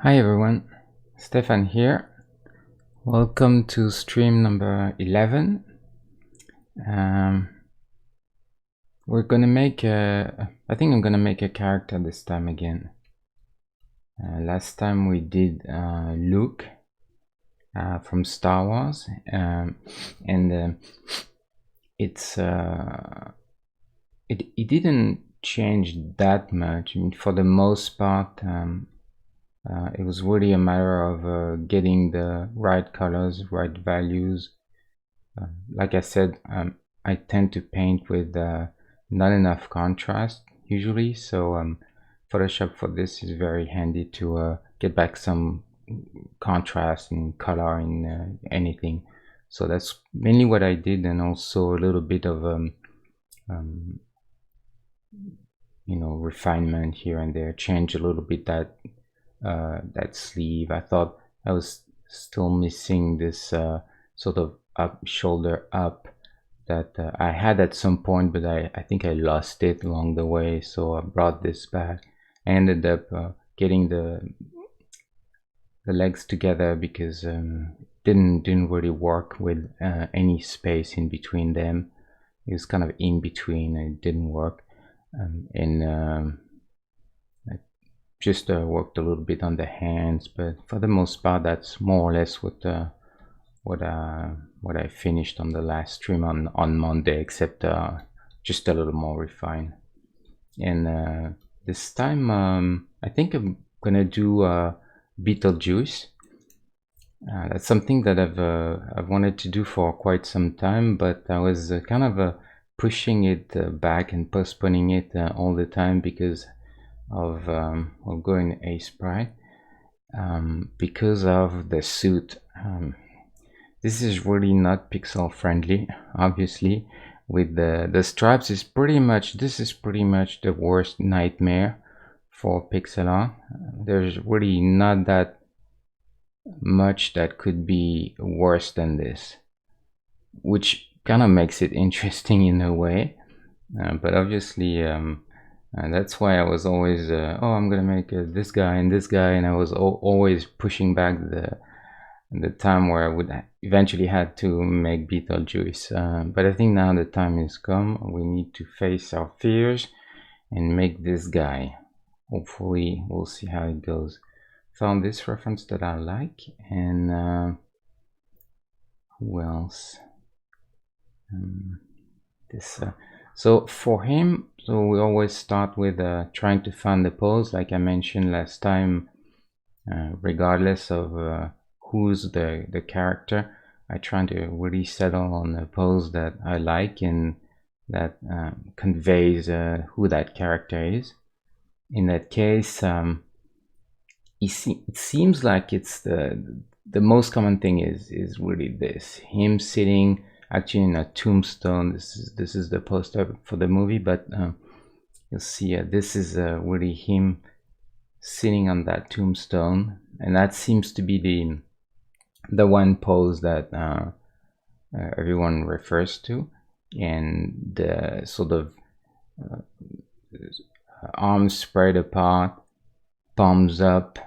Hi everyone, Stefan here. Welcome to stream number 11. Um, we're gonna make I think I'm gonna make a character this time again. Last time we did Luke from Star Wars, and it didn't change that much. I mean, for the most part, it was really a matter of getting the right colors, right values. Like I said, I tend to paint with not enough contrast usually, so Photoshop for this is very handy to get back some contrast and color in anything. So that's mainly what I did, and also a little bit of um, refinement here and there. Change a little bit that sleeve. I thought I was still missing this sort of up shoulder up that I had at some point, but I think I lost it along the way, so I brought this back. I ended up getting the legs together because didn't really work with any space in between them. It was kind of in between and it didn't work. And I just worked a little bit on the hands, but for the most part that's more or less what I finished on the last stream on Monday, except just a little more refined. And this time I think I'm gonna do Beetlejuice. That's something that I've wanted to do for quite some time, but I was kind of pushing it back and postponing it all the time because of going Ace Pride, because of the suit. This is really not pixel friendly, obviously. With the stripes is pretty much, this is pretty much the worst nightmare for pixel art. There's really not that much that could be worse than this, which kind of makes it interesting in a way. But obviously that's why I was always oh, I'm gonna make this guy and this guy, and I was always pushing back the time where I would eventually had to make Beetlejuice. But I think now the time has come. We need to face our fears and make this guy. Hopefully we'll see how it goes. Found this reference that I like, and who else? This so for him, so we always start with trying to find the pose, like I mentioned last time. Regardless of who's the character, I try to really settle on a pose that I like and that conveys who that character is. In that case, it seems like it's the most common thing is really this, him sitting actually in a tombstone. This is the poster for the movie, but you'll see this is really him sitting on that tombstone, and that seems to be the one pose that everyone refers to, and the sort of arms spread apart, palms up,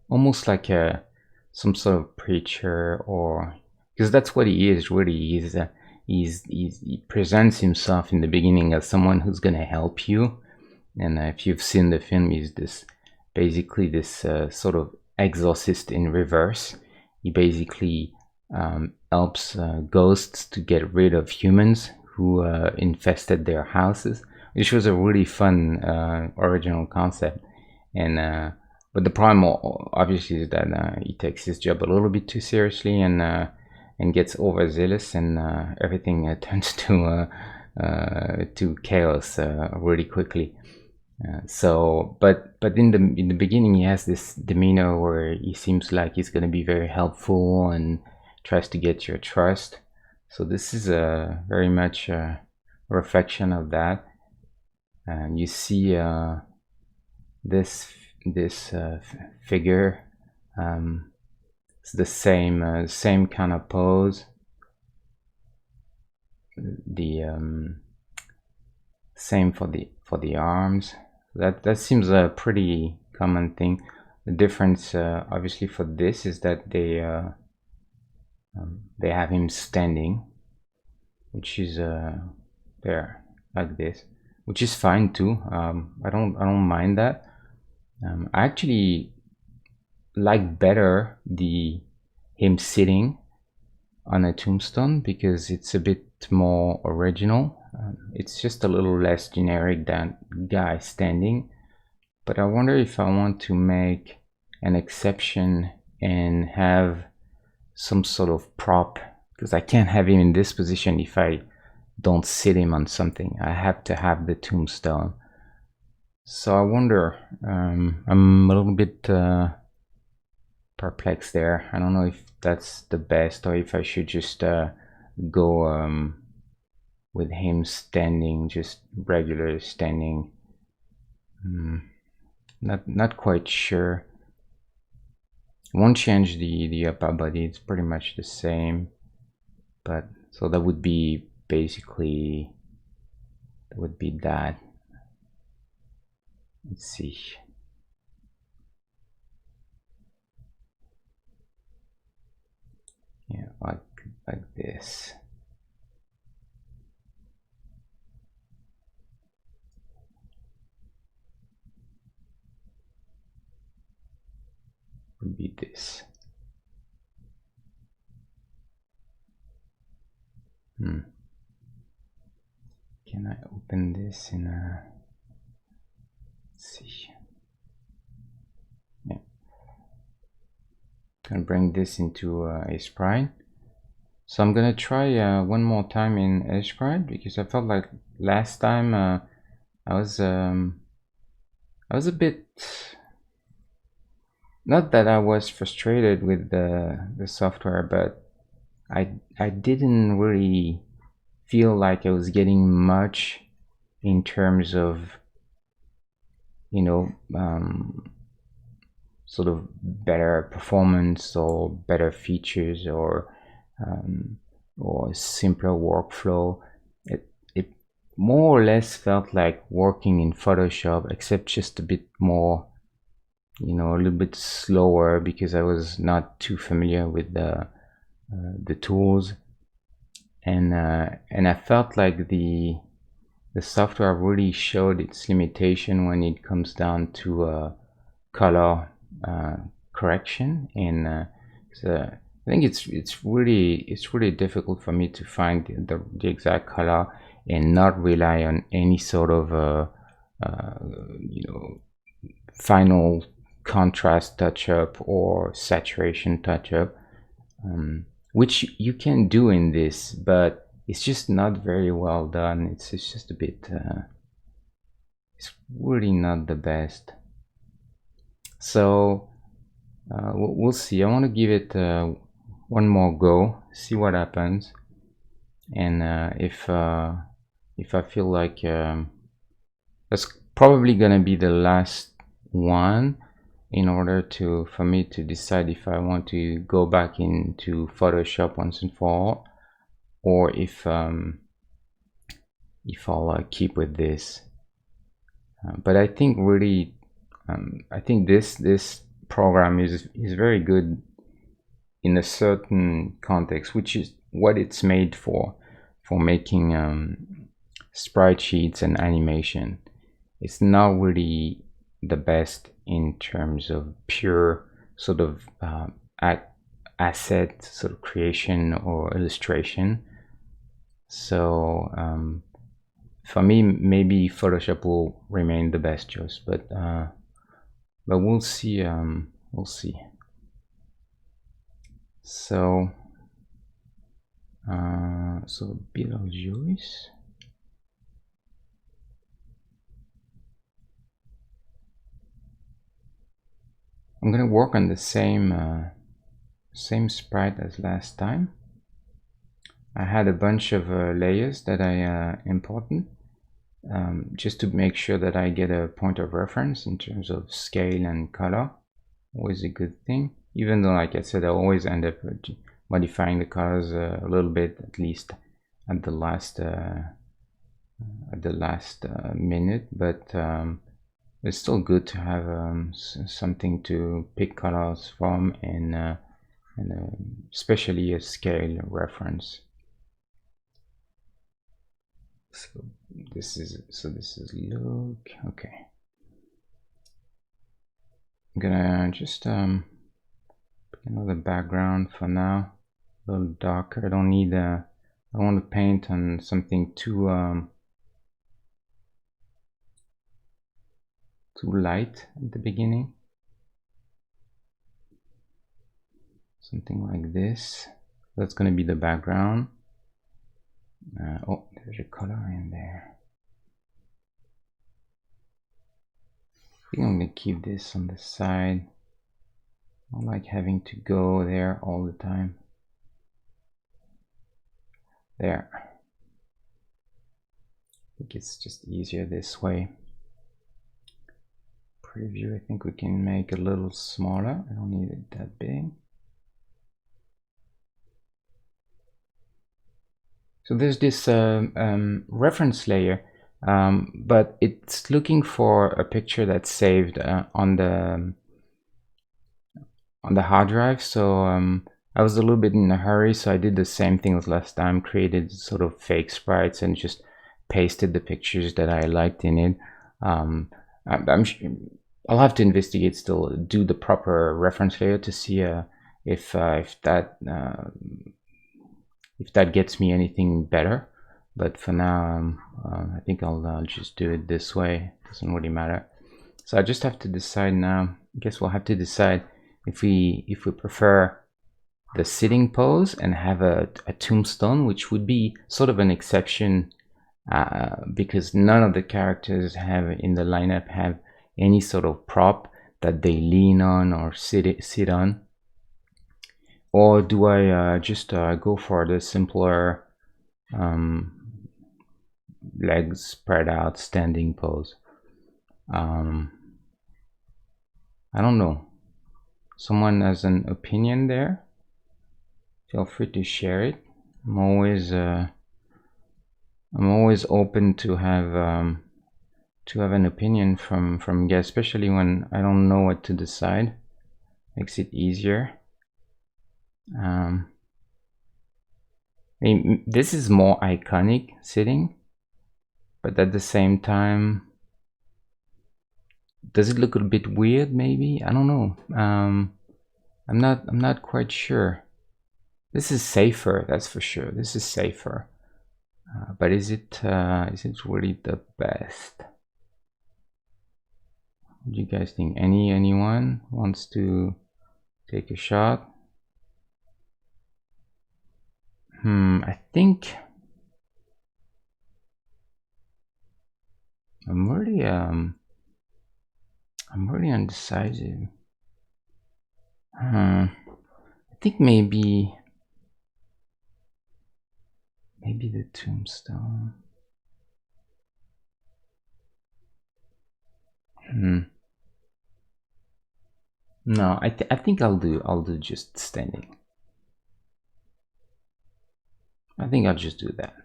almost like some sort of preacher, or because that's what he is really. He presents himself in the beginning as someone who's gonna help you, and if you've seen the film, he's this basically this sort of exorcist in reverse. He basically helps ghosts to get rid of humans who infested their houses, which was a really fun original concept. And but the problem obviously is that he takes his job a little bit too seriously, and gets overzealous, and everything turns to chaos really quickly. But in the beginning, he has this demeanor where he seems like he's going to be very helpful and tries to get your trust. So this is a very much a reflection of that. And you see this figure. It's the same kind of pose. The same for the arms. That seems a pretty common thing. The difference, obviously, for this is that they have him standing, which is there like this, which is fine too. I don't mind that. I actually like better the him sitting on a tombstone because it's a bit more original. It's just a little less generic than guy standing. But I wonder if I want to make an exception and have some sort of prop, because I can't have him in this position if I don't sit him on something. I have to have the tombstone. So I wonder, I'm a little bit perplexed there. I don't know if that's the best or if I should just go with him standing, just regular standing. Not quite sure. Won't change the upper body, it's pretty much the same. But so that would be basically, that would be that. Let's see. Yeah, like this. Would be this. Can I open this in a? Let's see. Yeah. Gonna bring this into a sprite. So I'm gonna try one more time in a sprite because I felt like last time I was a bit, not that I was frustrated with the software, but I didn't really feel like I was getting much in terms of, you know, sort of better performance or better features or simpler workflow. It more or less felt like working in Photoshop, except just a bit more, you know, a little bit slower because I was not too familiar with the tools, and I felt like the software really showed its limitation when it comes down to color correction. And so I think it's really difficult for me to find the exact color and not rely on any sort of you know, final contrast touch up or saturation touch up, which you can do in this, but it's just not very well done. It's just a bit it's really not the best. So we'll see. I want to give it one more go, see what happens, and if I feel like that's probably gonna be the last one in order for me to decide if I want to go back into Photoshop once and for all, or if I'll keep with this. But I think really, I think this program is very good in a certain context, which is what it's made for making sprite sheets and animation. It's not really the best in terms of pure sort of asset sort of creation or illustration. So for me, maybe Photoshop will remain the best choice, but we'll see. We'll see. So so Beetlejuice. I'm gonna work on the same sprite as last time. I had a bunch of layers that I imported just to make sure that I get a point of reference in terms of scale and color. Always a good thing, even though, like I said, I always end up modifying the colors a little bit, at least at the last minute. But It's still good to have something to pick colors from, and especially a scale reference. So this is look okay. I'm gonna just pick another background for now, a little darker. I don't need I don't want to paint on something too light at the beginning. Something like this. That's going to be the background. Oh, there's a color in there. I think I'm going to keep this on the side. I don't like having to go there all the time. There. I think it's just easier this way. Preview, I think we can make a little smaller. I don't need it that big. So there's this reference layer, but it's looking for a picture that's saved on the hard drive. So I was a little bit in a hurry, so I did the same thing as last time, created sort of fake sprites and just pasted the pictures that I liked in it. I'll have to investigate still, do the proper reference layer to see if that gets me anything better. But for now, I think I'll just do it this way. Doesn't really matter. So I just have to decide now. I guess we'll have to decide if we prefer the sitting pose and have a tombstone, which would be sort of an exception because none of the characters have in the lineup have any sort of prop that they lean on or sit on. Or do I just go for the simpler legs spread out standing pose? I don't know. Someone has an opinion there? Feel free to share it. I'm always open to have an opinion from guests, especially when I don't know what to decide. Makes it easier. I mean, this is more iconic sitting, but at the same time, does it look a bit weird? Maybe, I don't know. I'm not quite sure. This is safer, that's for sure. This is safer, but is it really the best? What do you guys think? Anyone wants to take a shot? I think I'm really undecided. I think maybe the tombstone. No, I think I'll do just standing. I think I'll just do that.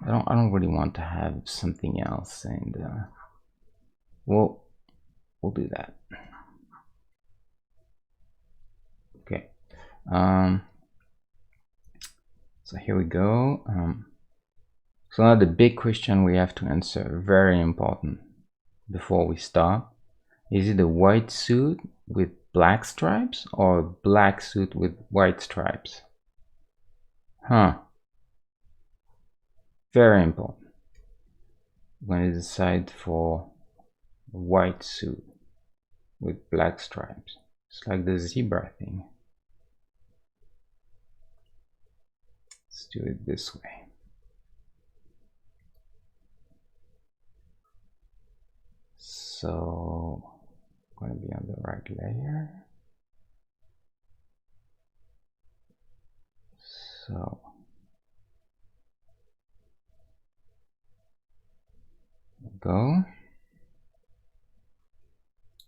I don't really want to have something else, and we'll do that. Okay. So here we go. So now the big question we have to answer, very important, before we start. Is it a white suit with black stripes or a black suit with white stripes? Very important. I'm going to decide for a white suit with black stripes. It's like the zebra thing. Let's do it this way. So I'm going to be on the right layer. So go.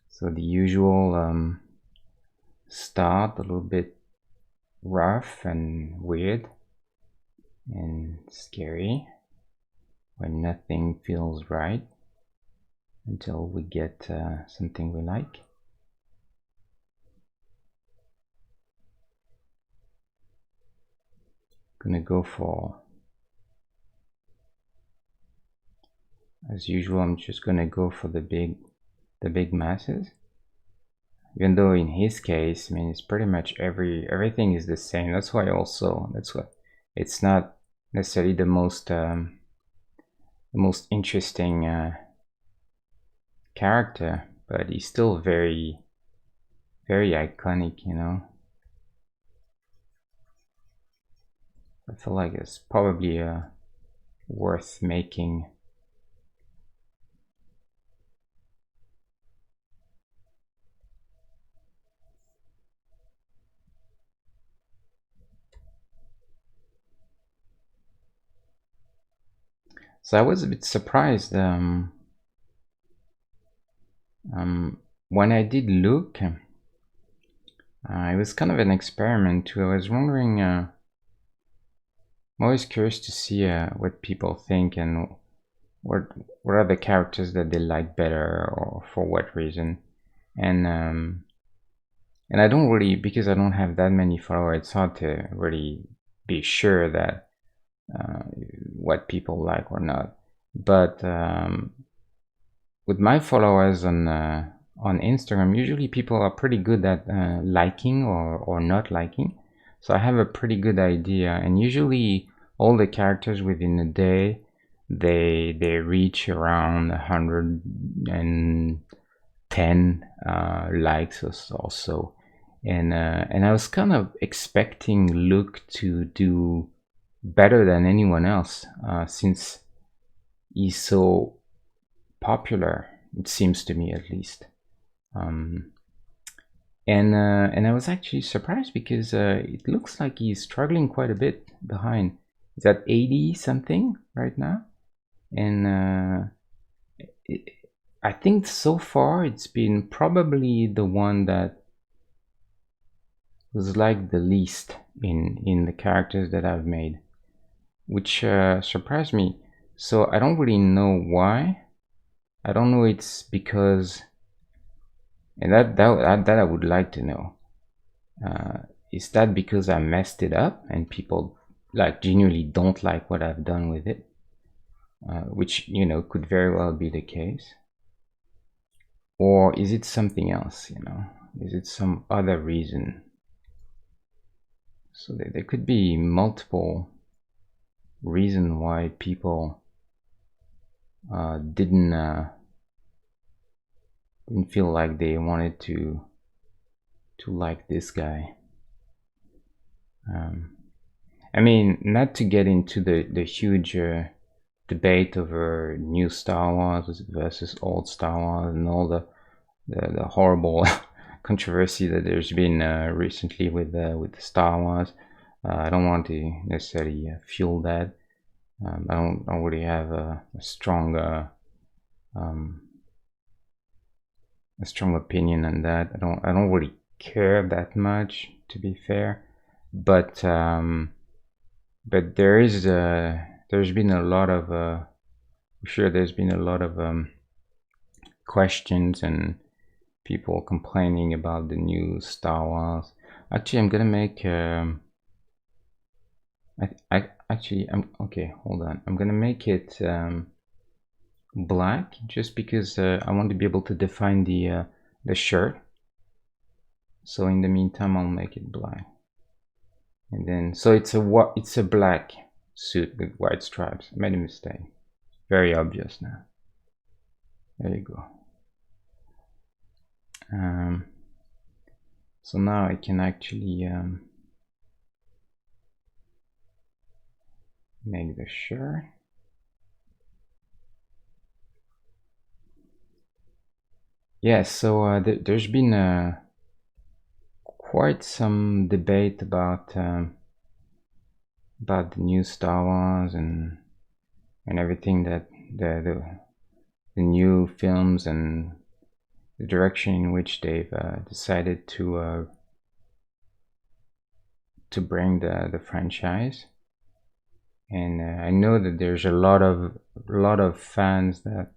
So the usual start, a little bit rough and weird and scary. when nothing feels right until we get something we like. Gonna go for, as usual, I'm just gonna go for the big masses. Even though in his case, I mean, it's pretty much everything is the same. That's why it's not necessarily the most interesting character, but he's still very iconic, you know. I feel like it's probably worth making. So I was a bit surprised when I did look. It was kind of an experiment too. I was wondering. I'm always curious to see what people think and what are the characters that they like better or for what reason. And I don't really, because I don't have that many followers, it's hard to really be sure that what people like or not. But with my followers on Instagram, usually people are pretty good at liking or not liking. So I have a pretty good idea, and usually all the characters within a day they reach around 110 likes or so. And I was kind of expecting Luke to do better than anyone else since he's so popular, it seems to me at least. Um, and I was actually surprised because it looks like he's struggling quite a bit behind. He's at 80 something right now, and I think so far it's been probably the one that was like the least in the characters that I've made, which surprised me. So I don't really know why. I don't know. It's because, and that I would like to know. Is that because I messed it up and people like genuinely don't like what I've done with it, which you know could very well be the case, or is it something else? You know, is it some other reason? So there could be multiple reasons why people didn't feel like they wanted to like this guy. I mean, not to get into the huge debate over new Star Wars versus old Star Wars and all the horrible controversy that there's been recently with the Star Wars. I don't want to necessarily fuel that. I don't really have a strong opinion on that. I don't really care that much, to be fair. But there's been a lot of I'm sure there's been a lot of questions and people complaining about the new Star Wars. Actually, I'm gonna make I'm okay. Hold on. I'm gonna make it black just because I want to be able to define the shirt. So in the meantime, I'll make it black. And then so it's a black suit with white stripes. I made a mistake. Very obvious now. There you go. So now I can actually make the shirt. Yes, so there's been quite some debate about the new Star Wars and everything that the new films and the direction in which they've decided to bring the franchise. and I know that there's a lot of fans that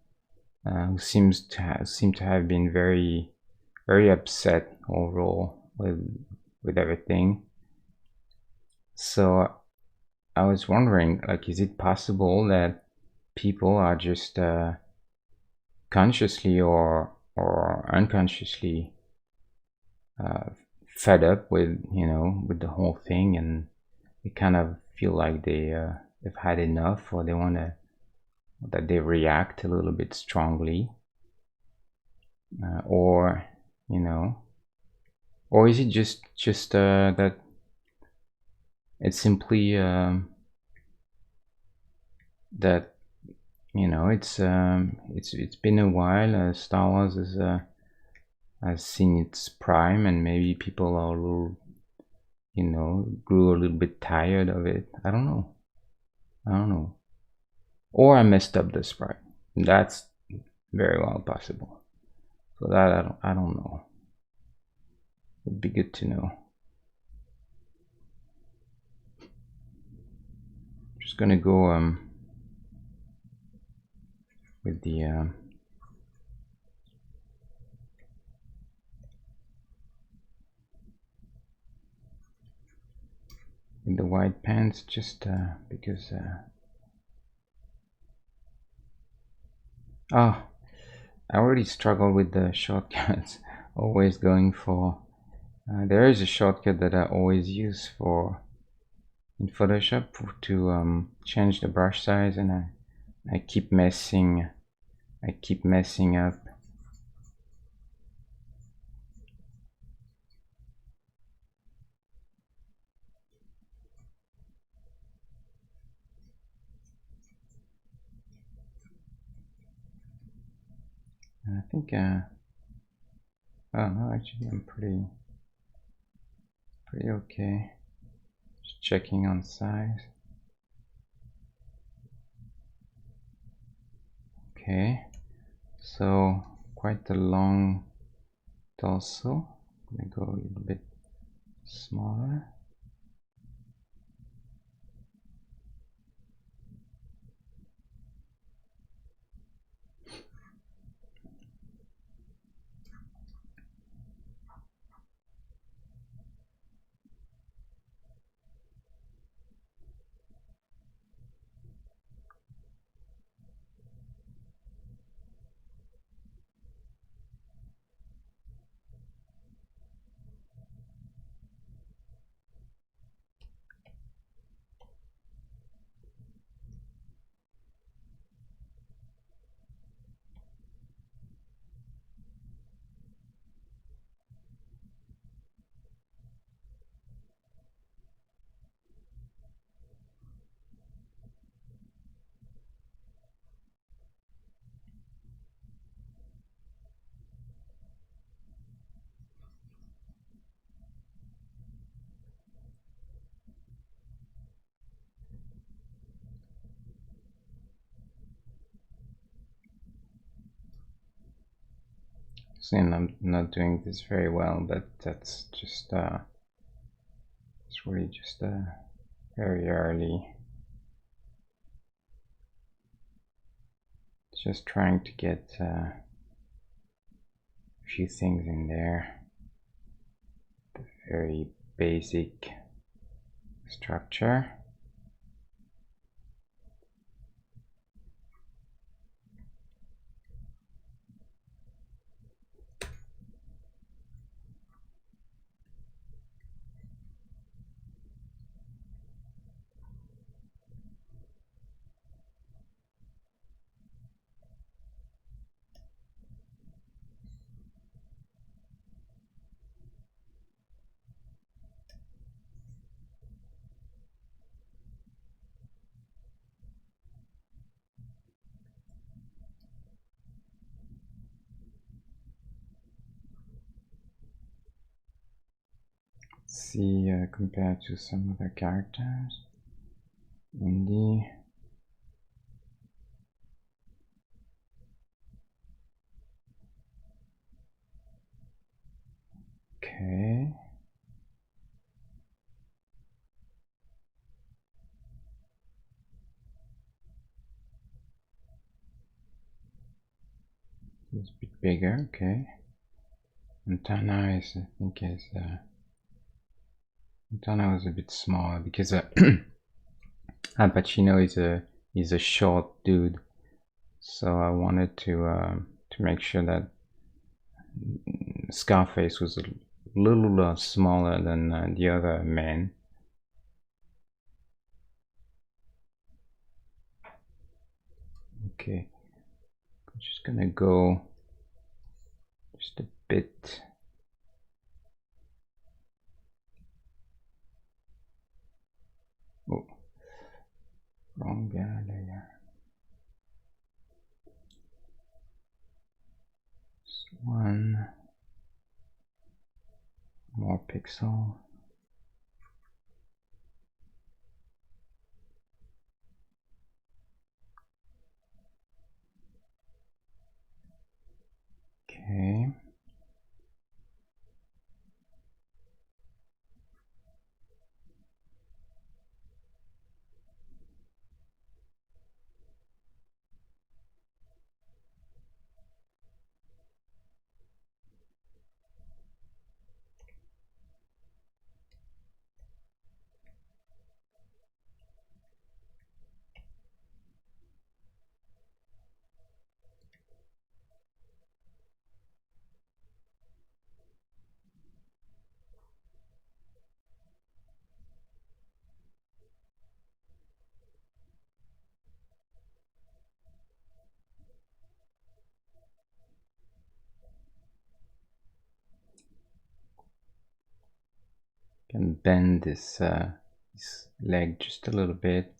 who seem to have been very upset overall with everything. So I was wondering, like, is it possible that people are just consciously or unconsciously uh, fed up with with the whole thing, and they kind of feel like they've had enough, or they want to that they react a little bit strongly, or you know, or is it just that it's simply that it's been a while. Star Wars has seen its prime, and maybe people are a little grew a little bit tired of it. I don't know. Or I messed up the sprite. That's very well possible. So that I don't know. Would be good to know. Just gonna go with the with the white pants, just because oh, I already struggle with the shortcuts. Always going for there is a shortcut that I always use for in Photoshop to change the brush size, and I keep messing up. And I think oh no, actually I'm pretty okay. Just checking on size. Okay, so quite a long torso. I'm gonna go a little bit smaller. And I'm not doing this very well, but that's just it's really just very early. Just trying to get a few things in there. The very basic structure. See, compared to some other characters in the okay. It's a bit bigger, okay. Montana is, I think, Montana was a bit smaller because Al Pacino is a short dude, so I wanted to make sure that Scarface was a little smaller than the other men. Okay, I'm just gonna go just a bit. Oh, wrong layer. Just one more pixel. Okay. Can bend this leg just a little bit.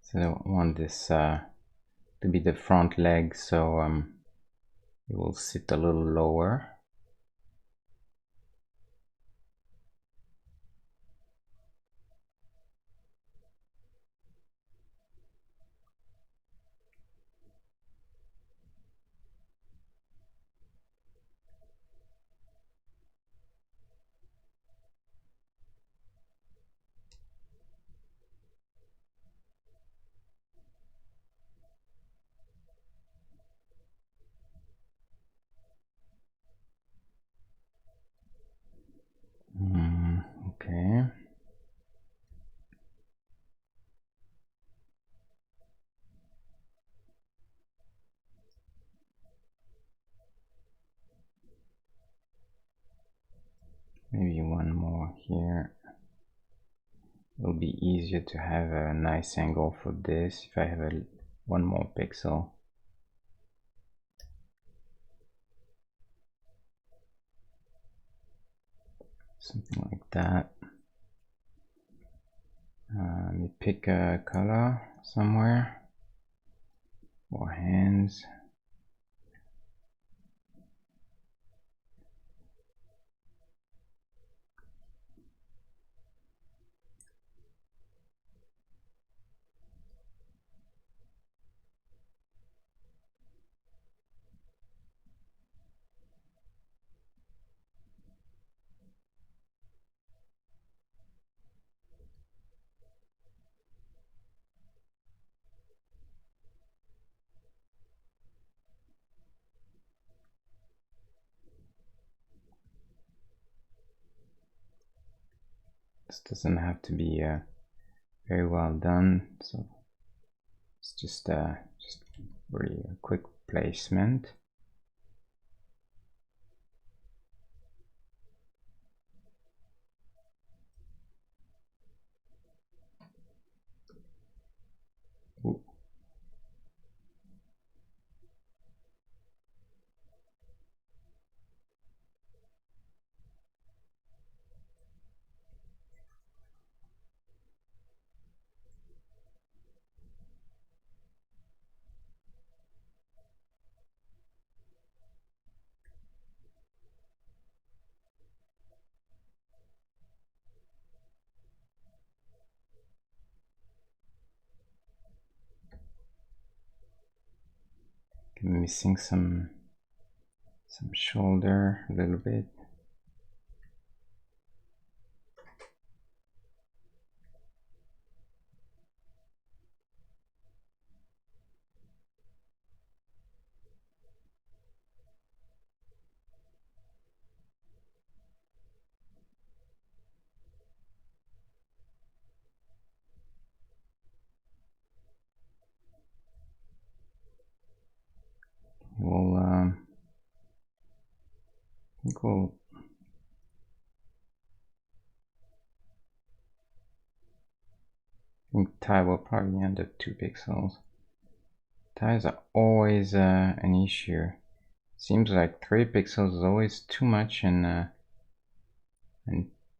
So I want this to be the front leg, so it will sit a little lower. Okay. Maybe one more here. It'll be easier to have a nice angle for this if I have one more pixel. Something like that. Let me pick a color somewhere for hands. This doesn't have to be very well done, so it's just really a quick placement. Ooh. I'm missing some shoulder a little bit. We'll I think tie will probably end up 2 pixels. Ties are always an issue. Seems like 3 pixels is always too much and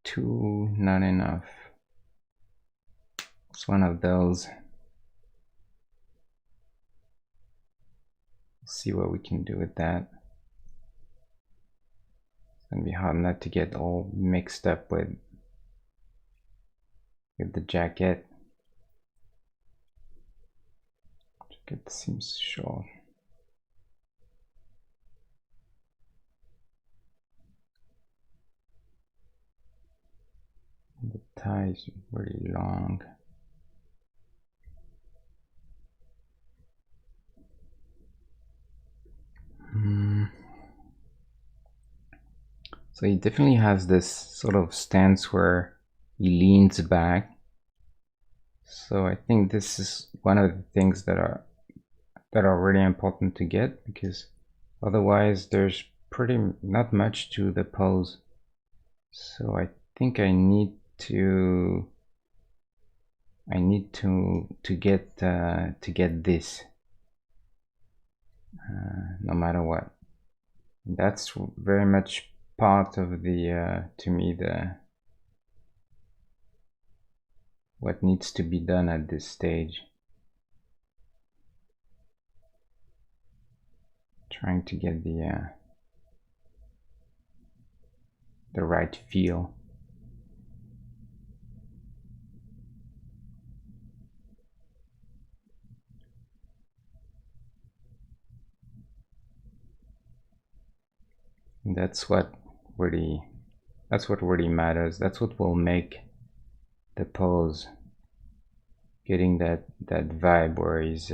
2 not enough. It's one of those. See what we can do with that. It's gonna be hard not to get all mixed up with the jacket. Jacket seems short. The tie is very long. So he definitely has this sort of stance where he leans back. So I think this is one of the things that are really important to get, because otherwise there's pretty not much to the pose. So I think I need to get this no matter what. That's very much part of the to me what needs to be done at this stage. Trying to get the right feel. And that's what really matters. That's what will make the pose. Getting that vibe where he's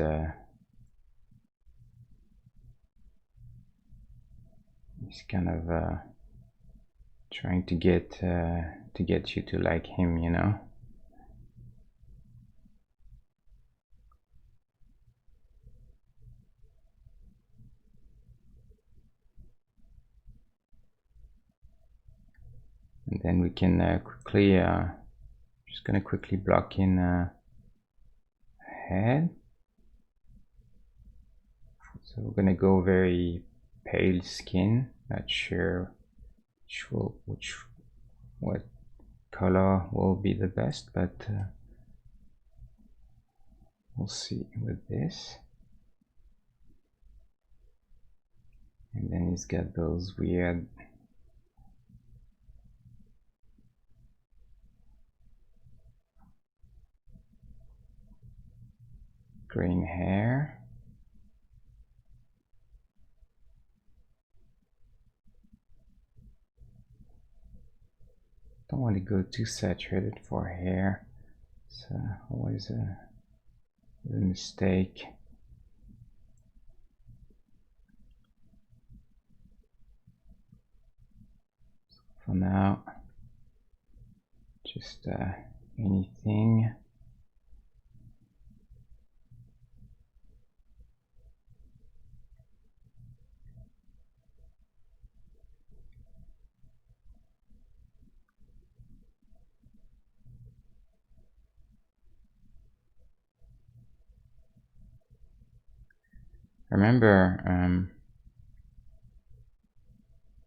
kind of trying to get you to like him, you know. And then we can quickly just gonna quickly block in head. So we're gonna go very pale skin. Not sure what color will be the best, but we'll see with this. And then he's got those weird green hair. Don't want to go too saturated for hair. It's always a mistake. So for now, just anything. I remember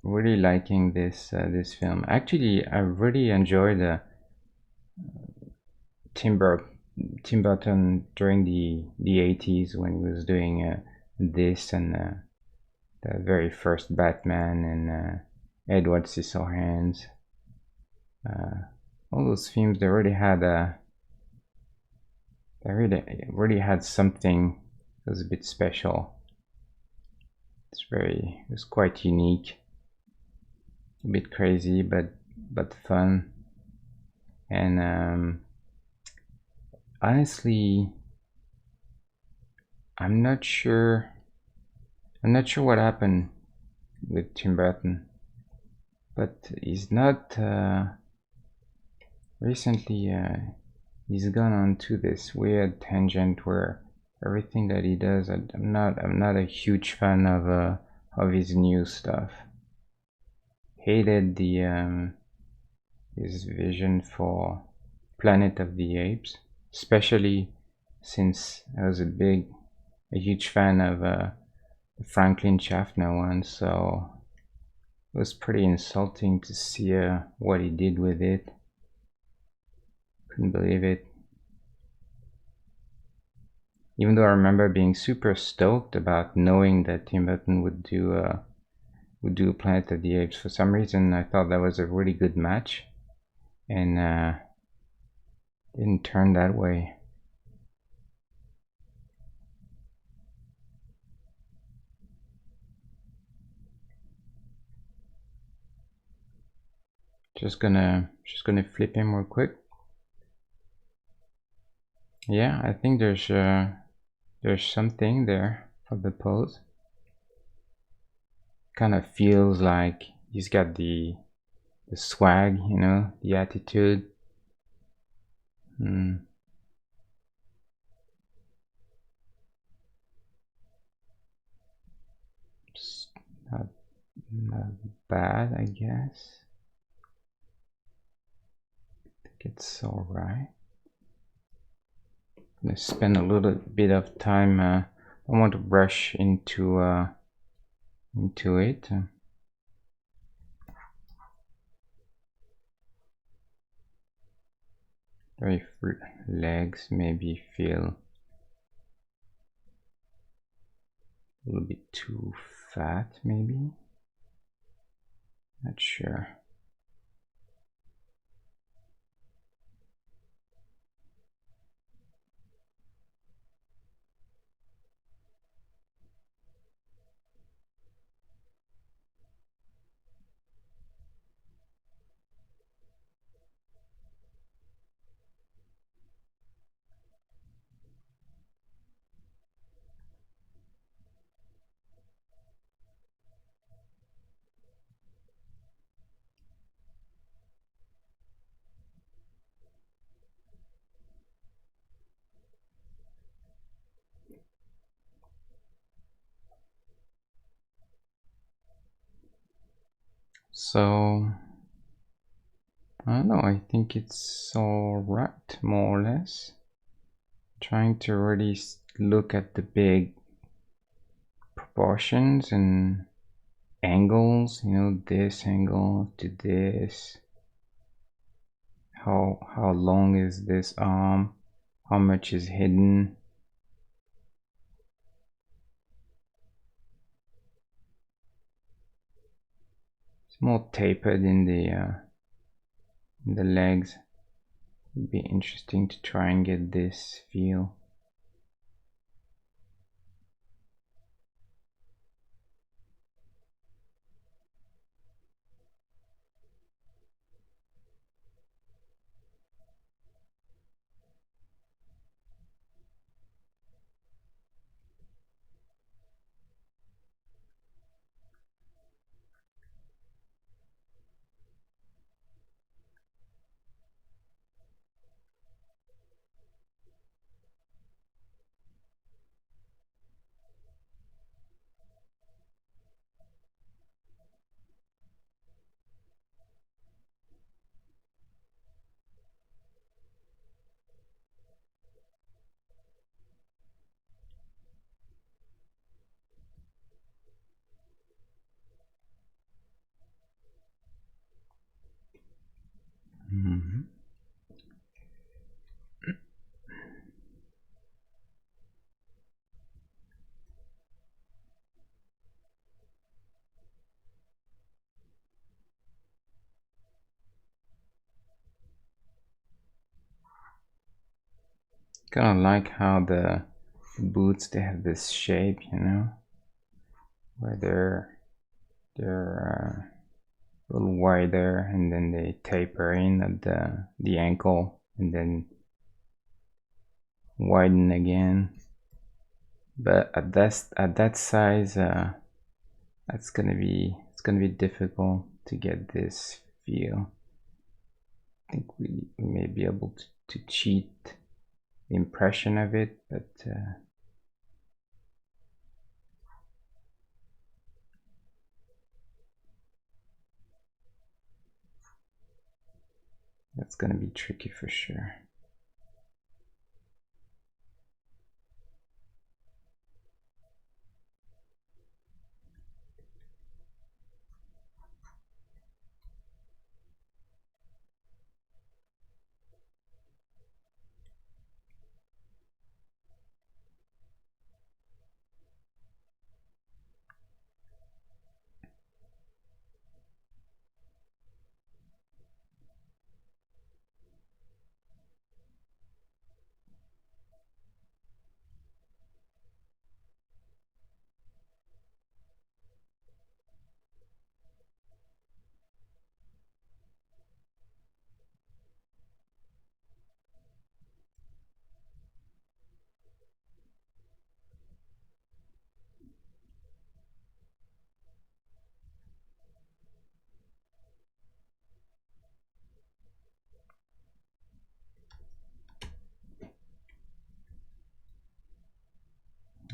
really liking this film. Actually, I really enjoyed Tim Burton during the 80s when he was doing this and the very first Batman and Edward Scissorhands. All those films, they really had something that was a bit special. It's quite unique, a bit crazy, but fun. And honestly, I'm not sure. I'm not sure what happened with Tim Burton, but he's not recently. He's gone on to this weird tangent where everything that he does, I'm not a huge fan of his new stuff. Hated the his vision for Planet of the Apes, especially since I was a huge fan of the Franklin Schaffner one, so it was pretty insulting to see what he did with it. Couldn't believe it. Even though I remember being super stoked about knowing that Tim Burton would do Planet of the Apes. For some reason, I thought that was a really good match, and didn't turn that way. Just gonna flip him real quick. Yeah, I think there's something there for the pose. Kind of feels like he's got the swag, you know, the attitude. Hmm. It's not bad, I guess. I think it's all right. I'm gonna spend a little bit of time. I want to brush into it. Very legs maybe feel a little bit too fat, maybe. Not sure. So I don't know. I think it's all right, more or less. Trying to really look at the big proportions and angles, you know, this angle to this. How long is this arm? How much is hidden? It's more tapered in the legs. It'd be interesting to try and get this feel. Mm-hmm. Kind of like how the boots, they have this shape, you know. where they're a little wider, and then they taper in at the ankle, and then widen again. But at that size, it's gonna be difficult to get this feel. I think we may be able to cheat the impression of it, but that's gonna be tricky for sure.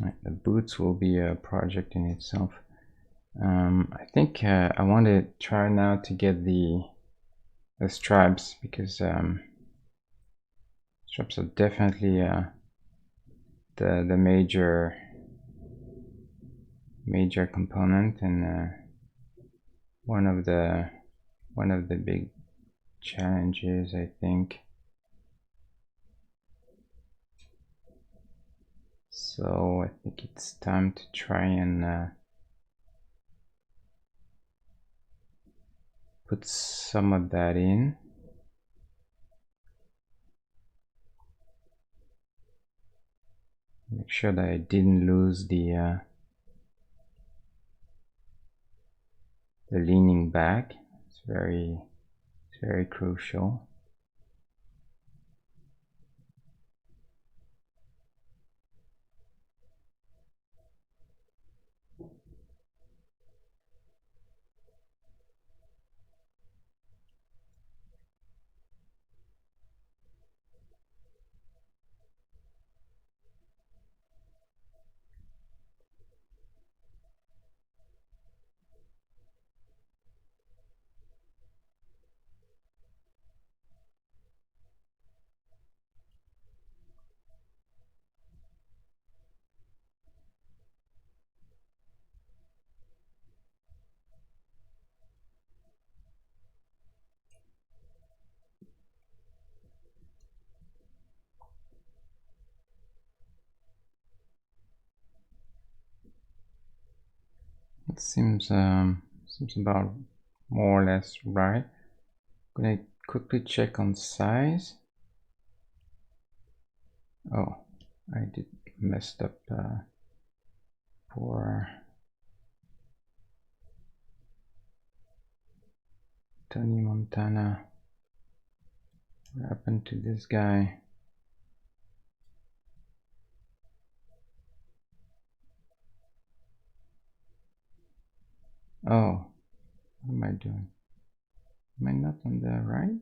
Right, the boots will be a project in itself. I think I want to try now to get the stripes, because stripes are definitely the major component, and one of the big challenges, I think. So I think it's time to try and put some of that in. Make sure that I didn't lose the leaning back. It's very crucial. It seems about more or less right. I'm gonna quickly check on size. Oh, I did messed up for Tony Montana. What happened to this guy? Oh, what am I doing? Am I not on the right?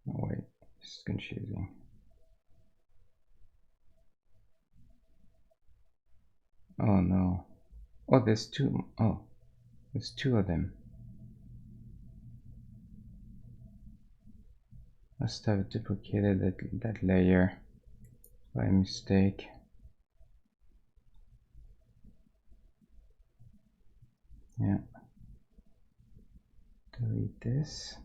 Oh wait, this is confusing. Oh no. Oh, there's two. Oh, there's two of them. Must have duplicated that layer by mistake. Yeah. Delete this.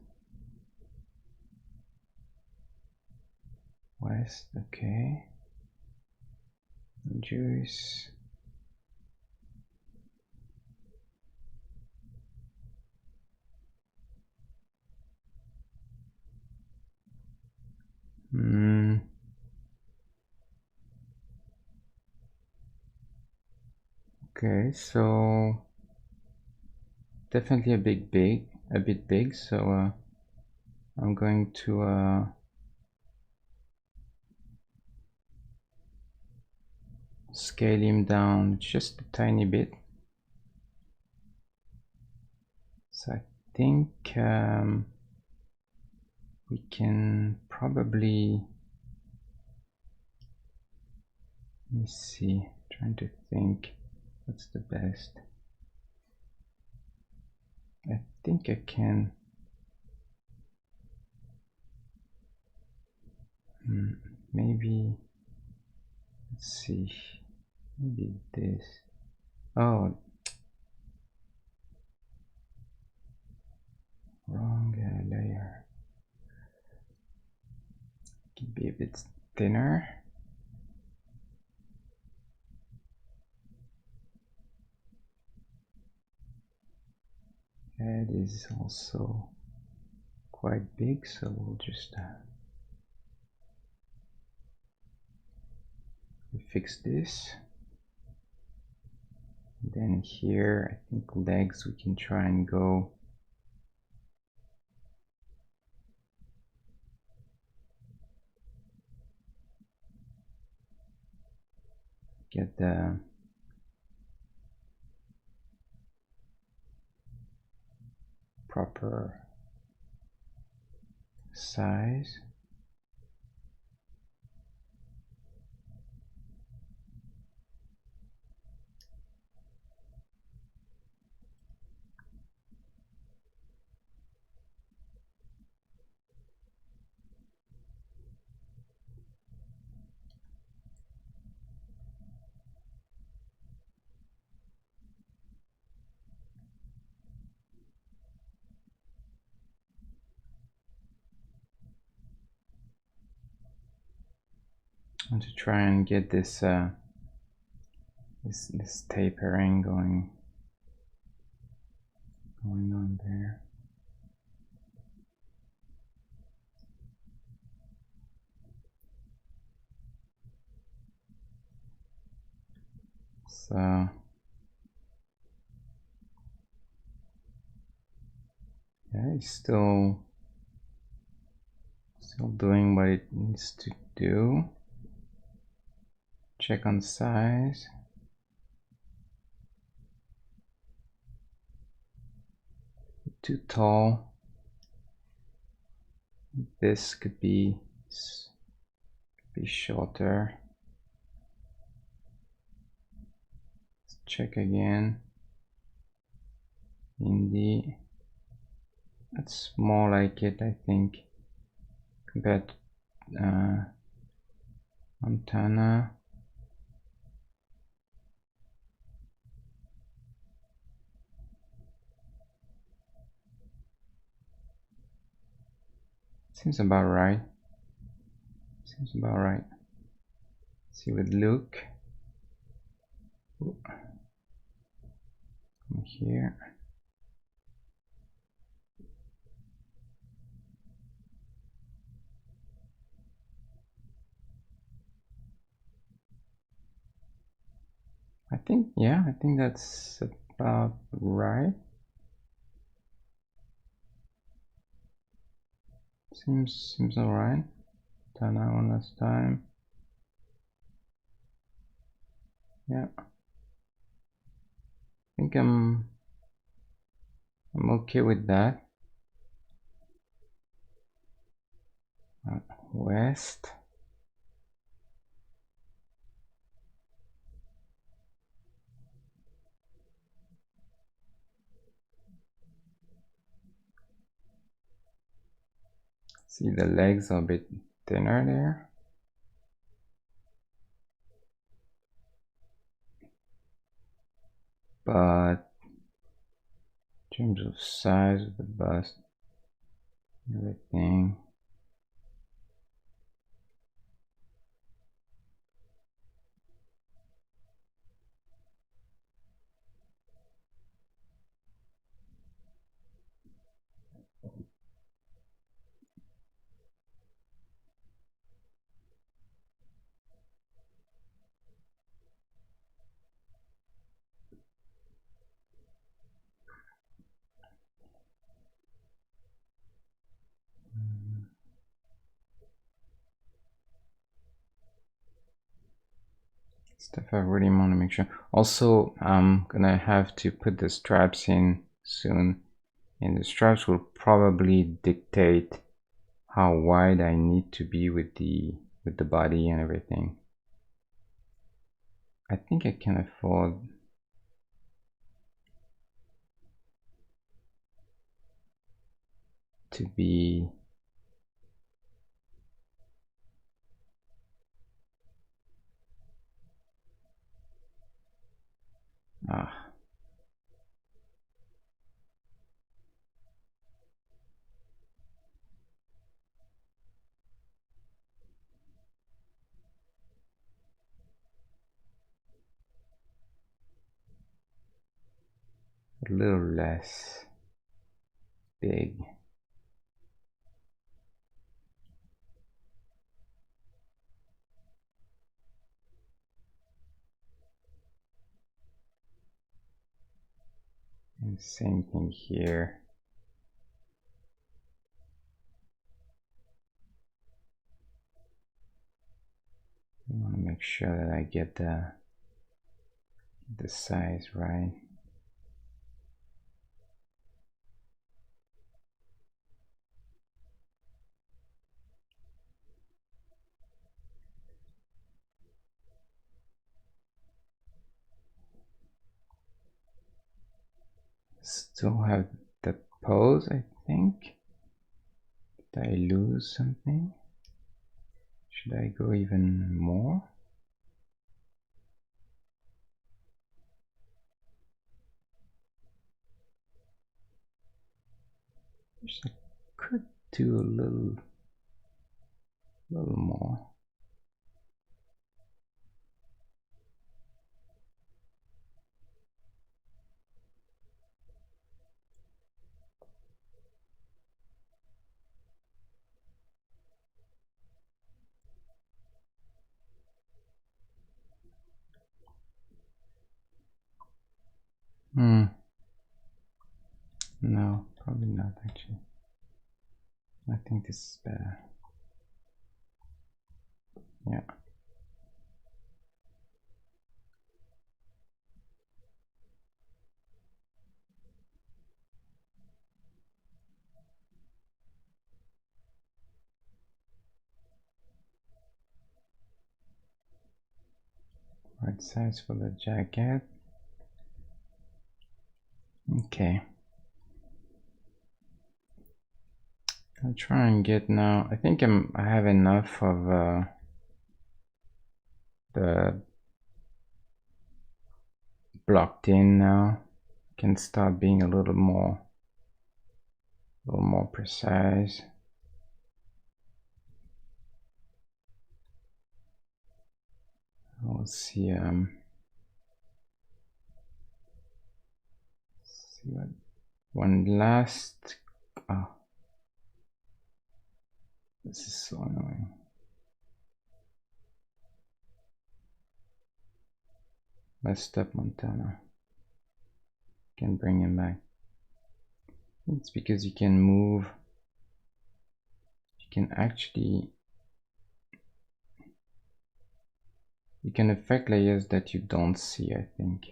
West, okay. Juice. Okay, so definitely a bit big. So I'm going to scale him down just a tiny bit. So I think we can probably, let me see, trying to think what's the best. I think I can maybe, let's see, maybe this. Oh, wrong layer. Could be a bit thinner. Head is also quite big, so we'll just fix this. Then here, I think legs, we can try and go get the proper size. And to try and get this this tapering going on there. So yeah, it's still doing what it needs to do. Check on size. Too tall. This could be shorter. Let's check again. Indie. That's more like it, I think, compared to Montana. Seems about right. Seems about right. Let's see with Luke. Ooh. Come here. I think, yeah, I think that's about right. Seems all right. Done that one last time. Yeah. I think I'm okay with that. West. See, the legs are a bit thinner there. But in terms of size of the bust, everything. stuff I really want to make sure. Also, I'm gonna have to put the straps in soon, and the straps will probably dictate how wide I need to be with the body and everything. I think I can afford to be a little less big. And same thing here. I want to make sure that I get the size right. Still have the pose, I think. Did I lose something? Should I go even more? I could do a little more. No, probably not actually. I think this is better. Yeah. Right size for the jacket. Okay. I'll try and get now. I think I have enough of the blocked in now. Can start being a little more precise. Let's see. See what one last. Oh, this is so annoying. Messed up Montana. Can bring him back. It's because you can move. You can actually. You can affect layers that you don't see, I think.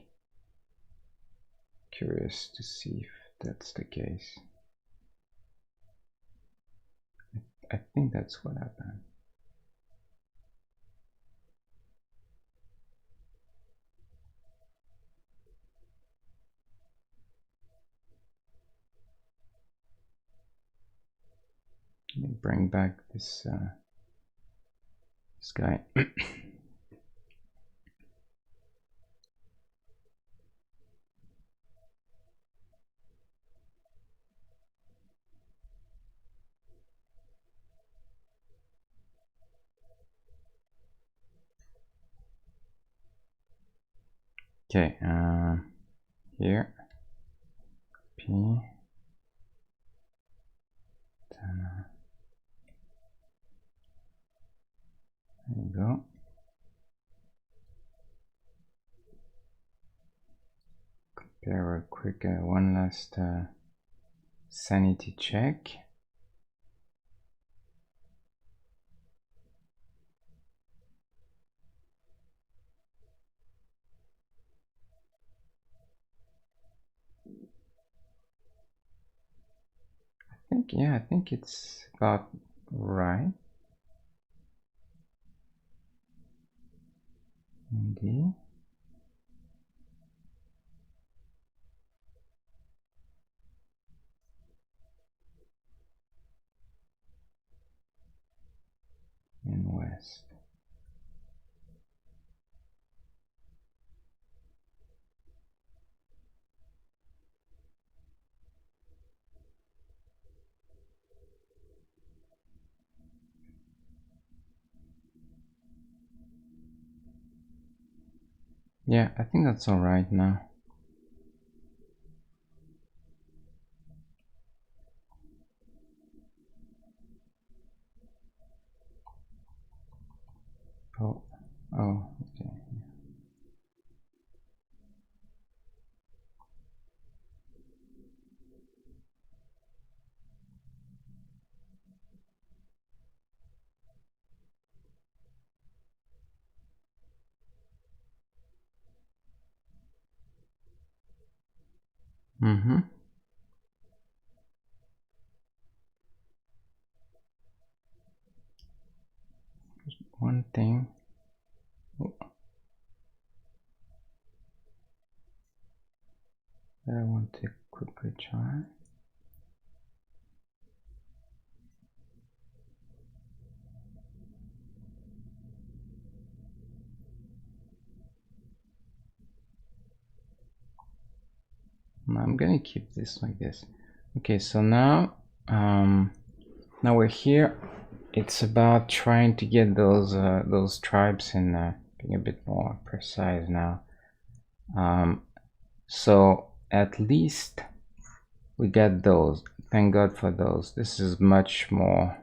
Curious to see if that's the case. I think that's what happened. Let me bring back this guy. Okay, here, P, there you go. Compare real quick, one last sanity check. I think it's about right. Indeed. And west. Yeah, I think that's all right now. Oh, oh, okay. Mm-hmm. One thing. Oh, that I want to quickly try. I'm gonna keep this like this. Okay, so now now we're here. It's about trying to get those tribes and being a bit more precise now. So at least we got those. Thank God for those. This is much more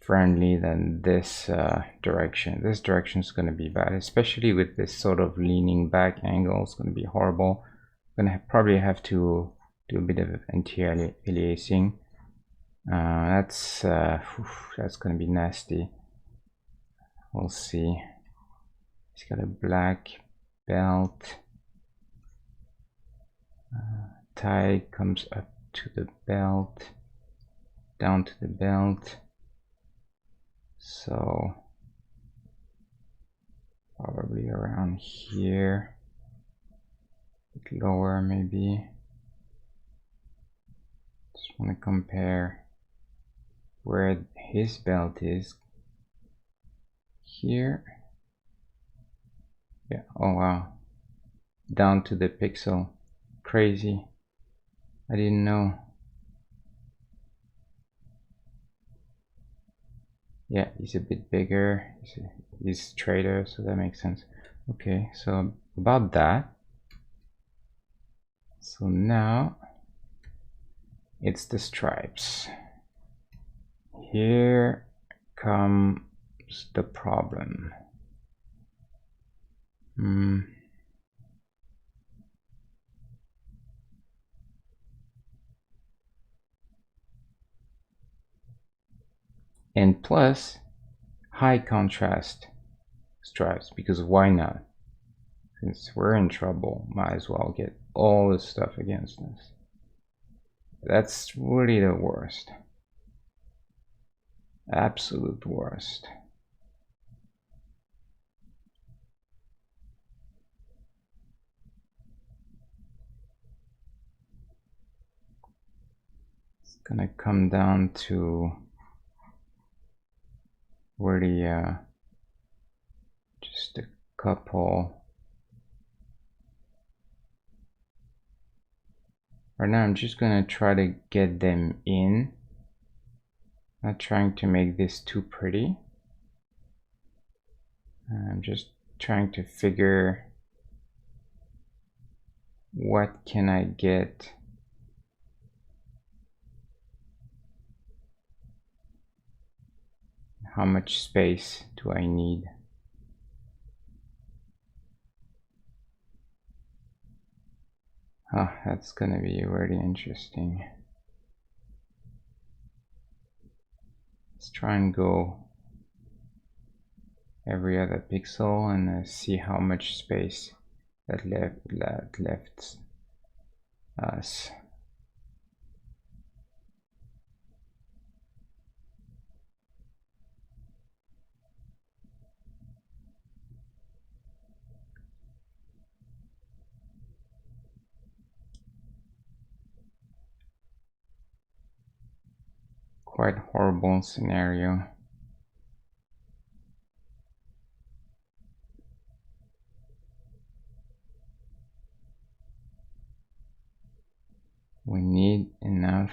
friendly than this direction. This direction is going to be bad, especially with this sort of leaning back angle. It's going to be horrible. I'm going to probably have to do a bit of anti-aliasing. That's going to be nasty. We'll see. He's got a black belt. Tie comes up to the belt, down to the belt. So probably around here, a bit lower maybe. Just want to compare where his belt is. Here. Yeah, oh wow. Down to the pixel. Crazy. I didn't know. Yeah, he's a bit bigger. He's straighter, so that makes sense. Okay, so about that. So now it's the stripes. Here comes the problem. And plus high contrast stripes, because why not? Since we're in trouble, might as well get all this stuff against us. That's really the worst. Absolute worst. It's gonna come down to where the just a couple. Right now I'm just gonna try to get them in. Not trying to make this too pretty. I'm just trying to figure what can I get. How much space do I need? Oh, that's gonna be really interesting. Let's try and go every other pixel and see how much space that left us. quite horrible scenario. We need enough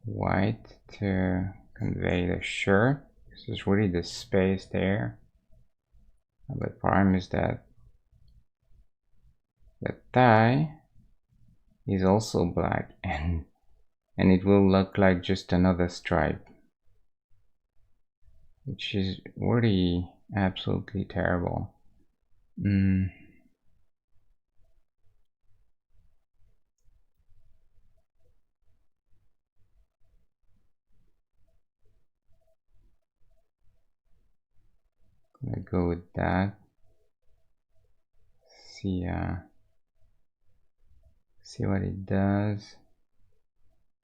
white to convey the shirt. This is really the space there. But the problem is that the tie is also black, and it will look like just another stripe, which is really absolutely terrible. Gonna go with that. See what it does.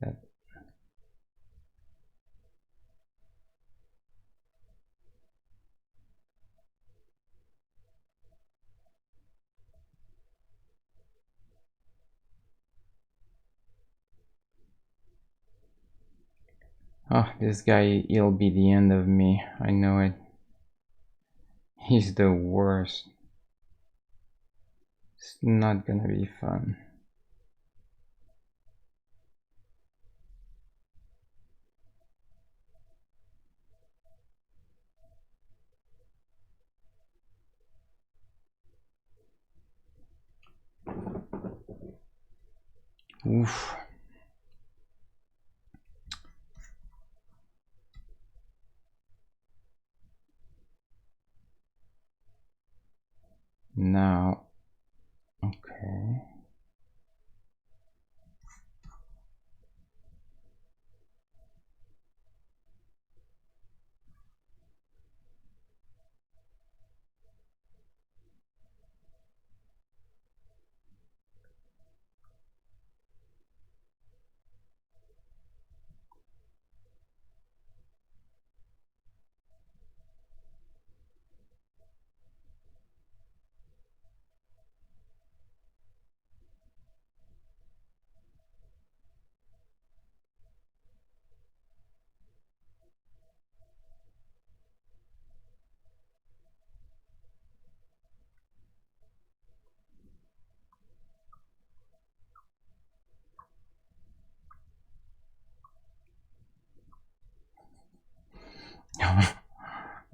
That oh, this guy, he'll be the end of me. I know it. He's the worst. It's not gonna be fun. Oof. Now, okay.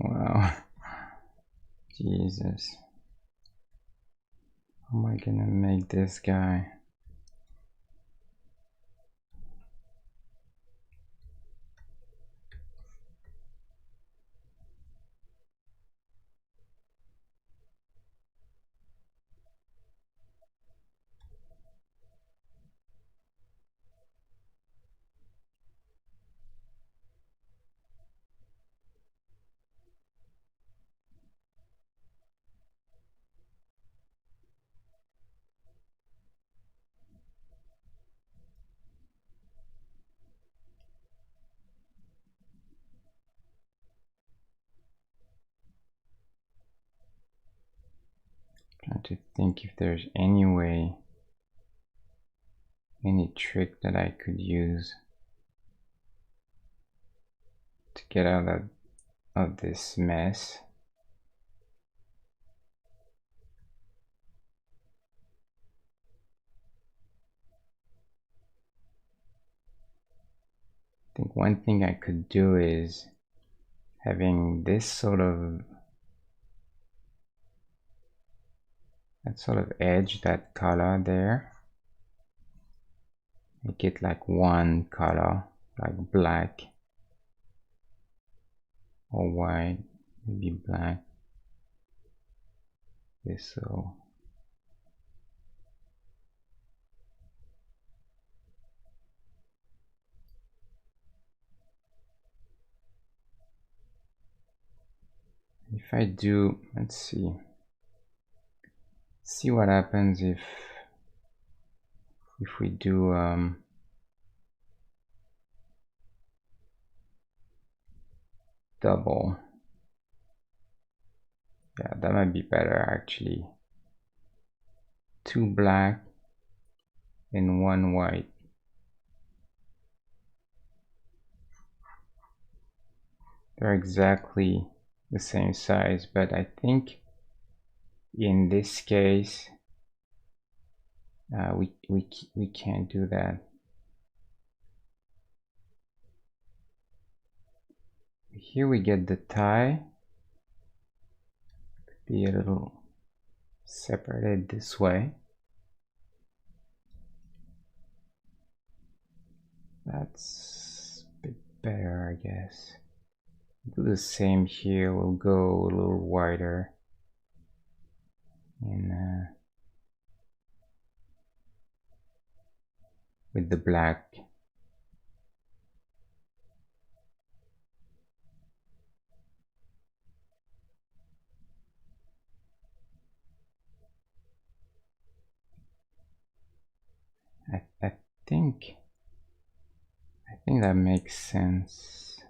Wow. Jesus. How am I gonna make this guy? Trying to think if there's any way, any trick that I could use to get out of this mess. I think one thing I could do is having this sort of, that sort of edge, that color there, make it like one color, like black or white, maybe black. This so. If I do, let's see what happens if we do double. Yeah, that might be better actually. 2 black and 1 white. they're exactly the same size, but I think in this case we can't do that. Here we get the tie be a little separated this way. That's a bit better, I guess. Do the same here. We'll go a little wider in with the black. I think that makes sense.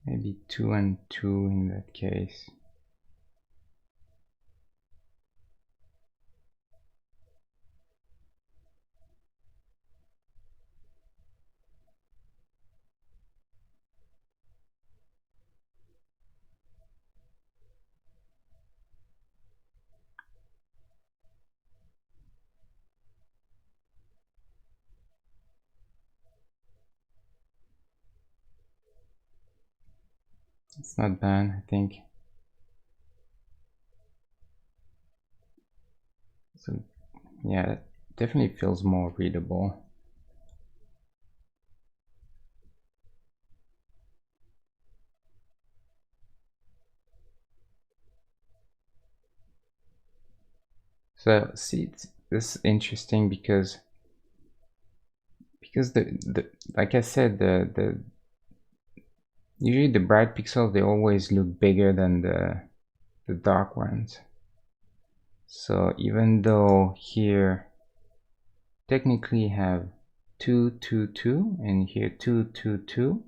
Maybe 2 and 2 in that case. It's not bad, I think. So yeah, it definitely feels more readable. So see, this is interesting because the like I said, the usually the bright pixels, they always look bigger than the dark ones. So even though here technically have 2 2 2 and here 2 2 2,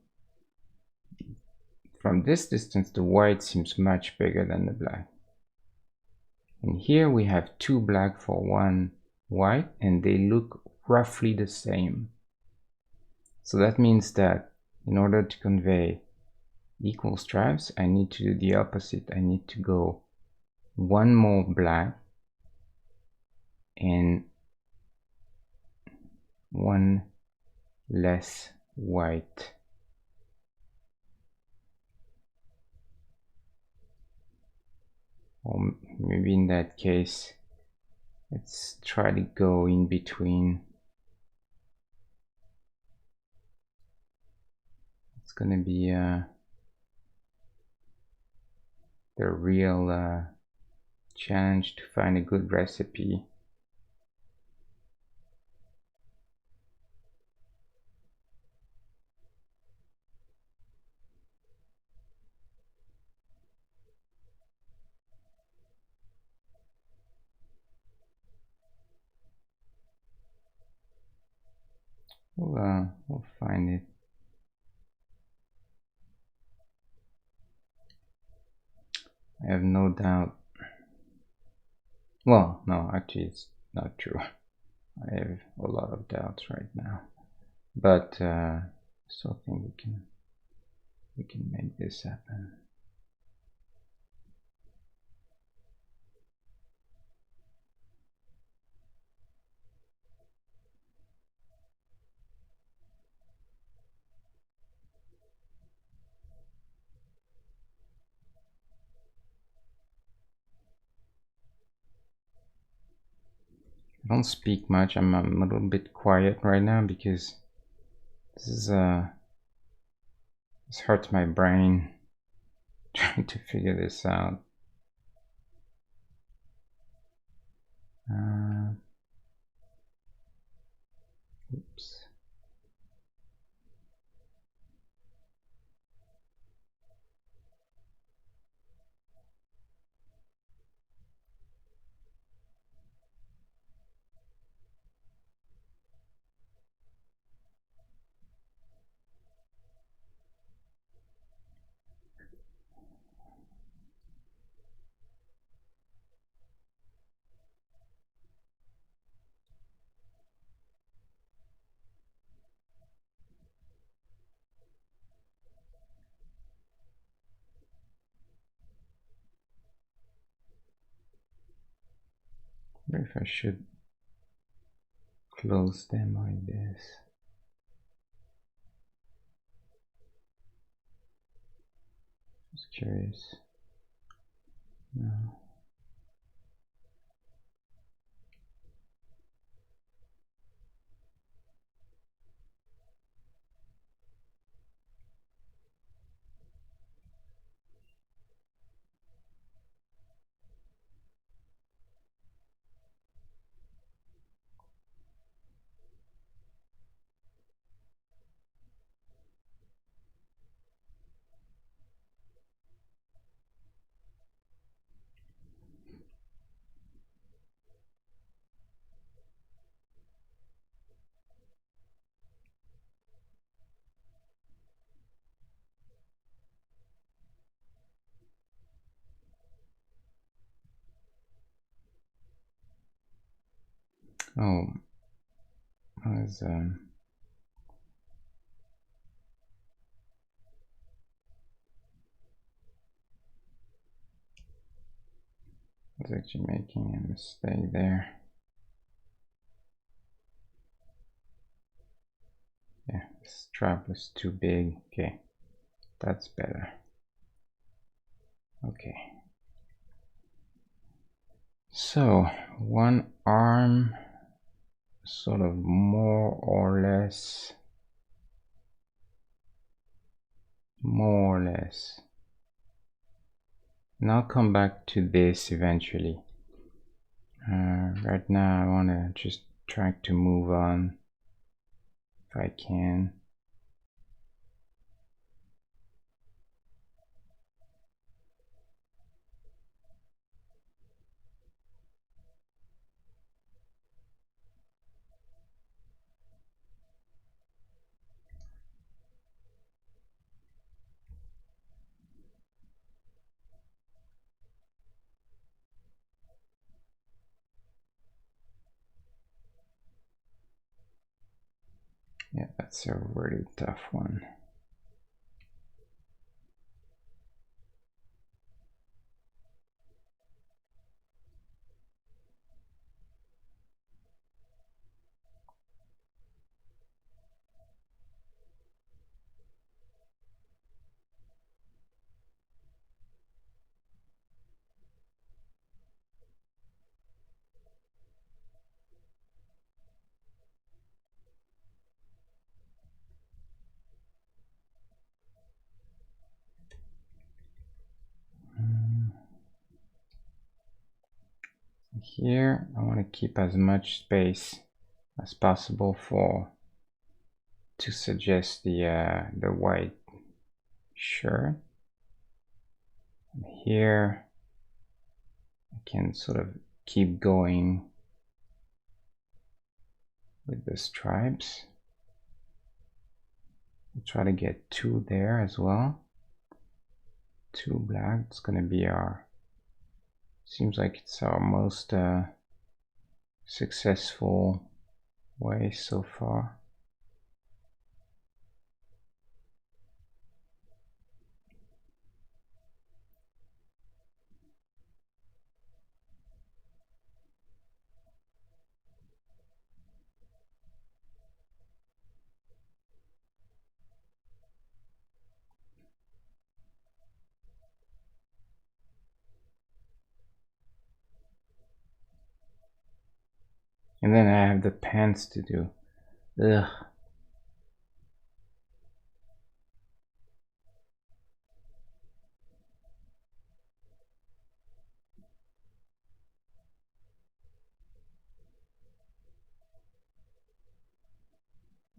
from this distance the white seems much bigger than the black. And here we have 2 black for 1 white, and they look roughly the same. So that means that in order to convey equal stripes, I need to do the opposite. I need to go 1 more black and 1 less white. Or maybe in that case, let's try to go in between. It's gonna be the real challenge to find a good recipe. We'll find it. I have no doubt. Well, no, actually it's not true. I have a lot of doubts right now, but still think we can make this happen. I don't speak much. I'm a little bit quiet right now because this hurts my brain trying to figure this out. Oops. wonder if I should close them like this. Just curious. No. Oh, I was actually making a mistake there. Yeah, this trap was too big. Okay, that's better. Okay. So, one arm, sort of more or less. And I'll come back to this eventually. Right now I want to just try to move on if I can. Yeah, that's a really tough one. Here I want to keep as much space as possible to suggest the white shirt. And here I can sort of keep going with the stripes. We'll try to get two there as well. Two black. It's gonna be our, seems like it's our most successful way so far. And then I have the pants to do. Ugh.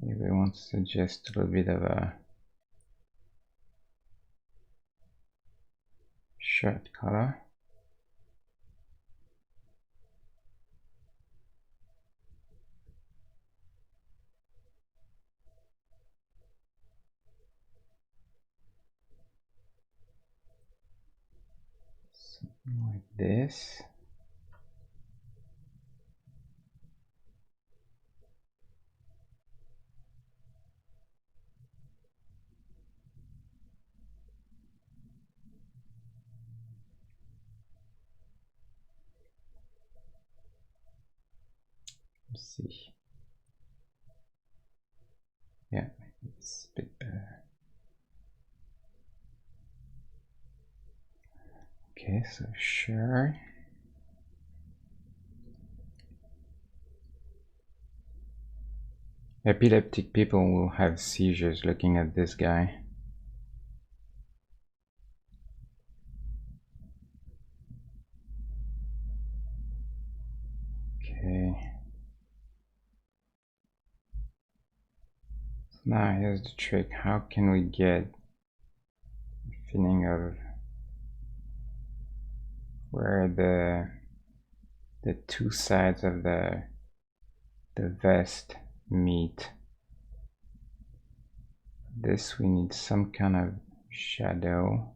Maybe I want to suggest a little bit of a shirt color. Something like this. Let's see. Yeah, it's a bit better. Okay, so sure. Epileptic people will have seizures looking at this guy. Okay. So now here's the trick. How can we get a feeling of where the two sides of the vest meet? This we need some kind of shadow,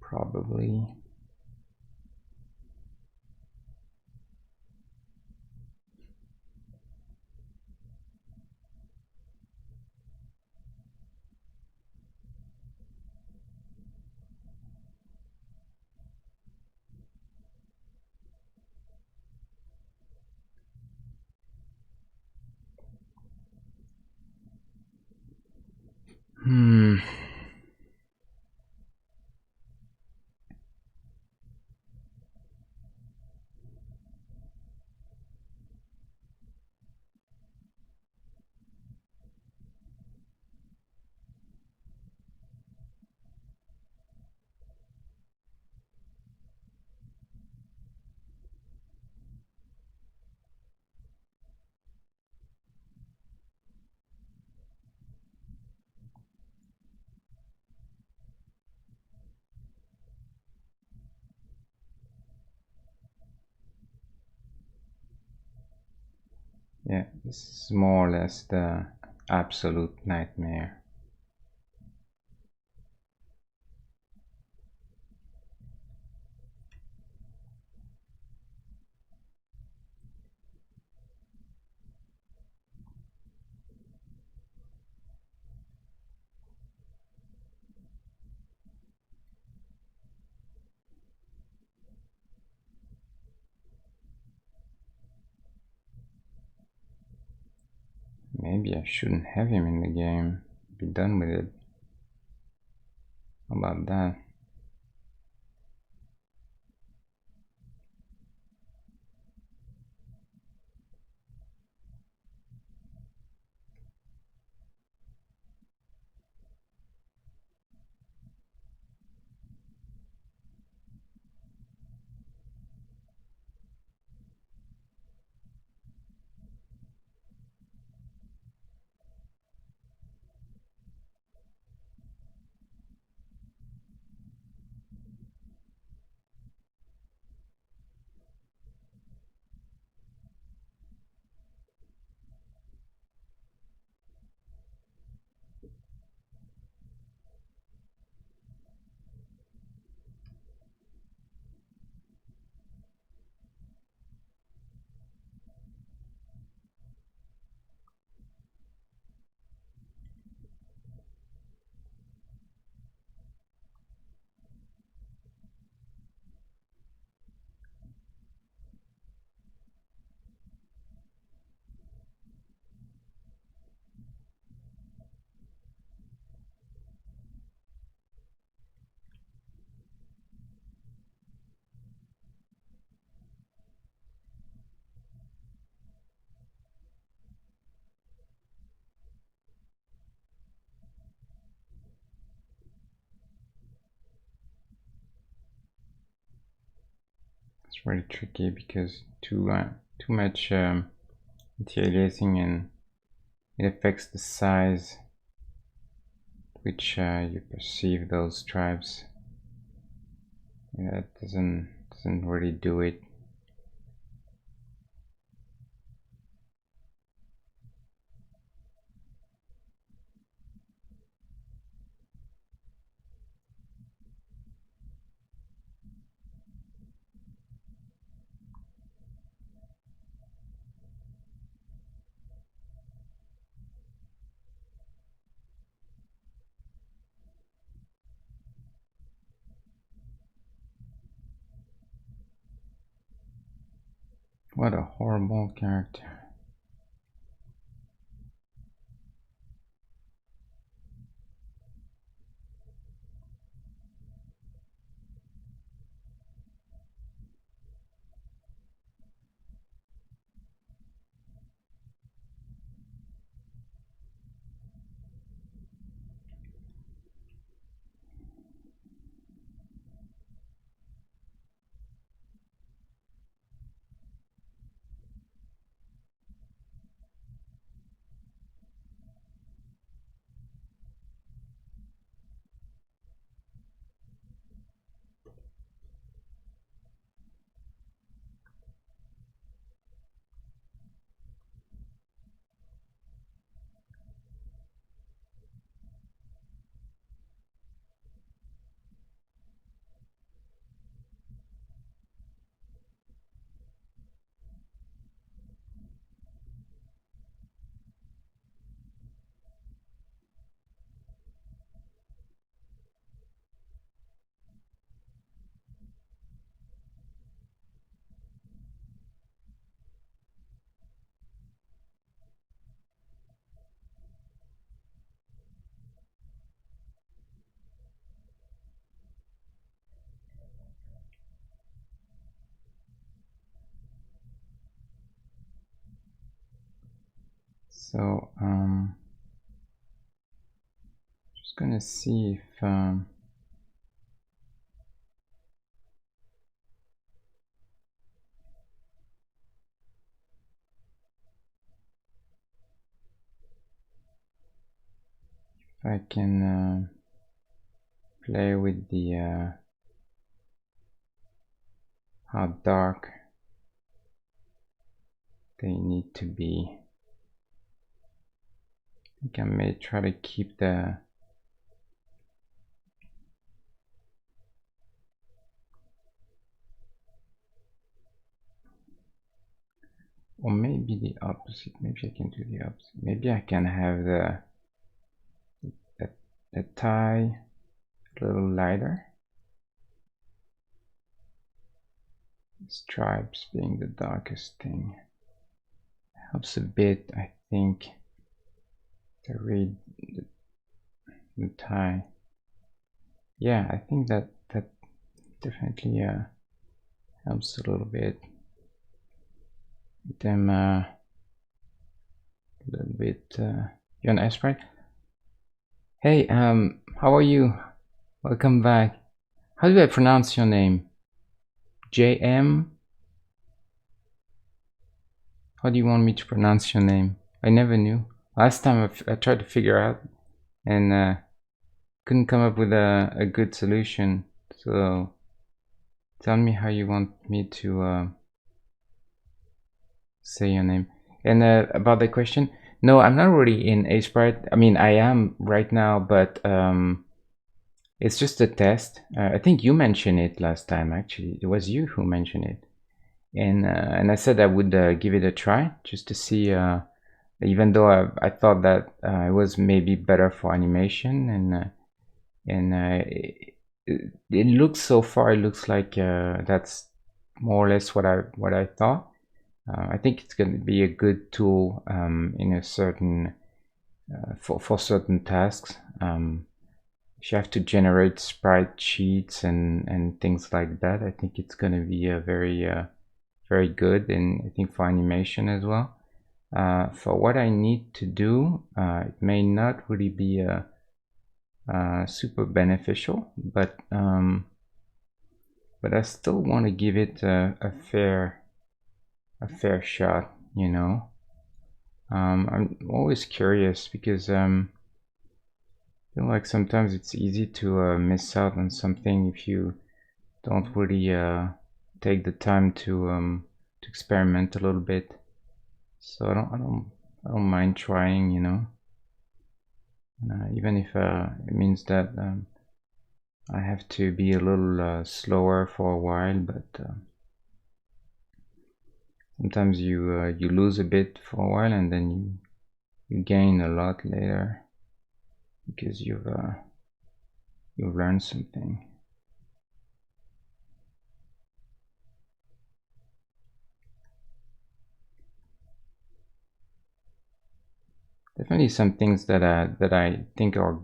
probably. Hmm. Yeah, this is more or less the absolute nightmare. Maybe I shouldn't have him in the game. Be done with it. How about that? It's really tricky because too much anti-aliasing, and it affects the size which you perceive those tribes. Yeah, it doesn't really do it. What a horrible character. So just gonna see if I can play with the how dark they need to be. I think I may try to keep the or maybe the opposite. Maybe I can do the opposite. Maybe I can have the tie a little lighter. Stripes being the darkest thing. Helps a bit, I think, to read the tie. Yeah, I think that definitely helps a little bit. Them a little bit. You're an Sprite. Hey, how are you? Welcome back. How do I pronounce your name? JM? How do you want me to pronounce your name? I never knew. Last time I tried to figure out and couldn't come up with a good solution. So tell me how you want me to say your name. And about the question, no, I'm not really in Sprite. I mean, I am right now, but it's just a test. I think you mentioned it last time. Actually, it was you who mentioned it, and I said I would give it a try just to see. Even though I thought that it was maybe better for animation, and it looks so far. It looks like that's more or less what I thought. I think it's going to be a good tool in a certain for certain tasks. If you have to generate sprite sheets and things like that, I think it's going to be a very good, and I think for animation as well. For what I need to do, it may not really be super beneficial, but I still want to give it a fair shot, you know. I'm always curious because I feel like sometimes it's easy to miss out on something if you don't really take the time to experiment a little bit. So I don't mind trying, you know. Even if it means that I have to be a little slower for a while, but sometimes you lose a bit for a while and then you gain a lot later because you've learned something. definitely some things that I think are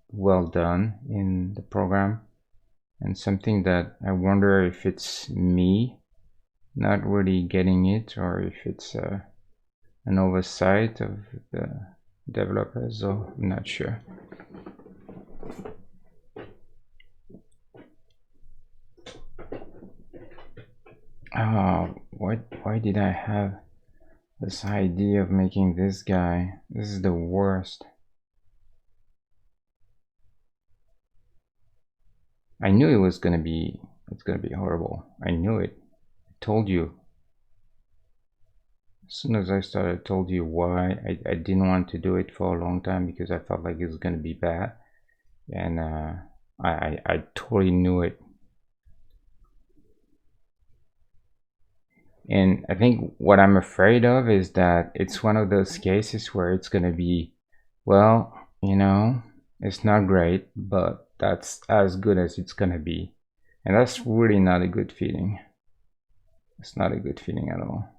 well done in the program, and something that I wonder if it's me not really getting it, or if it's an oversight of the developers, so I'm not sure. Why did I have this idea of making this guy? This is the worst. I knew it's gonna be horrible. I knew it. I told you. As soon as I started, I told you why I didn't want to do it for a long time, because I felt like it was gonna be bad, and I totally knew it. And I think what I'm afraid of is that it's one of those cases where it's gonna be, well, it's not great, but that's as good as it's gonna be. And that's really not a good feeling. It's not a good feeling at all.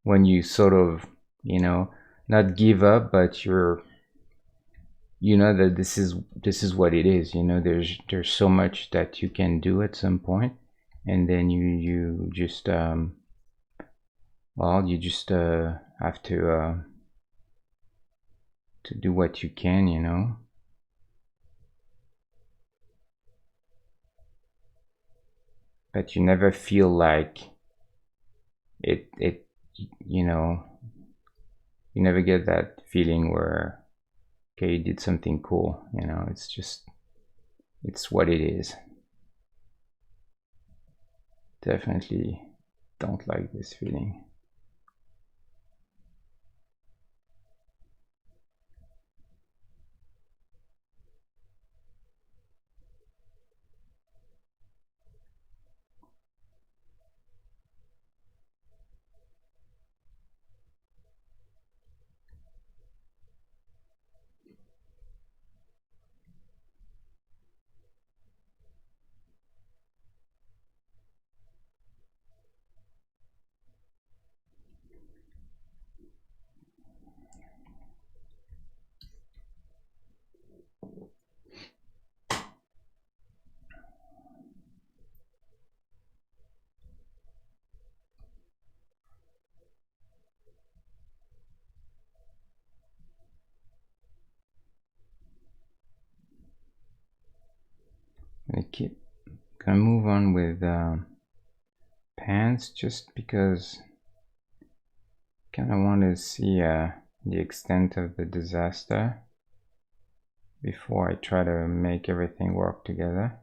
When you sort of, not give up, but you know that this is what it is. There's so much that you can do at some point, and then you just well, you just have to do what you can. But you never feel like it you know you never get that feeling where, okay, you did something cool. It's what it is. Definitely don't like this feeling. Gonna move on with pants, just because kind of want to see the extent of the disaster before I try to make everything work together.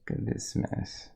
Look at this mess.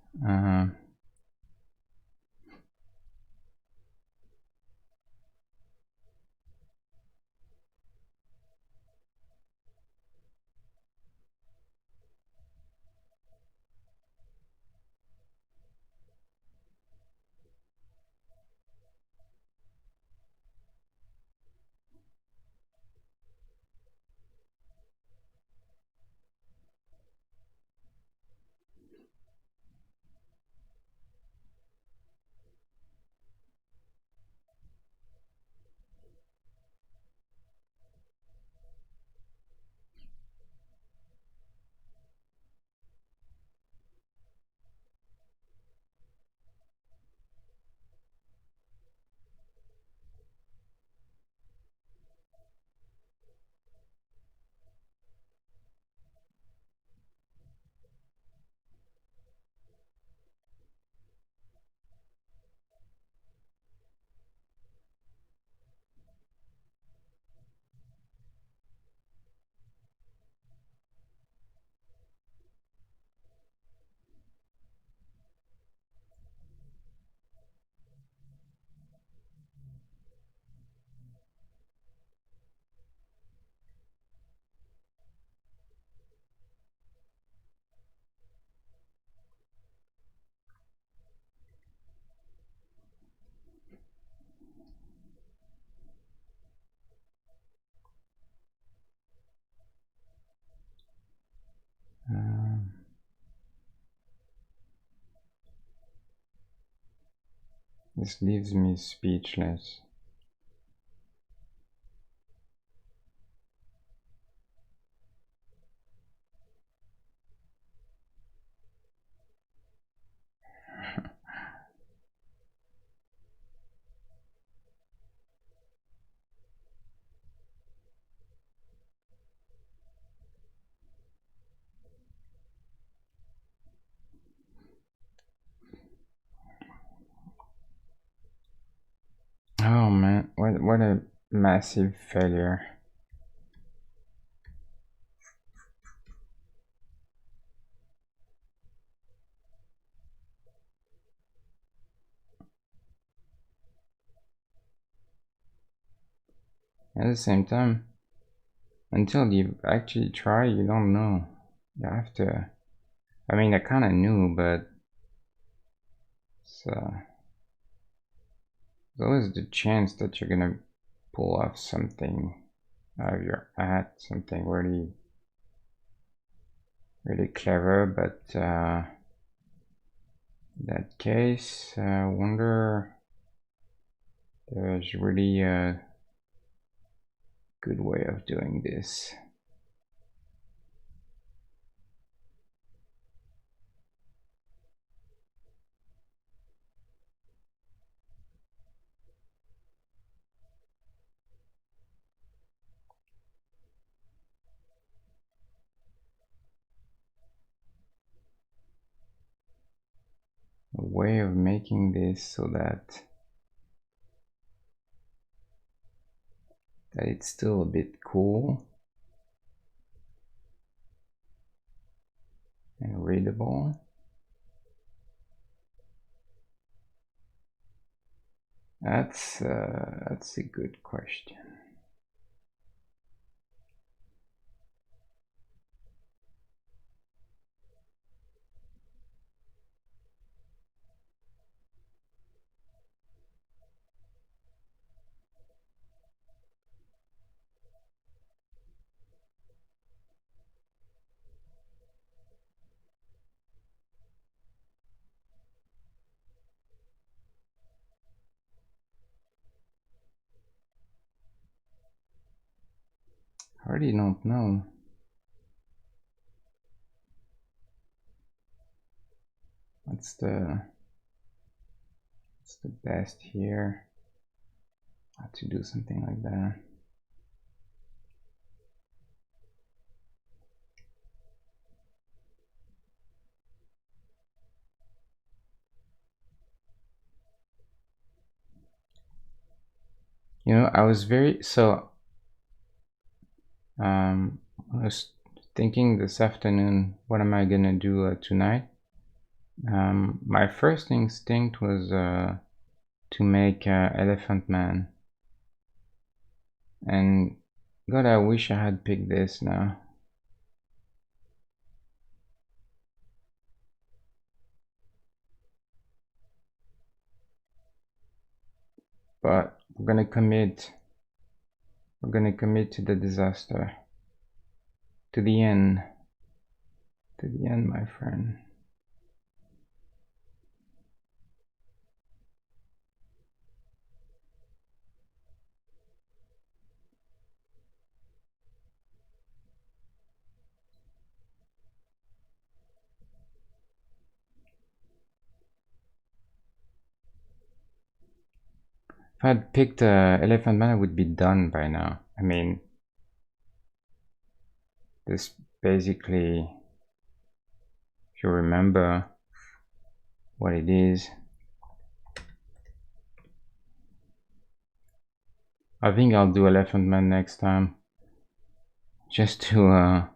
This leaves me speechless. Oh man, what a massive failure. At the same time, until you actually try, you don't know. You have to. I mean, I kind of knew, but there's always the chance that you're gonna pull off something out of your hat, something really, really clever. But in that case, I wonder there's really a good way of doing this. A way of making this so that it's still a bit cool and readable. That's a good question. I really don't know. What's the best here? How to do something like that? You know, I was very I was thinking this afternoon, what am I gonna do tonight? My first instinct was to make Elephant Man, and God, I wish I had picked this now. But we're gonna commit to the disaster, to the end, my friend. If I had picked Elephant Man, I would be done by now. I mean, this basically, if you remember what it is, I think I'll do Elephant Man next time, just to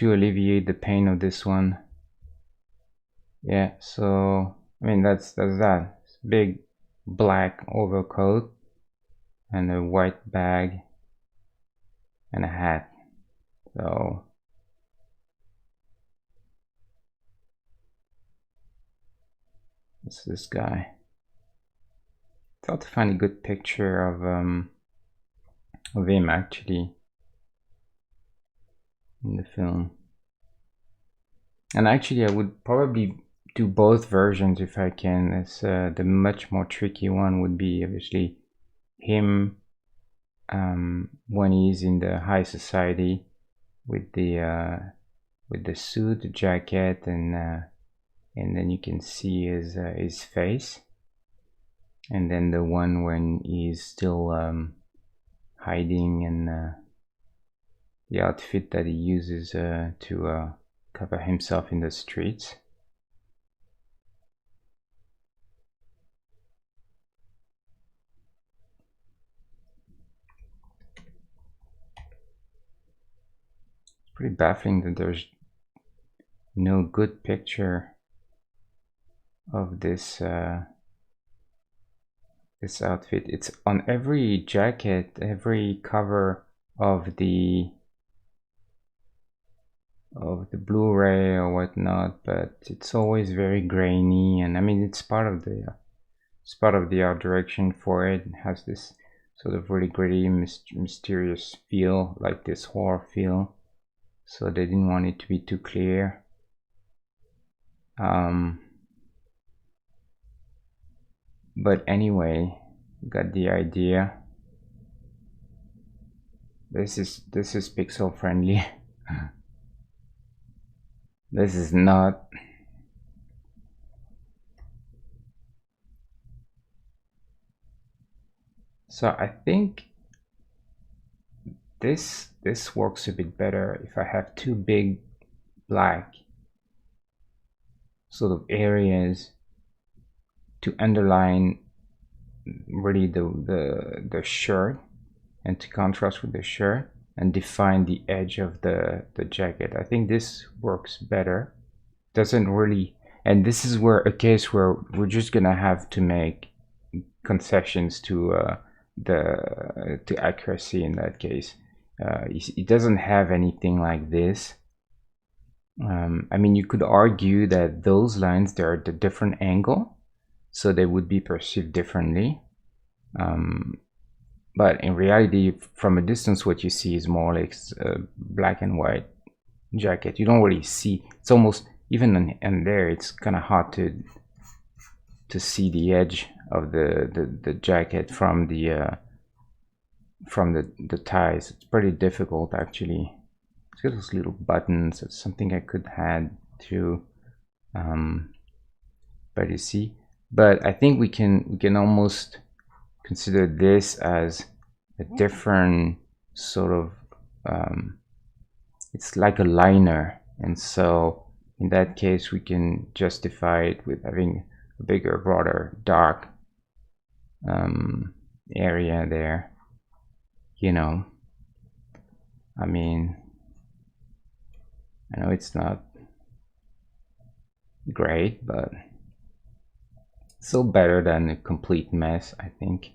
alleviate the pain of this one. Yeah, so I mean that's that. It's big black overcoat and a white bag and a hat. So it's this guy. Thought to find a good picture of him actually in the film. And actually I would probably do both versions if I can. It's, the much more tricky one would be obviously him when he's in the high society with the suit, the jacket, and then you can see his face. And then the one when he's still hiding, and the outfit that he uses to cover himself in the streets. It's pretty baffling that there's no good picture of this this outfit. It's on every jacket, every cover of the Blu-ray or whatnot, but it's always very grainy. And I mean, it's part of the art direction for it. It has this sort of really gritty, mysterious feel, like this horror feel. So they didn't want it to be too clear. But anyway, got the idea. This is pixel friendly. This is not. So I think this works a bit better if I have two big black sort of areas to underline really the shirt, and to contrast with the shirt and define the edge of the jacket. I think this works better. Doesn't really, and this is where a case where we're just gonna have to make concessions to to accuracy in that case. It doesn't have anything like this. I mean, you could argue that those lines, they're at a different angle, so they would be perceived differently. But in reality, from a distance, what you see is more like a black and white jacket. You don't really see. It's almost, even in there, it's kind of hard to see the edge of the jacket from the ties. It's pretty difficult, actually. It's got those little buttons. It's something I could add to, but you see. But I think we can almost consider this as a different sort of it's like a liner, and so in that case we can justify it with having a bigger, broader, dark area there, you know. I mean, I know it's not great, but still better than a complete mess, I think.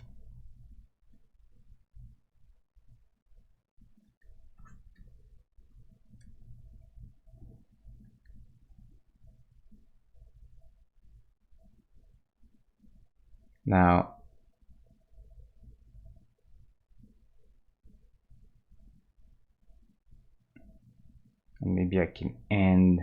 Now, maybe I can end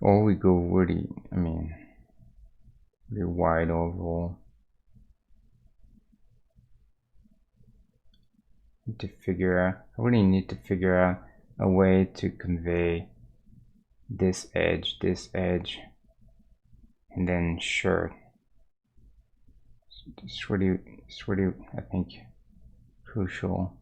or we go really, I mean, really wide overall. To figure out, I really need to figure out a way to convey this edge, and then shirt. It's really, I think, crucial.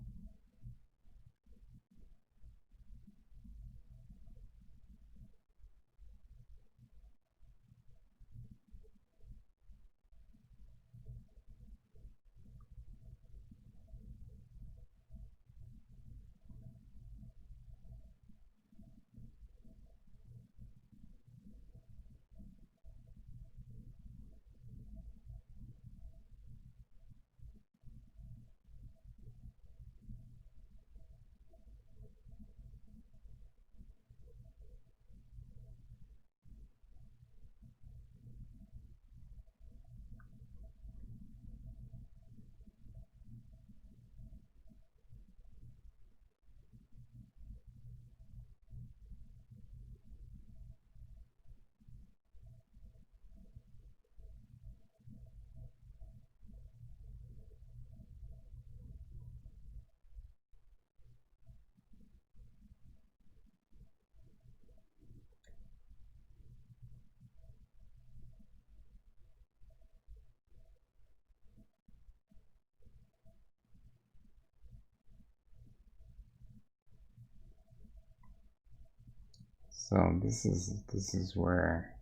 So this is where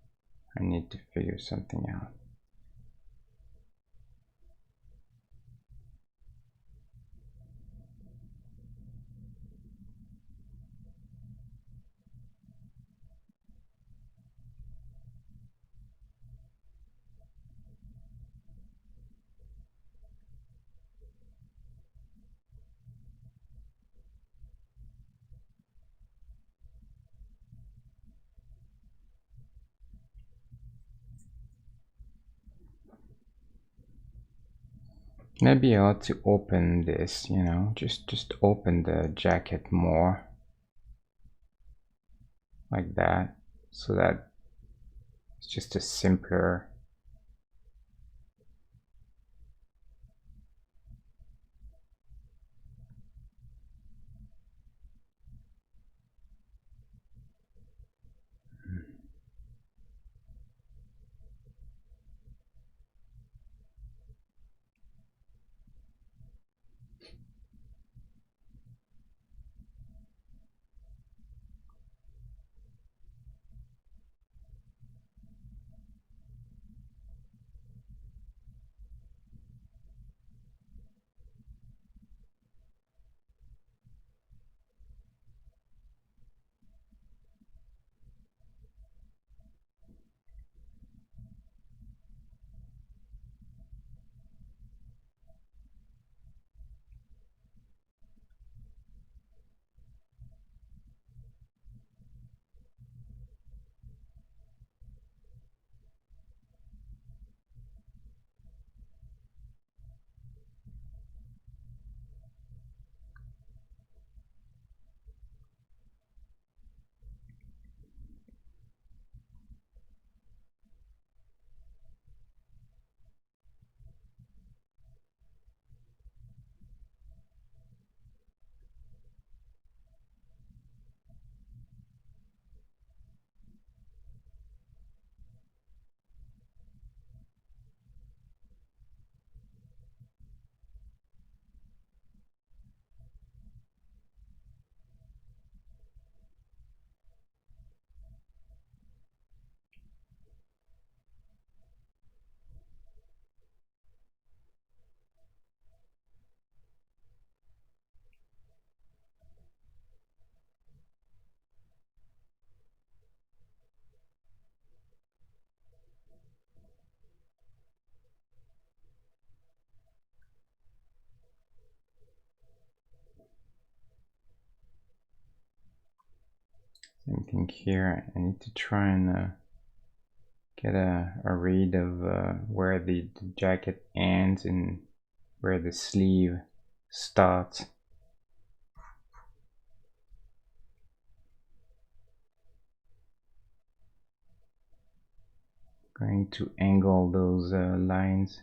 I need to figure something out. Maybe I ought to open this, just open the jacket more like that, so that it's just a simpler. Same thing here. I need to try and get a read of where the jacket ends and where the sleeve starts. Going to angle those lines.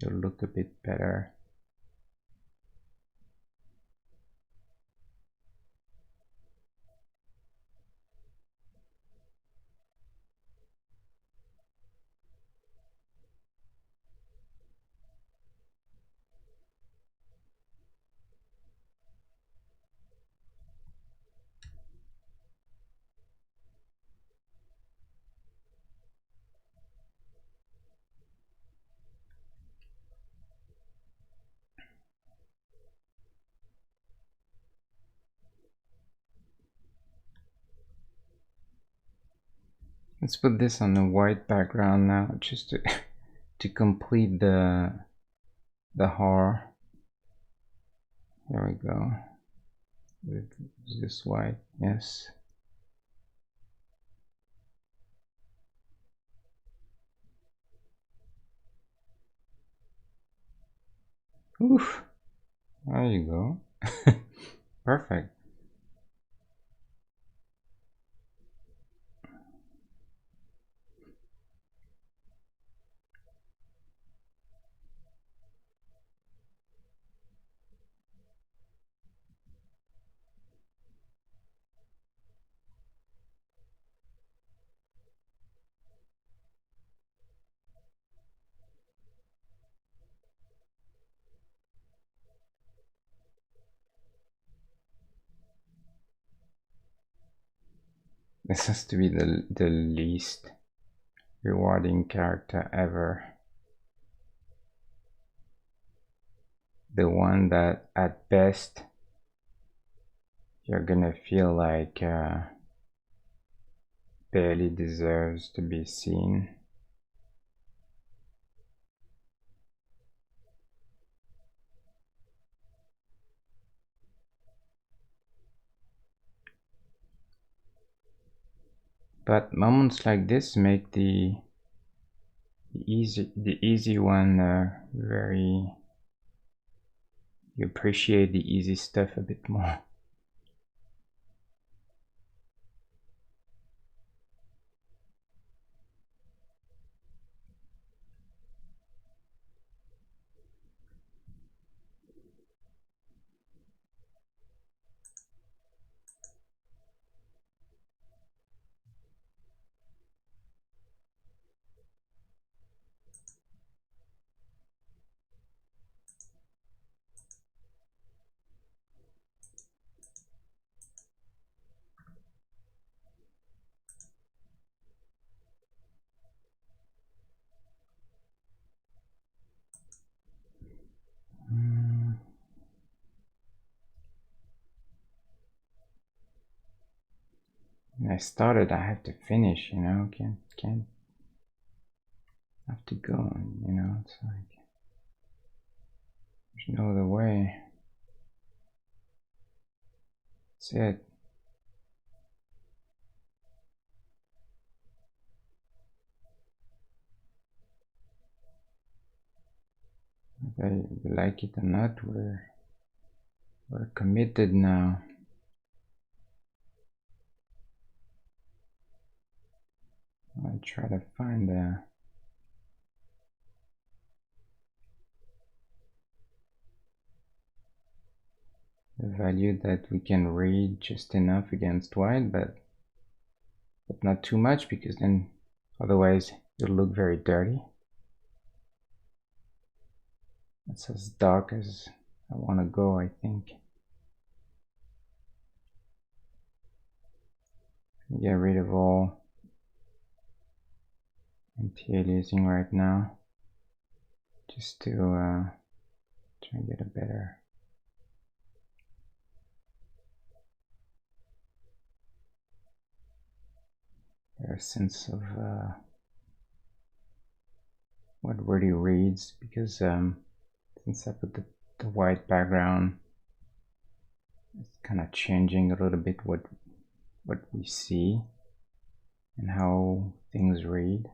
It'll look a bit better. Let's put this on a white background now, just to to complete the horror. There we go. Is this white? Yes. Oof. There you go. Perfect. This has to be the least rewarding character ever. The one that at best you're gonna feel like barely deserves to be seen. But moments like this make the easy one very. You appreciate the easy stuff a bit more. When I started, I have to finish. Can't have to go. It's like there's no other way. That's it. Whether we like it or not, we're committed now. I try to find the value that we can read just enough against white, but not too much, because then otherwise it'll look very dirty. That's as dark as I want to go, I think. Get rid of all anti-aliasing right now, just to try and get a better sense of what really reads, because since I put the white background, it's kind of changing a little bit what we see and how things read.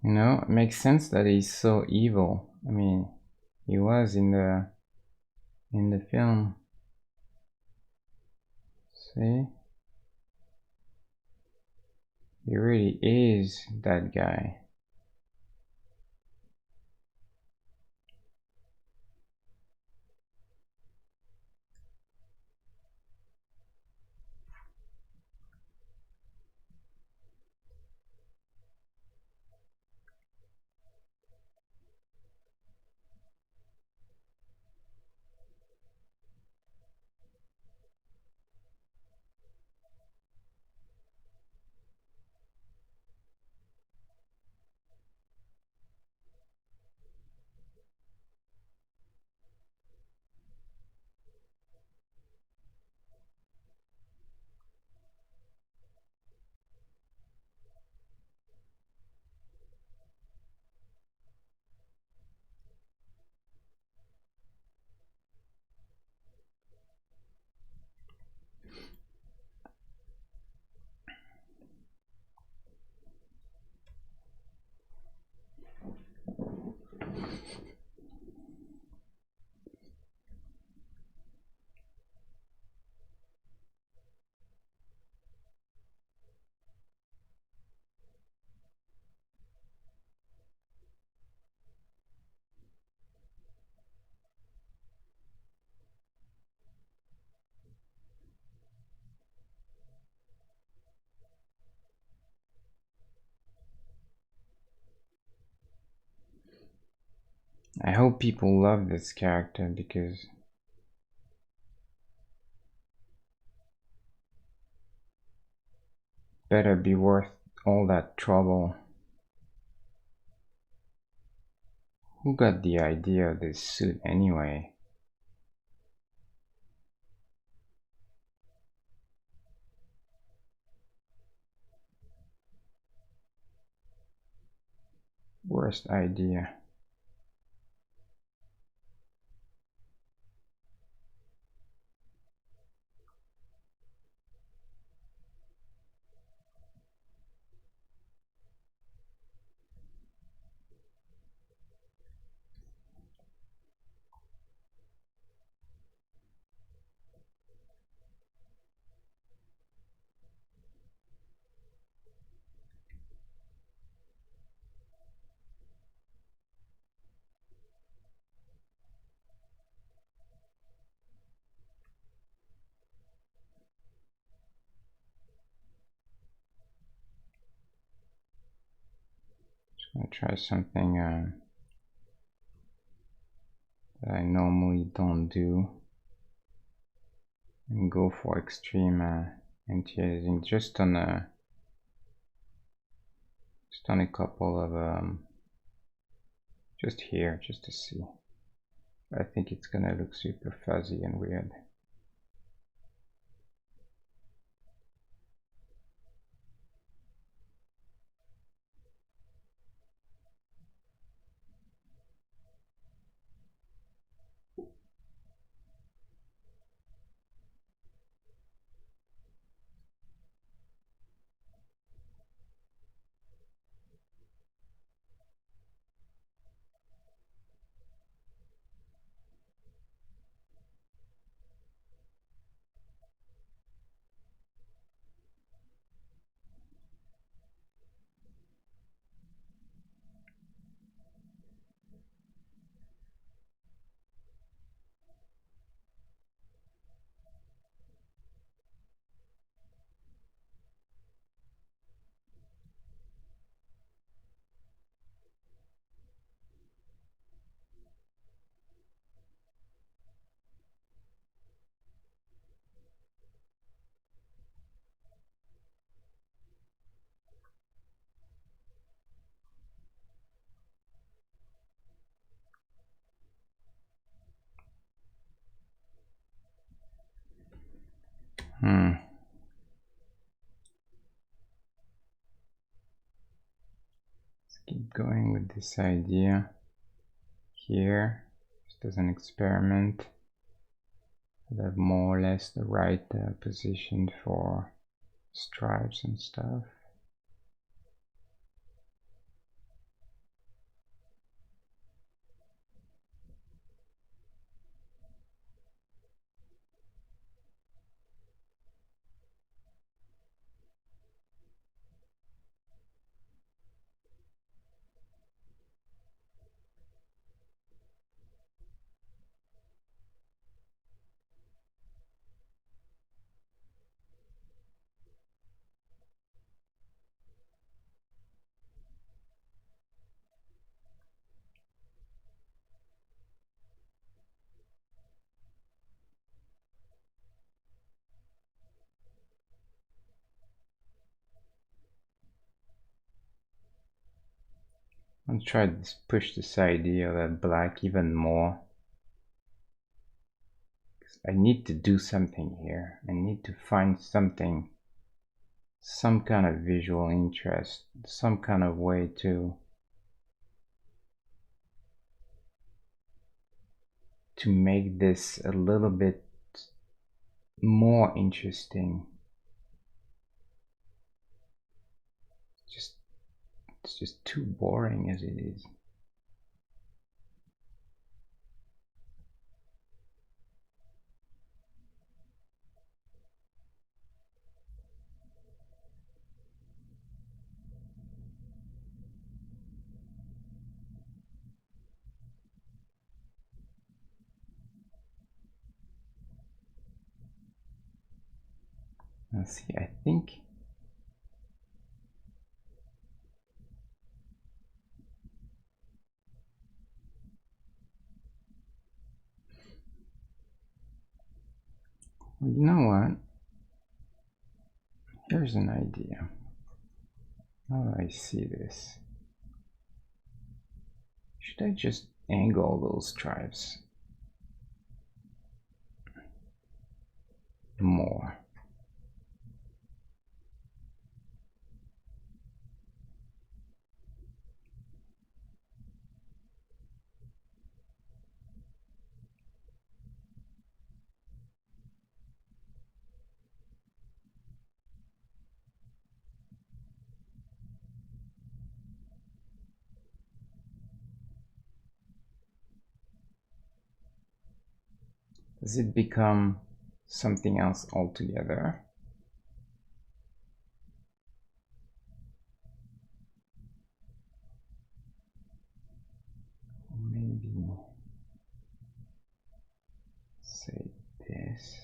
It makes sense that he's so evil. I mean, he was in the film. See? He really is that guy. I hope people love this character because better be worth all that trouble. Who got the idea of this suit anyway? Worst idea. I'll try something that I normally don't do and go for extreme anti-aliasing just on a couple of just here, just to see. I think it's gonna look super fuzzy and weird. Let's keep going with this idea here, just as an experiment. I have more or less the right position for stripes and stuff. I'll try to push this idea of that black even more. I need to do something here. I need to find something, some kind of visual interest, some kind of way to make this a little bit more interesting. It's just too boring as it is. Let's see, I think Well, you know what? Here's an idea. How do I see this? Should I just angle those stripes more? Does it become something else altogether? Maybe say this.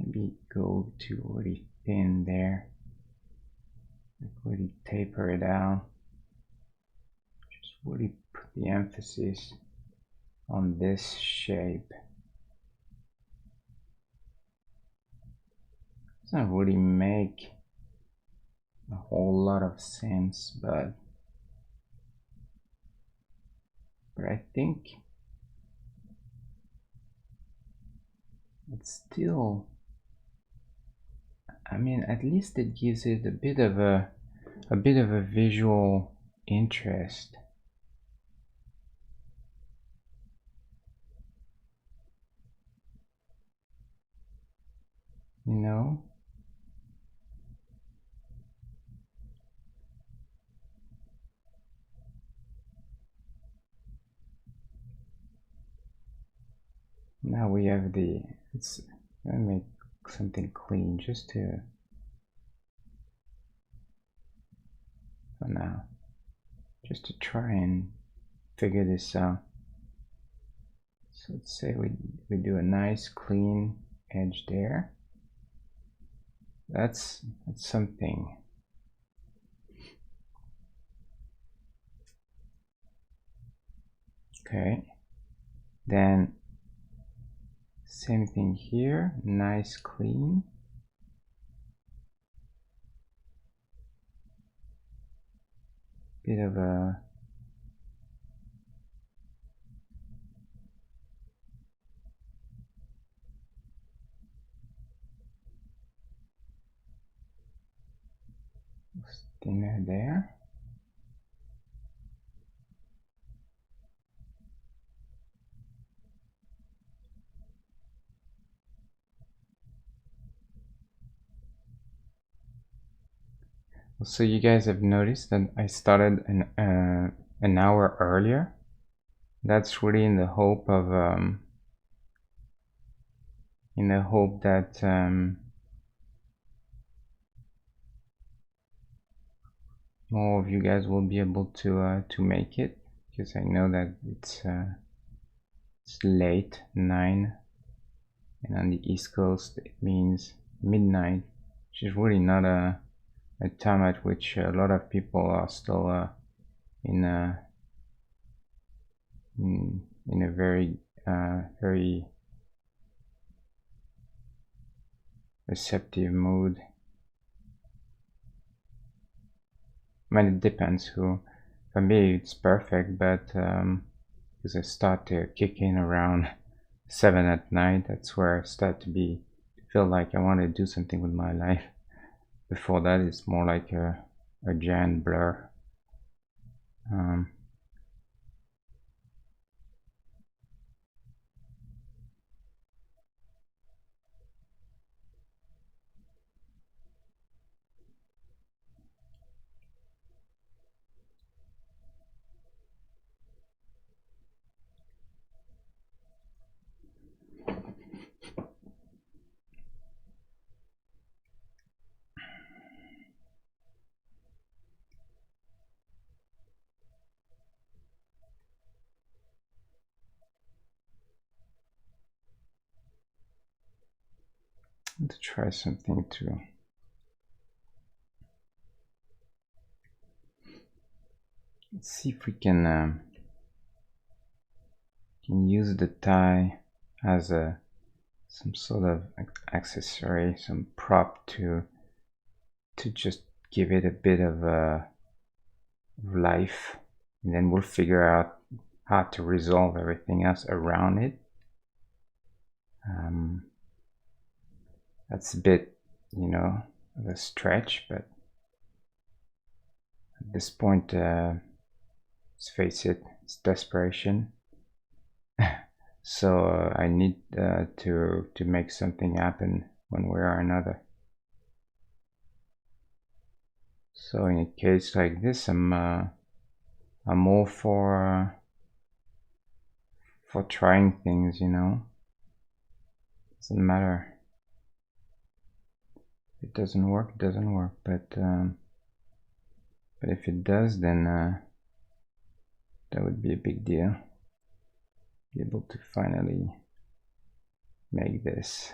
Maybe go to really thin there. Like really taper it out. Just really put the emphasis on this shape. Doesn't really make a whole lot of sense, but I think it's still, I mean, at least it gives it a bit of a visual interest. You know? Now we have the, it's, let me make something clean just to, for now, just to try and figure this out. So let's say we do a nice clean edge there. That's something. Okay. Then same thing here, nice clean. Bit of a thinner there. So you guys have noticed that I started an hour earlier. That's really in the hope of that more of you guys will be able to make it, because I know that it's late 9, and on the East Coast it means midnight, which is really not a time at which a lot of people are still in a very very receptive mood. I mean, it depends who. For me, it's perfect, but because I start to kick in around 7 at night, that's where I start to feel like I want to do something with my life. Before that, it's more like a giant blur. to try something too. Let's see if we can use the tie as some sort of accessory, some prop to just give it a bit of life, and then we'll figure out how to resolve everything else around it. That's a bit, of a stretch, but at this point, let's face it, it's desperation. So I need to make something happen one way or another. So in a case like this, I'm all for trying things, Doesn't matter. If it doesn't work, it doesn't work. But if it does, then that would be a big deal. Be able to finally make this.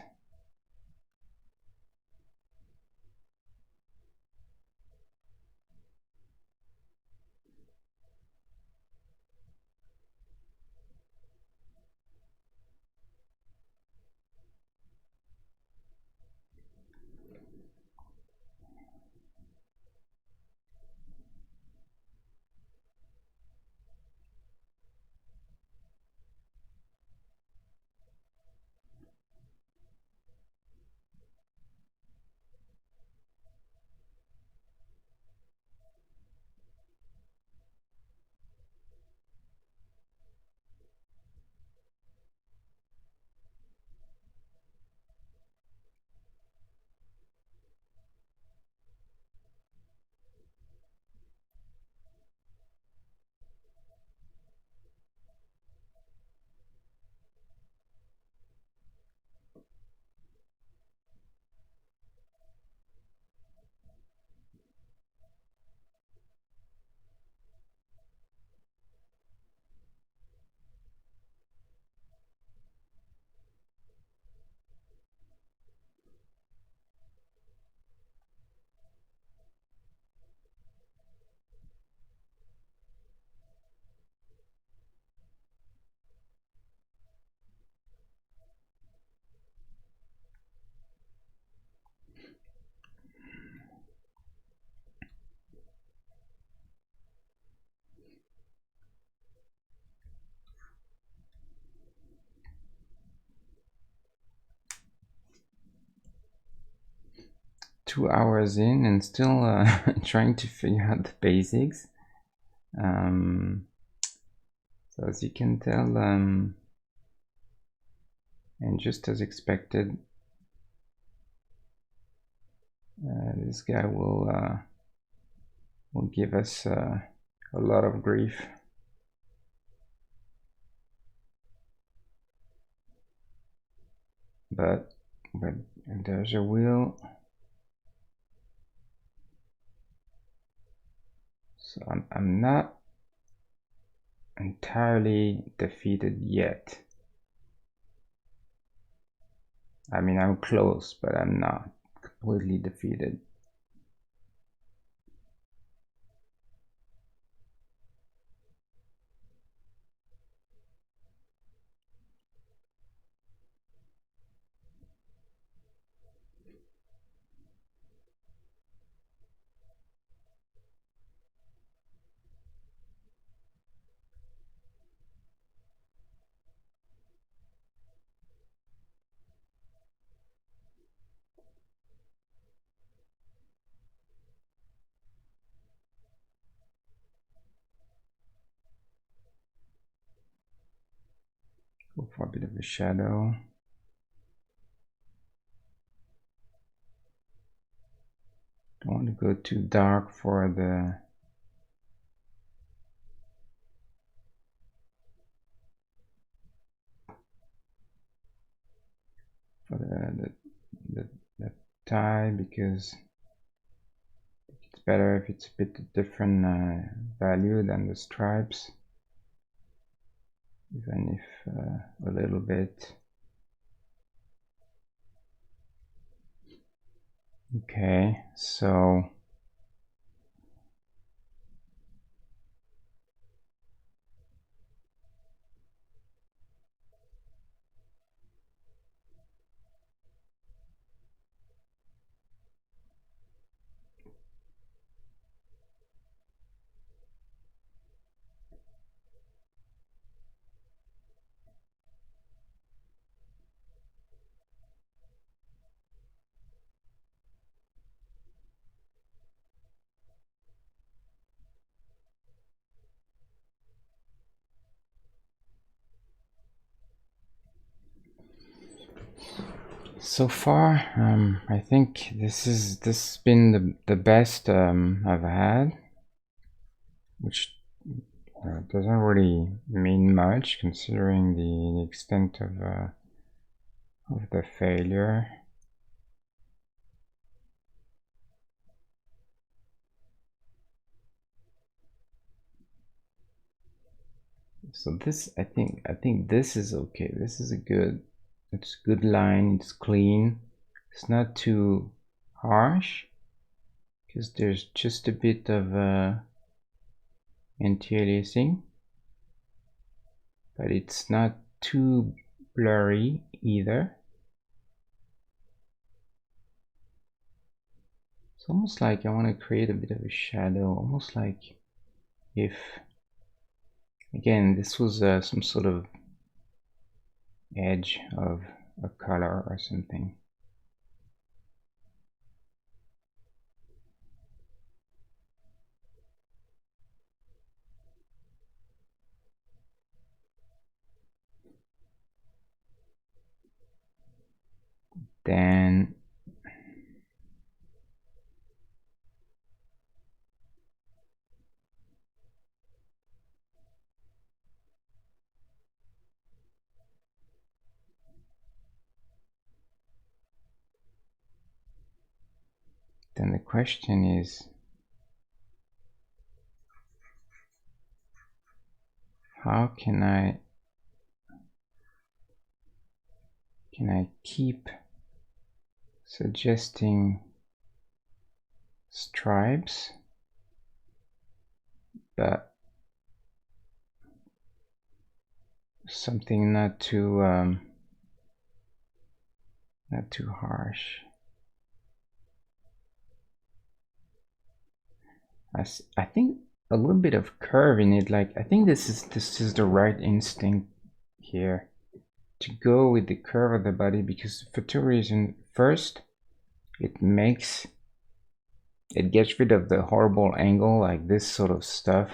2 hours in and still trying to figure out the basics. So as you can tell, and just as expected, this guy will give us a lot of grief. But there's a wheel. So I'm not entirely defeated yet. I mean, I'm close, but I'm not completely defeated. Go for a bit of a shadow. Don't want to go too dark for the tie, because it's better if it's a bit different value than the stripes, even if a little bit. Okay, so so far, I think this has been the best I've had, which doesn't really mean much considering the extent of the failure. So this, I think this is okay. This is it's a good line. It's clean. It's not too harsh because there's just a bit of anti-aliasing, but it's not too blurry either. It's almost like I want to create a bit of a shadow, almost like if, again, this was some sort of edge of a color or something. Then the question is, how can I keep suggesting stripes, but something not too harsh. I think a little bit of curve in it. Like I think this is the right instinct here, to go with the curve of the body, because for two reasons. First, it gets rid of the horrible angle, like this sort of stuff,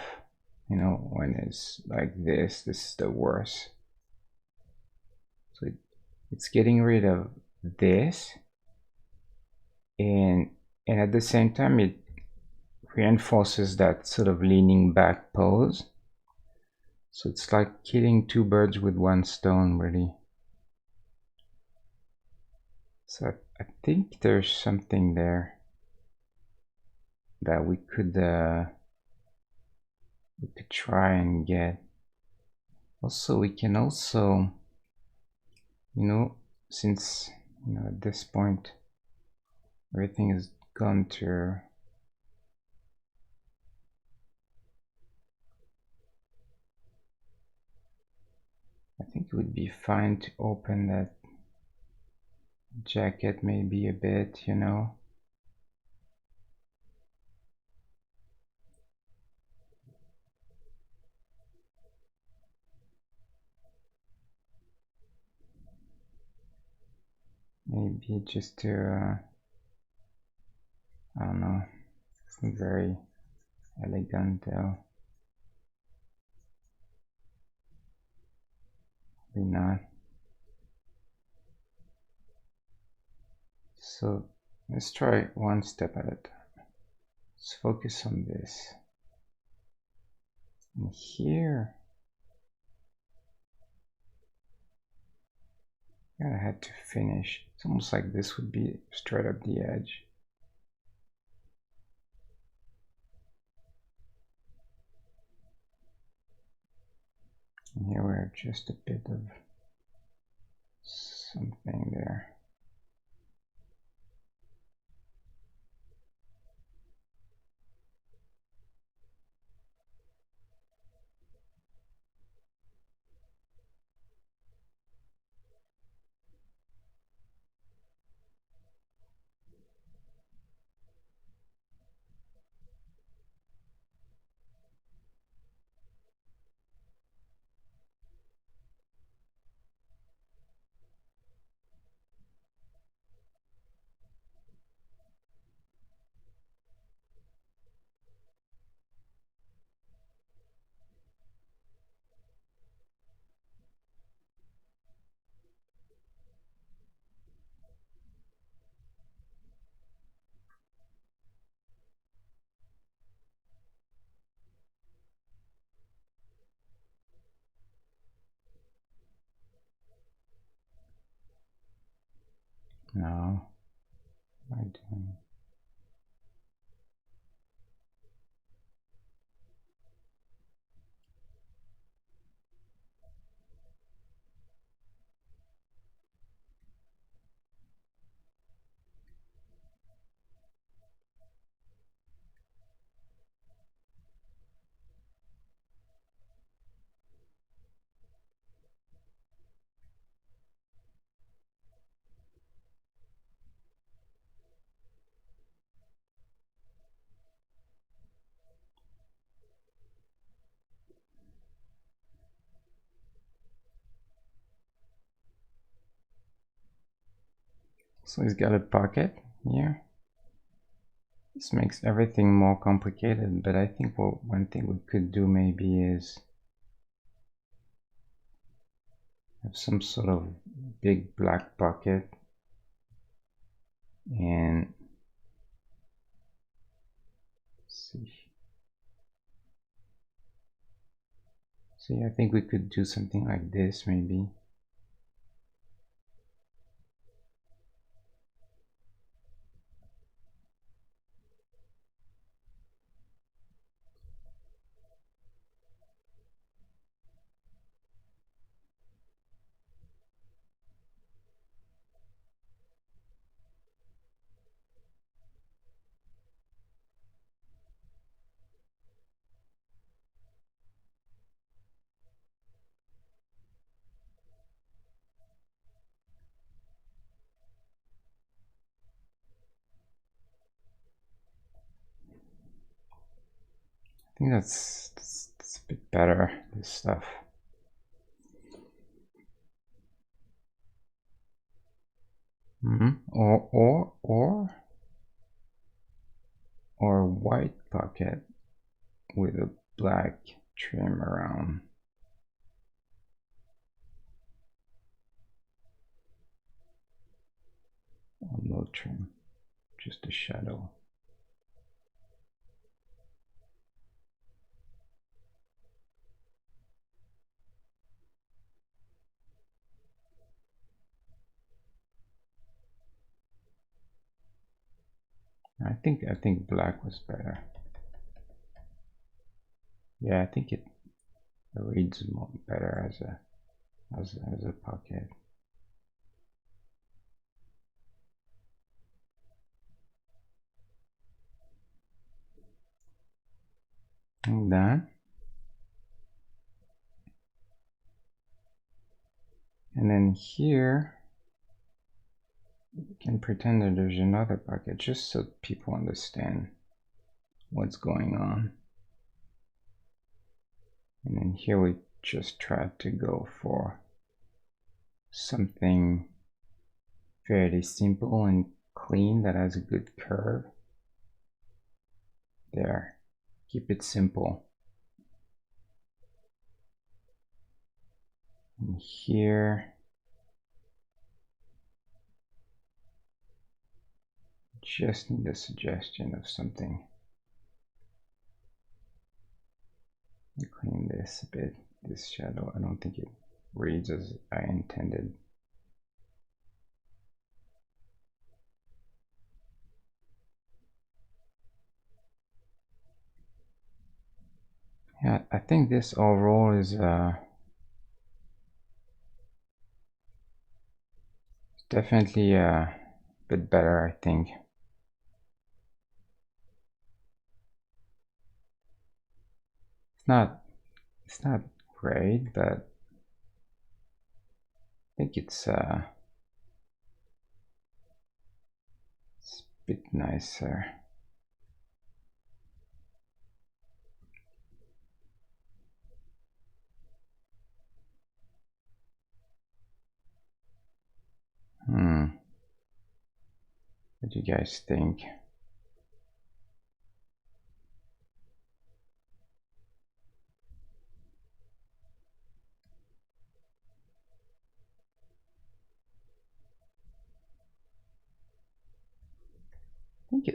you know, when it's like this is the worst. So it's getting rid of this, and at the same time it reinforces that sort of leaning back pose. So it's like killing two birds with one stone, really. So I think there's something there that we could try and get. Also, we can also, you know, since, you know, at this point everything is gone to, I think it would be fine to open that jacket maybe a bit, you know. Maybe just to, I don't know, it's not very elegant though. Maybe not. So let's try one step at a time. Let's focus on this. And here, I had to finish. It's almost like this would be straight up the edge. And here we have just a bit of something there. No. What am I doing? So he's got a pocket here. This makes everything more complicated, but I think one thing we could do maybe is have some sort of big black pocket, and see, I think we could do something like this maybe. I think that's a bit better, this stuff. Or a white pocket with a black trim around. Or no trim, just a shadow. I think black was better. Yeah, I think it reads more better as a pocket. And that. And then here we can pretend that there's another pocket just so people understand what's going on. And then here we just try to go for something fairly simple and clean that has a good curve. There, keep it simple. And here, just need a suggestion of something. Clean this a bit, this shadow. I don't think it reads as I intended. Yeah, I think this overall is definitely a bit better, I think. It's not great, but I think it's a bit nicer. What do you guys think?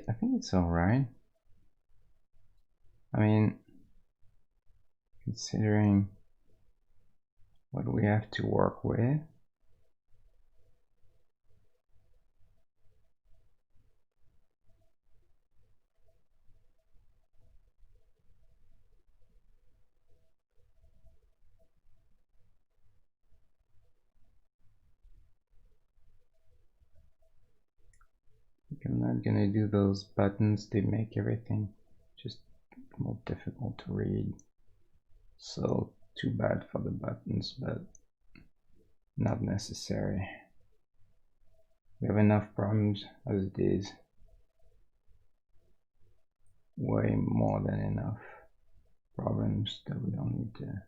I think it's all right. I mean, considering what we have to work with, I'm not gonna do those buttons. They make everything just more difficult to read. So too bad for the buttons, but not necessary. We have enough problems as it is. Way more than enough problems that we don't need to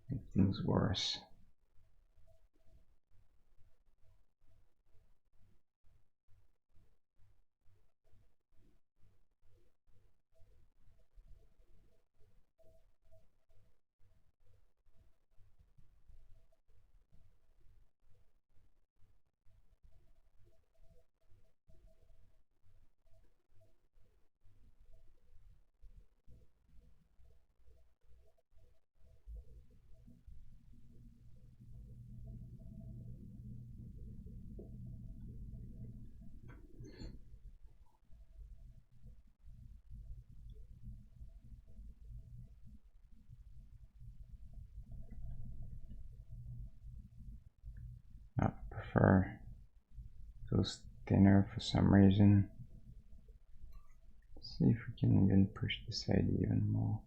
make things worse. I prefer those thinner for some reason. Let's see if we can even push the side even more.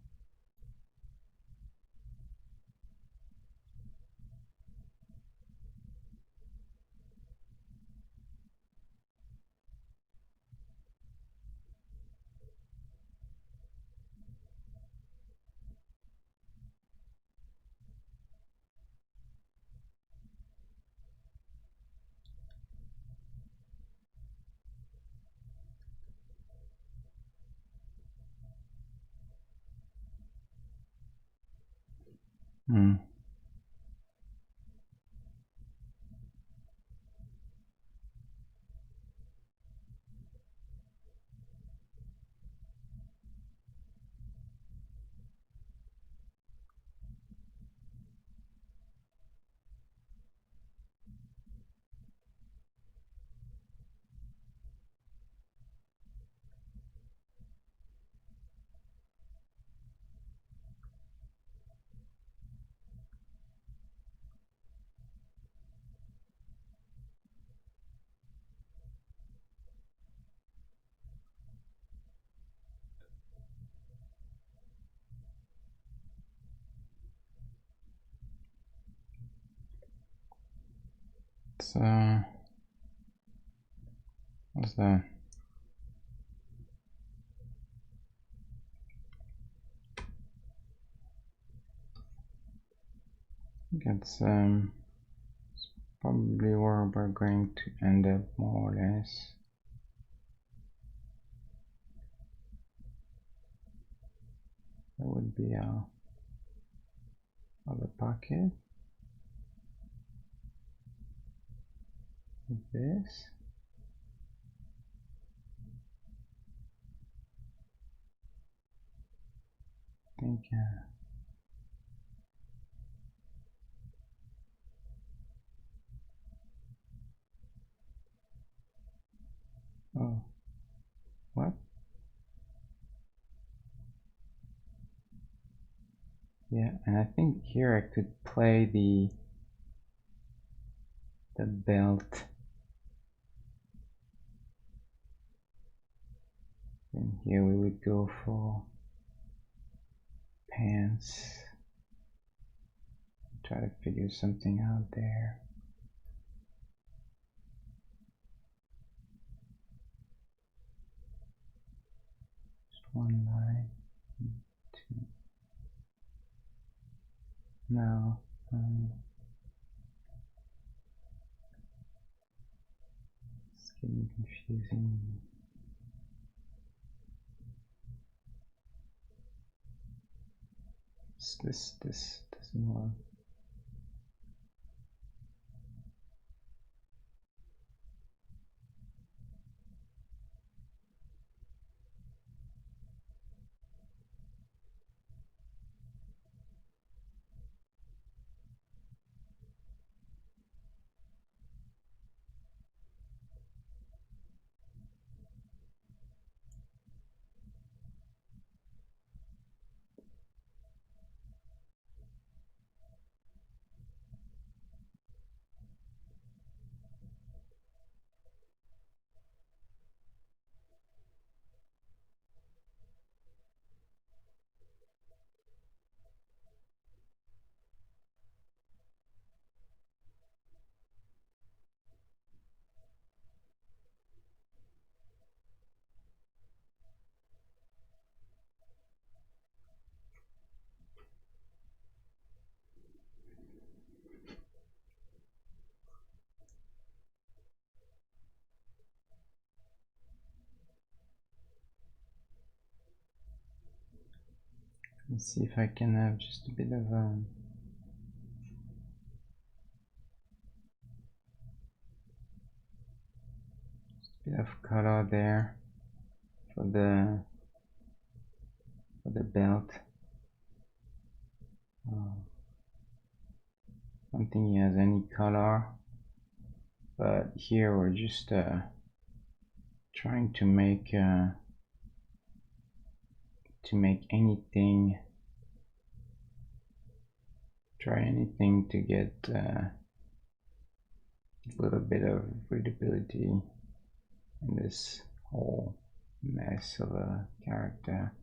Hmm. So what's that? That's probably where we're going to end up more or less. That would be our other pocket. Like this. I think oh, what? Yeah, and I think here I could play the belt. And here we would go for pants. Try to figure something out there. Just one line, two. Now, it's getting confusing. This doesn't work. Let's see if I can have just a bit of color there for the belt. I don't think he has any color, but here we're just trying to make anything, try anything to get a little bit of readability in this whole mess of a character.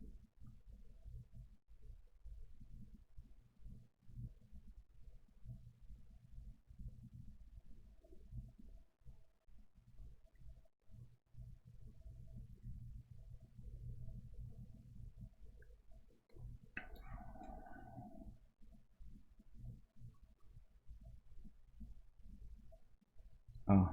Oh,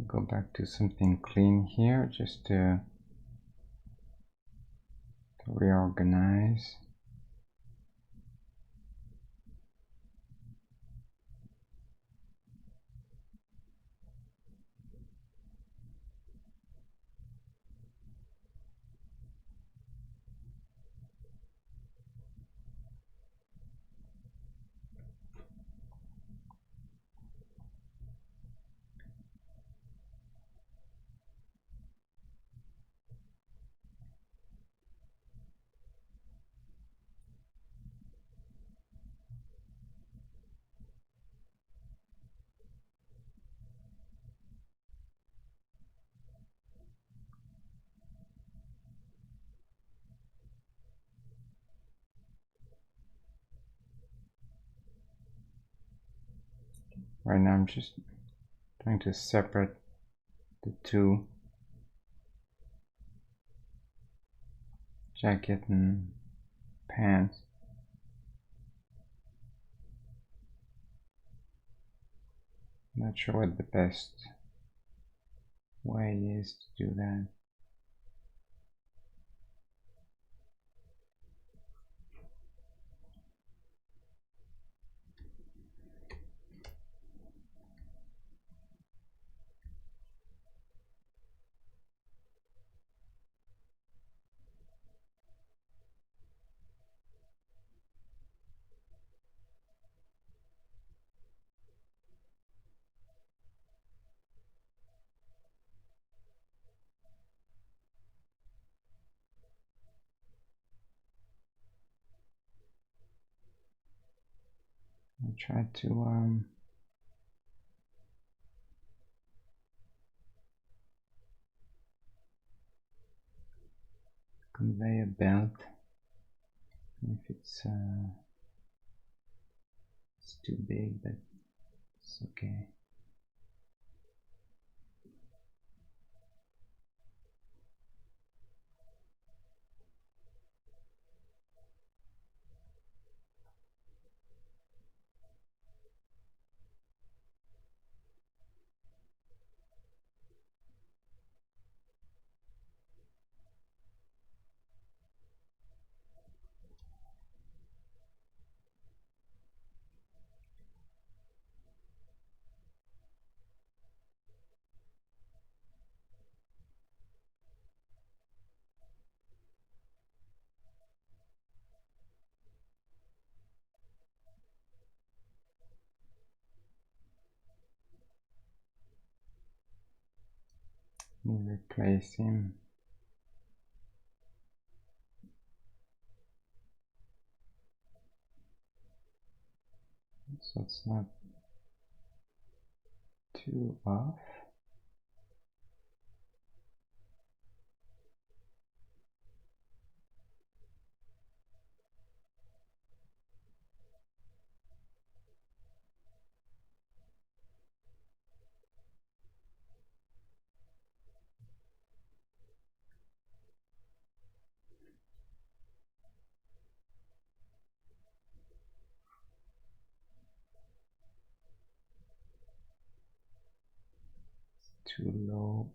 go back to something clean here just to reorganize. Right now I'm just trying to separate the two, jacket and pants. Not sure what the best way is to do that. I try to convey a belt. If it's It's too big, but it's okay. Replace him. So it's not too off. Too low.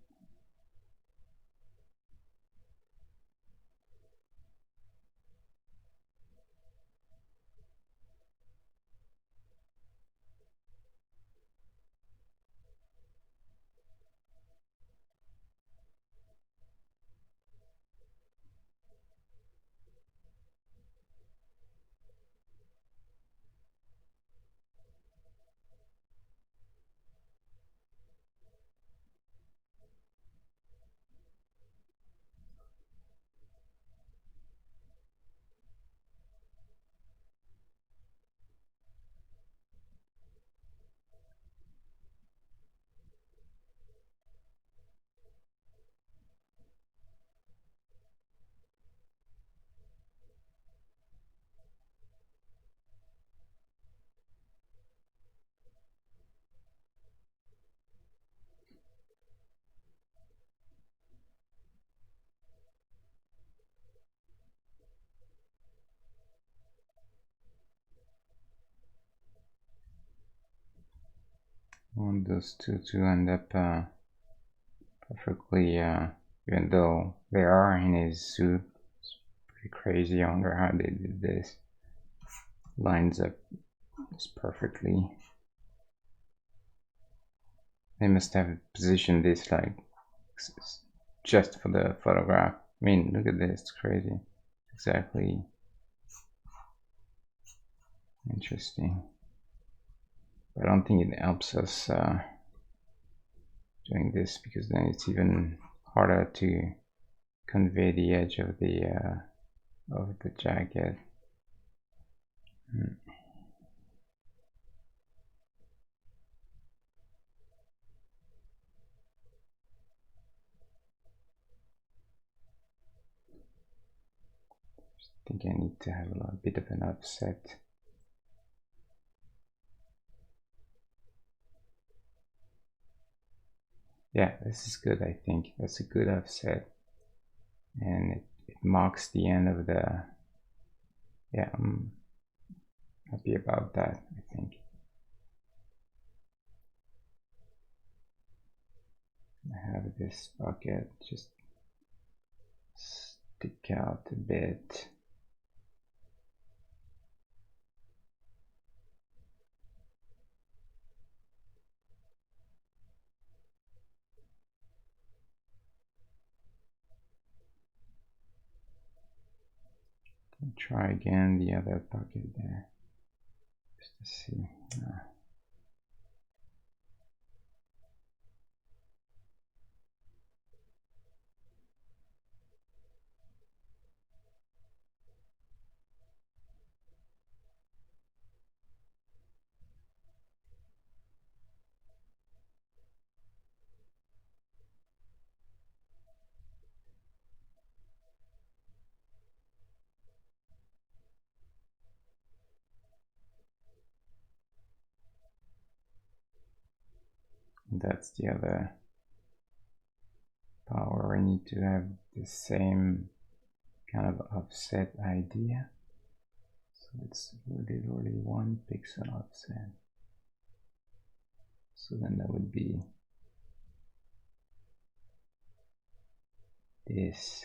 I want those two to end up perfectly, even though they are in his suit. It's pretty crazy. I wonder how they did this. Lines up just perfectly. They must have positioned this like just for the photograph. I mean, look at this, it's crazy. Exactly. Interesting. But I don't think it helps us doing this, because then it's even harder to convey the edge of the jacket. I think I need to have a bit of an offset. Yeah, this is good. I think that's a good offset, and it marks the end of the. Yeah, I'm happy about that. I think I have this bucket just stick out a bit. Try again the other bucket there, just to see. That's the other power. I need to have the same kind of offset idea. So it's really 1 pixel offset. So then that would be this.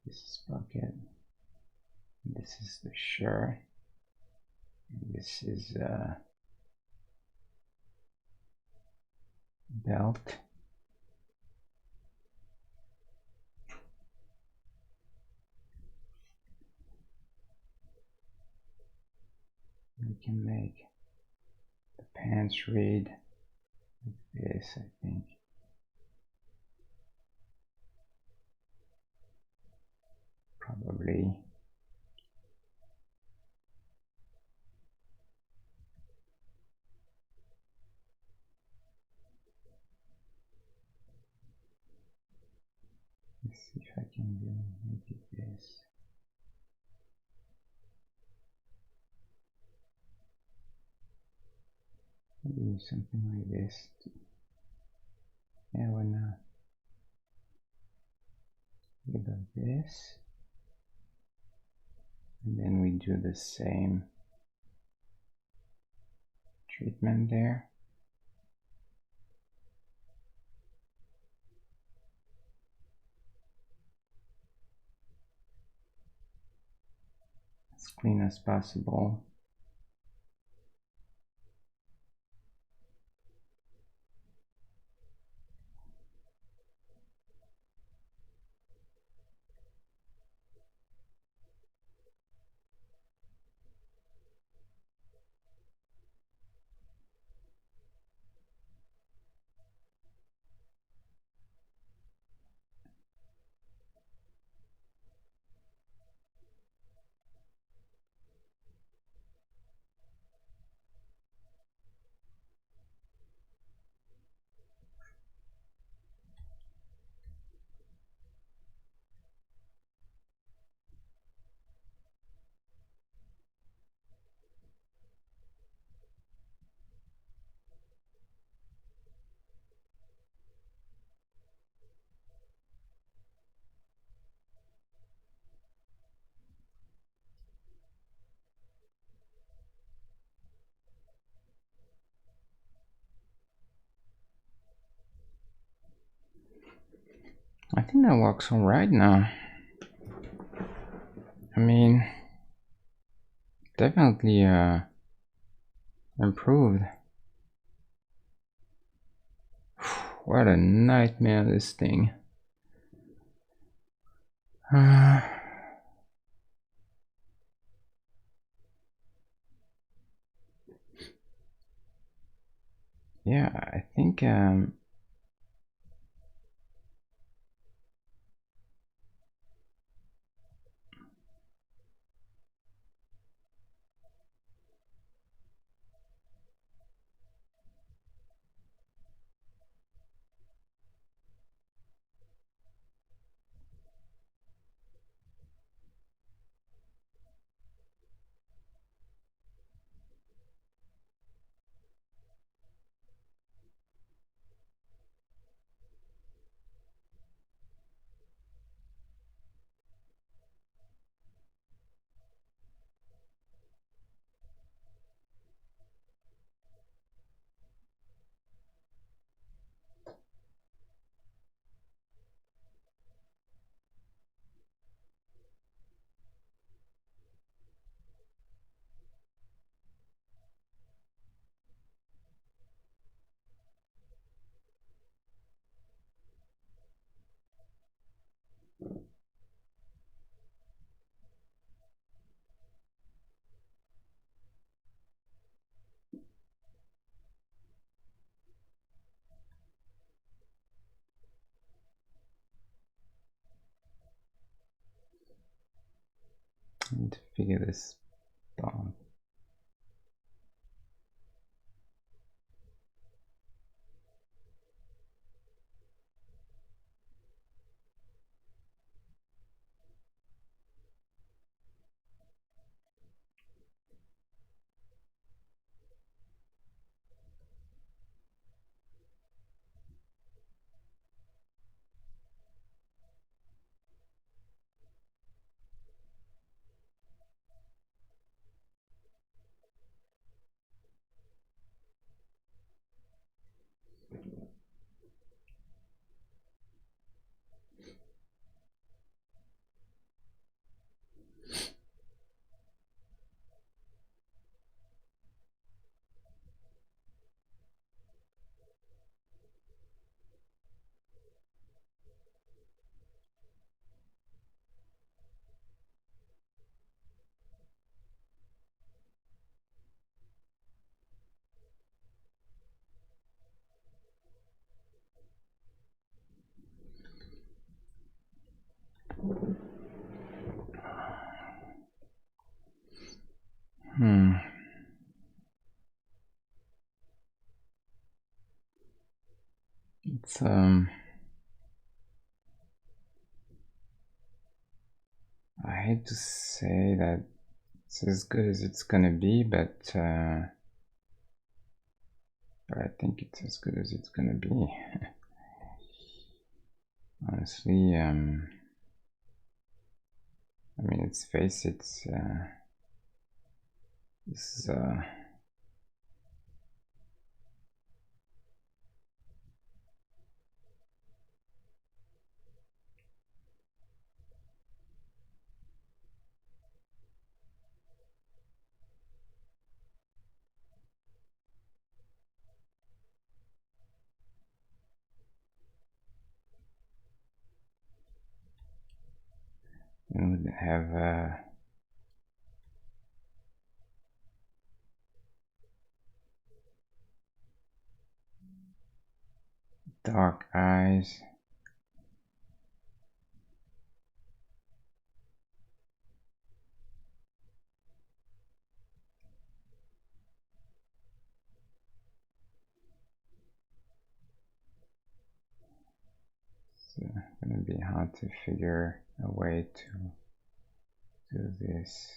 This is bucket. This is the shirt. And this is belt. We can make the pants read like this, I think. Probably. Let's see if I can make it this. Maybe something like this. Yeah, why not? What about this? And then we do the same treatment there. As clean as possible. I think that works all right now. I mean, definitely improved. What a nightmare, this thing. Yeah, I think I need to figure this out. it's I hate to say that it's as good as it's gonna be, but I think it's as good as it's gonna be. Honestly, I mean, let's face it, this would have dark eyes. It's gonna be hard to figure a way to do this.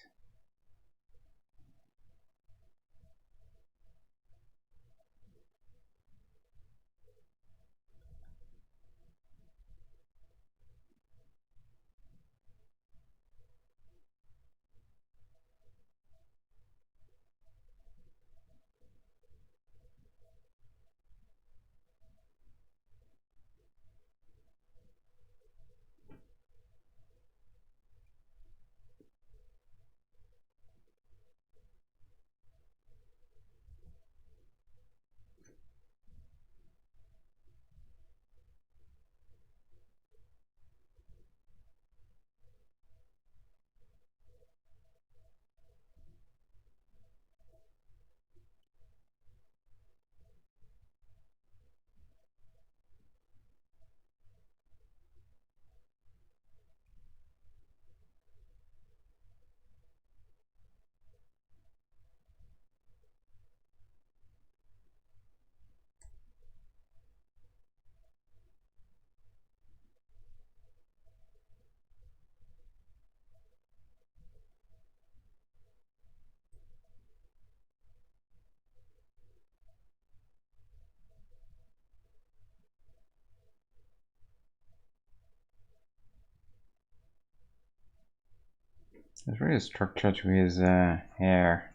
It's really structured to his hair.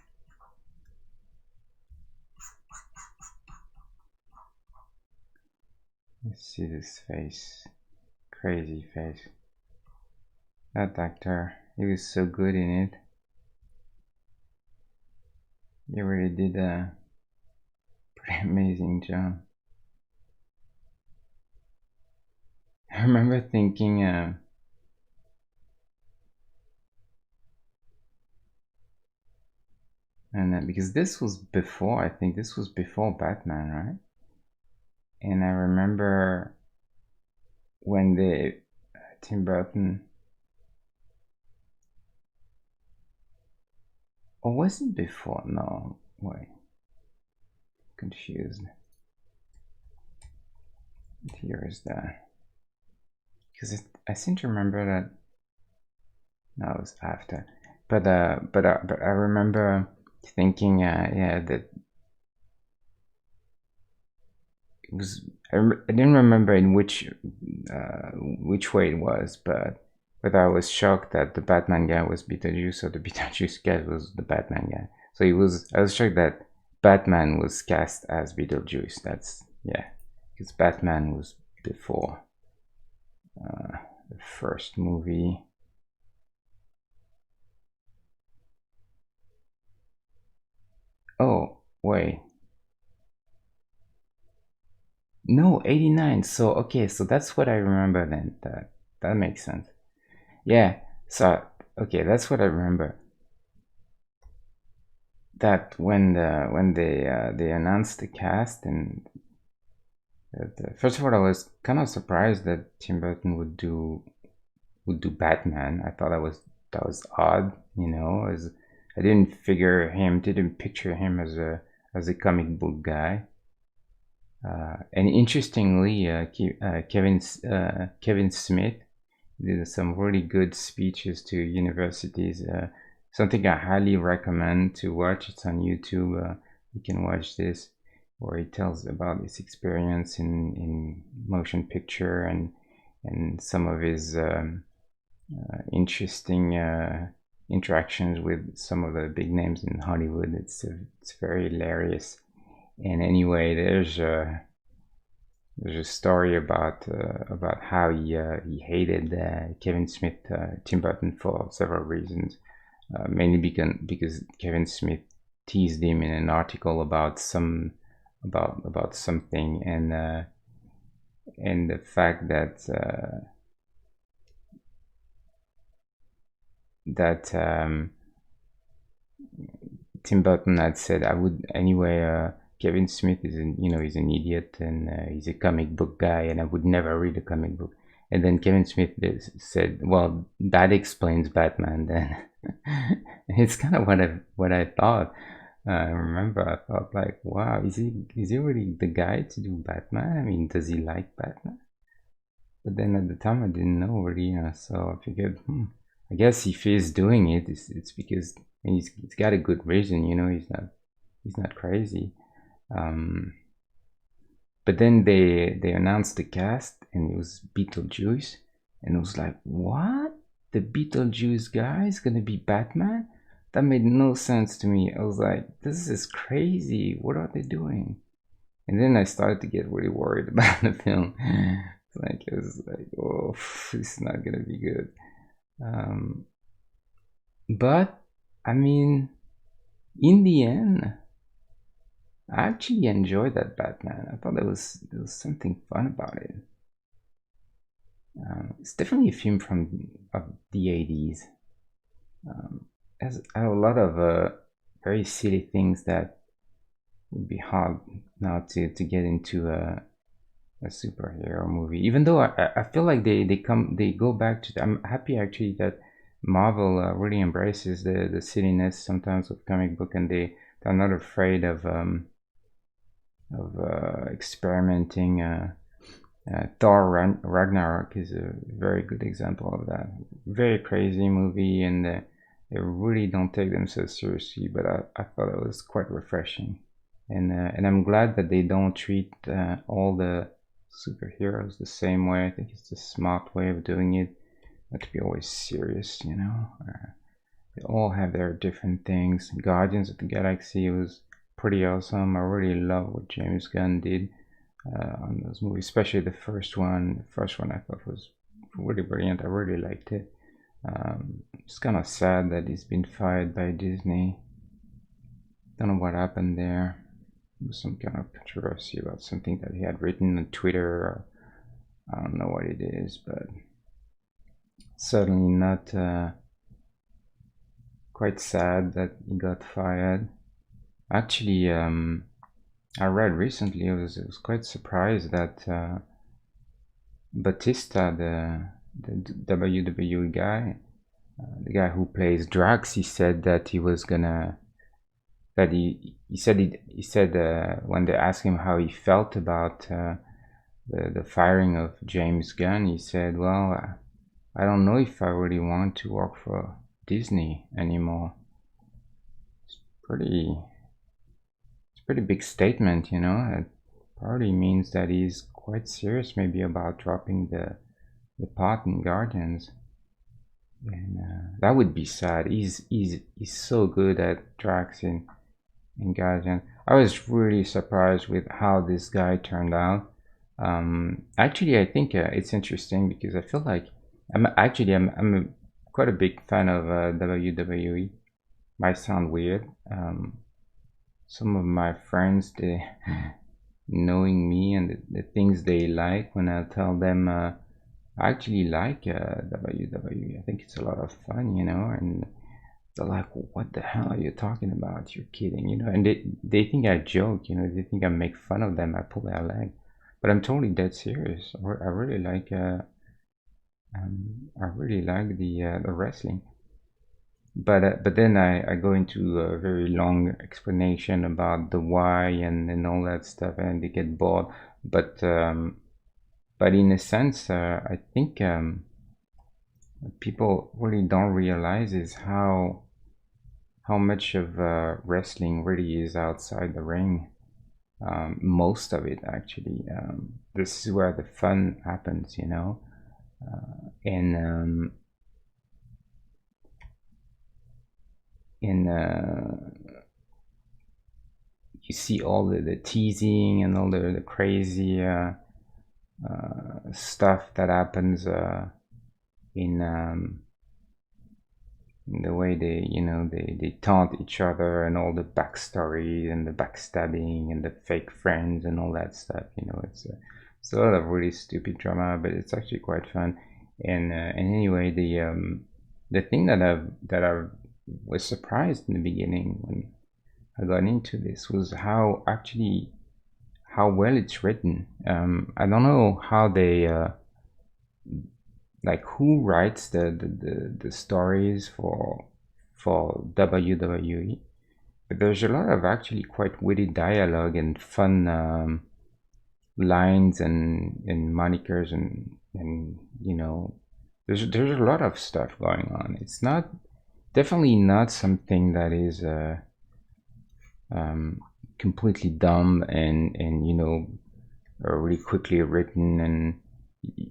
Let's see this face. Crazy face. That actor, he was so good in it. He really did a pretty amazing job. I remember thinking, and because this was before, I think this was before Batman, right? And I remember when Tim Burton, or was it before? No, wait, confused. Here is that, because I seem to remember that. No, it was after, but I remember thinking, yeah, that it was. I didn't remember in which way it was, but I was shocked that the Batman guy was Beetlejuice, or the Beetlejuice guy was the Batman guy. So he was. I was shocked that Batman was cast as Beetlejuice. That's, yeah, because Batman was before the first movie. Oh wait, no, 89. So okay, so that's what I remember then. That makes sense. Yeah. So okay, that's what I remember. That when they announced the cast, and first of all, I was kind of surprised that Tim Burton would do Batman. I thought that was odd, as I didn't picture him as a comic book guy. And interestingly, Kevin Smith did some really good speeches to universities. Something I highly recommend to watch. It's on YouTube. You can watch this, where he tells about his experience in motion picture and some of his interesting interactions with some of the big names in Hollywood. It's very hilarious. And anyway, there's a story about how he hated Kevin Smith, Tim Burton, for several reasons. Mainly because Kevin Smith teased him in an article about about something, and the fact that Tim Burton had said, I would anyway. Kevin Smith is he's an idiot, and he's a comic book guy, and I would never read a comic book. And then Kevin Smith said, "Well, that explains Batman." Then it's kind of what I thought. I remember I thought like, wow, is he really the guy to do Batman? I mean, does he like Batman? But then at the time I didn't know really, so I figured, I guess if he's doing it, it's because he's got a good reason, he's not crazy. Um, but then they announced the cast, and it was Beetlejuice, and it was like, what? The Beetlejuice guy is gonna be Batman? That made no sense to me. I was like, this is crazy. What are they doing? And then I started to get really worried about the film. Like it was like, oh, this is not gonna be good. Um, but I mean, in the end, I actually enjoyed that Batman. I thought there was something fun about it. It's definitely a film from of the 80s. Has a lot of very silly things that would be hard now to get into a superhero movie. Even though I feel like they go back to. I'm happy actually that Marvel really embraces the silliness sometimes of comic book, and they're not afraid of experimenting. Thor Ragnarok is a very good example of that. Very crazy movie, and they really don't take themselves seriously. But I thought it was quite refreshing, and I'm glad that they don't treat all the superheroes the same way. I think it's the smart way of doing it, not to be always serious. They all have their different things. Guardians of the Galaxy was pretty awesome. I really love what James Gunn did on those movies, especially the first one. The first one I thought was really brilliant. I really liked it. It's kind of sad that he's been fired by Disney. Don't know what happened there. There was some kind of controversy about something that he had written on Twitter. Or I don't know what it is, but certainly not quite sad that he got fired. Actually, I read recently, I was quite surprised that Batista, the WWE guy, the guy who plays Drax, he said that he was gonna that he said when they asked him how he felt about the firing of James Gunn, he said, "Well, I don't know if I really want to work for Disney anymore." It's pretty big statement, It probably means that he's quite serious, maybe about dropping the part in Guardians, and that would be sad. He's so good at Drax in Guardians. I was really surprised with how this guy turned out. Actually, I think it's interesting because I feel like I'm quite a big fan of WWE. Might sound weird. Some of my friends, they knowing me and the things they like, when I tell them I actually like WWE. I think it's a lot of fun, and they're like, "What the hell are you talking about? You're kidding," And they think I joke, They think I make fun of them. I pull their leg, but I'm totally dead serious. I really like the wrestling. but then I go into a very long explanation about the why and all that stuff, and they get bored. But but in a sense, I think what people really don't realize is how much of wrestling really is outside the ring. Most of it, actually. This is where the fun happens, you know. And in you see all the teasing and all the crazy stuff that happens in in the way they, you know, they taunt each other, and all the backstory and the backstabbing and the fake friends and all that stuff. You know, it's a lot of really stupid drama, but it's actually quite fun. And anyway, the thing that I was surprised in the beginning when I got into this was how well it's written. I don't know how they like who writes the stories for WWE, but there's a lot of actually quite witty dialogue and fun lines and monikers and you know, there's a lot of stuff going on. It's not definitely not something that is um, completely dumb and you know, really quickly written, and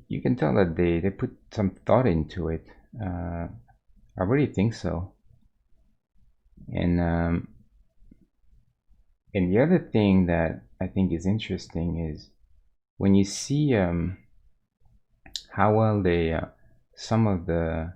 you can tell that they put some thought into it. I really think so. And and the other thing that I think is interesting is when you see how well they some of the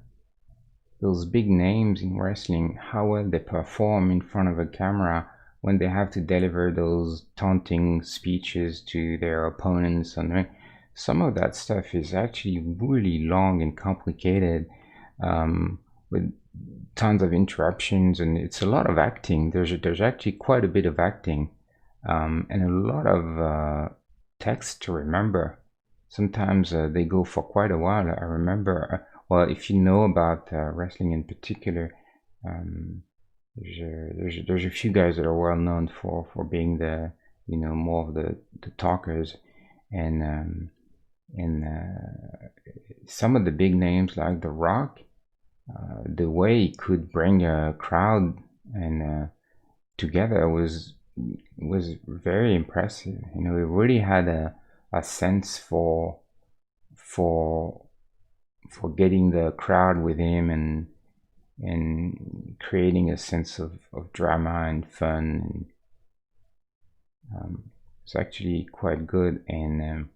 those big names in wrestling, how well they perform in front of a camera when they have to deliver those taunting speeches to their opponents. And some of that stuff is actually really long and complicated, with tons of interruptions, and it's a lot of acting. There's actually quite a bit of acting, and a lot of text to remember. Sometimes they go for quite a while. I remember, well, if you know about wrestling in particular, um, there's a few guys that are well known for being the, you know, more of the talkers, and some of the big names like The Rock, the way he could bring a crowd and together was very impressive. You know, he really had a sense for for getting the crowd with him and creating a sense of drama and fun. And, it's actually quite good. And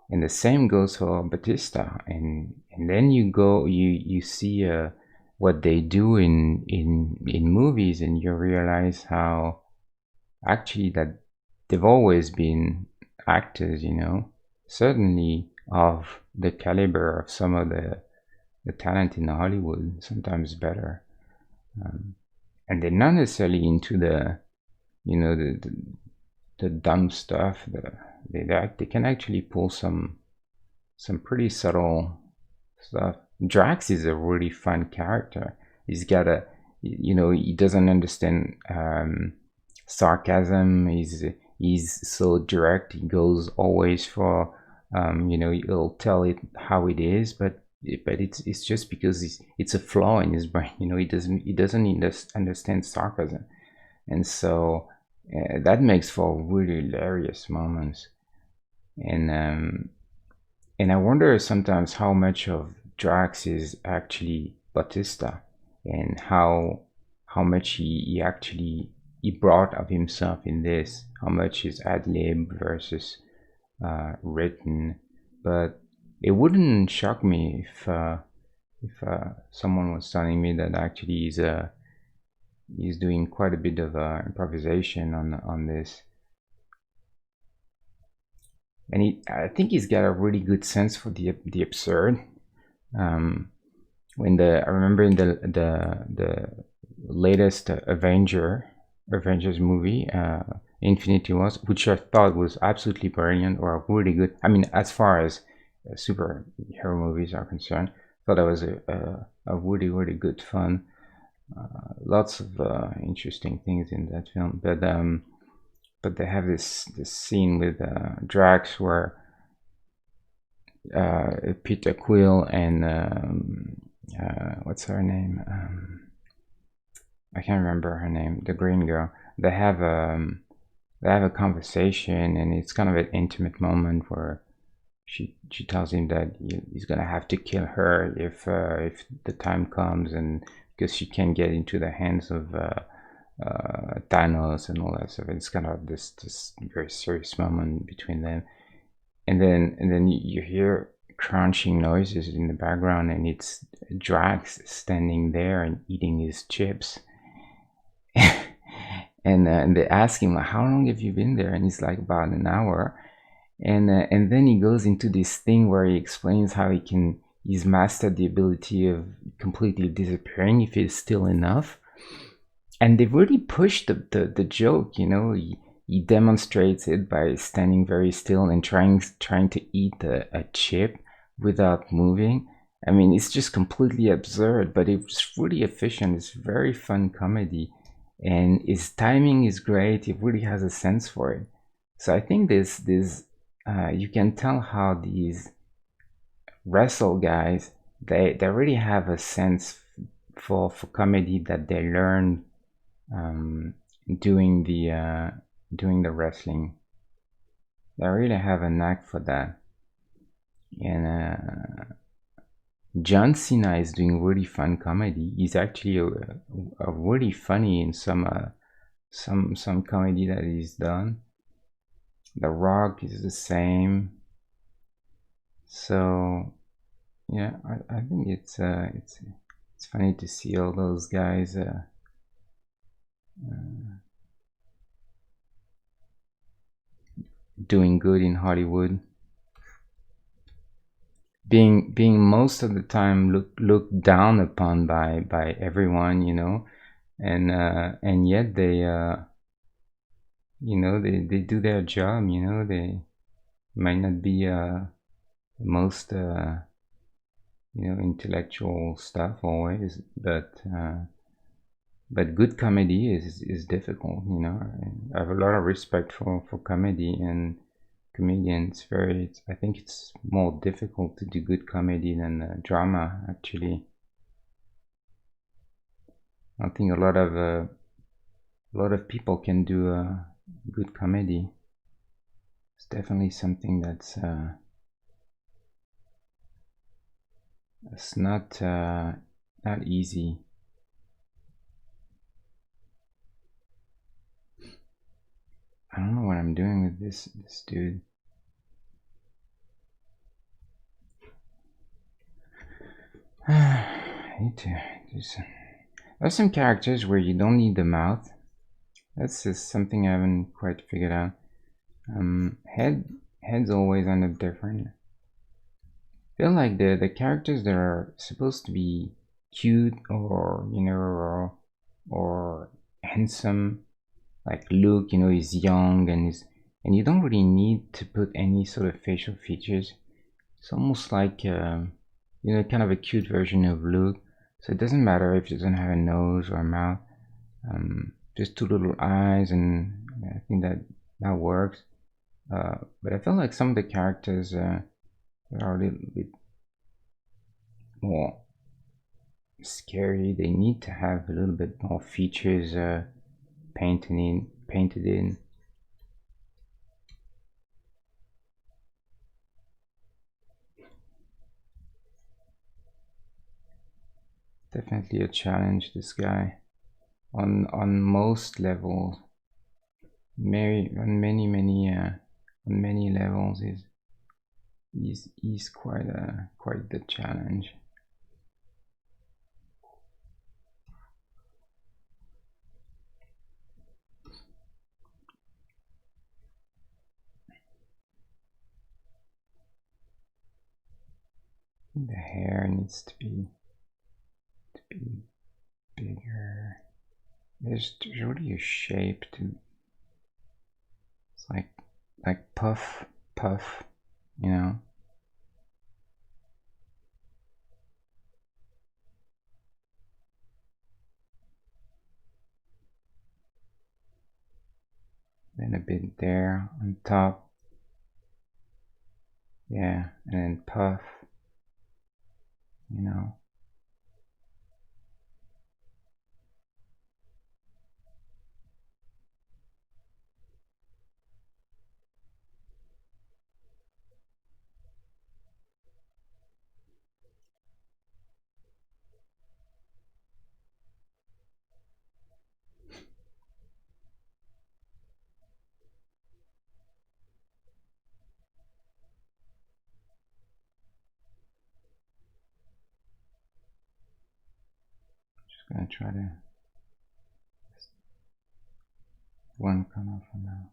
the same goes for Batista. And then you see what they do in movies, and you realize how actually that they've always been actors, you know, certainly of the caliber of some of the talent in Hollywood, sometimes better. And they're not necessarily into the, you know, the dumb stuff. They can actually pull some pretty subtle stuff. Drax is a really fun character. He's got a, you know, he doesn't understand sarcasm. He's so direct. He goes always for, you know, he'll tell it how it is, but it's just because it's a flaw in his brain. You know, he doesn't understand sarcasm, and so that makes for really hilarious moments. And and I wonder sometimes how much of Drax is actually Batista, and how much he actually he brought of himself in this, how much is ad lib versus written. But it wouldn't shock me if someone was telling me that actually he's doing quite a bit of improvisation on this. And I think he's got a really good sense for the absurd. Um, when the I remember in the latest Avengers movie, Infinity Wars, which I thought was absolutely brilliant or really good. I mean, as far as superhero movies are concerned, I thought that was a really really good fun. Lots of interesting things in that film, but they have this scene with Drax where Peter Quill and what's her name? I can't remember her name. The green girl. They have a conversation, and it's kind of an intimate moment where she tells him that he's gonna have to kill her if the time comes, and because she can't get into the hands of Thanos and all that stuff. It's kind of this very serious moment between them, and then you hear crunching noises in the background, and it's Drax standing there and eating his chips. And they ask him, how long have you been there? And he's like, about an hour. And then he goes into this thing where he explains how he's mastered the ability of completely disappearing if it's still enough. And they've really pushed the joke, you know. He demonstrates it by standing very still and trying to eat a chip without moving. I mean, it's just completely absurd, but it's really efficient. It's very fun comedy, and his timing is great. He really has a sense for it. So I think this you can tell how these wrestle guys, they really have a sense for comedy that they learn um, doing the wrestling. They really have a knack for that. And John Cena is doing really fun comedy. He's actually a really funny in some comedy that he's done. The Rock is the same. So yeah, I think it's funny to see all those guys doing good in Hollywood. Being most of the time looked down upon by everyone, you know, and yet they they do their job, you know. They might not be the most intellectual stuff always, but good comedy is difficult, you know. I have a lot of respect for comedy and comedians. I think it's more difficult to do good comedy than drama, actually. I think a lot of people can do good comedy. It's definitely something that's not easy. I don't know what I'm doing with this dude. I need to do some. There's some characters where you don't need the mouth. That's just something I haven't quite figured out. Head's always end up different. I feel like the characters that are supposed to be cute or or handsome, like Luke, you know, he's young and you don't really need to put any sort of facial features. It's almost like kind of a cute version of Luke. So it doesn't matter if he doesn't have a nose or a mouth. Just two little eyes, and I think that works. But I feel like some of the characters are a little bit more scary. They need to have a little bit more features painted in. Definitely a challenge, this guy, on most levels. On many levels, he's quite the challenge. The hair needs to be bigger. There's really a shape to. It's like puff, you know. a bit there on top. Yeah, and then puff, you know. Just gonna try to one color for now.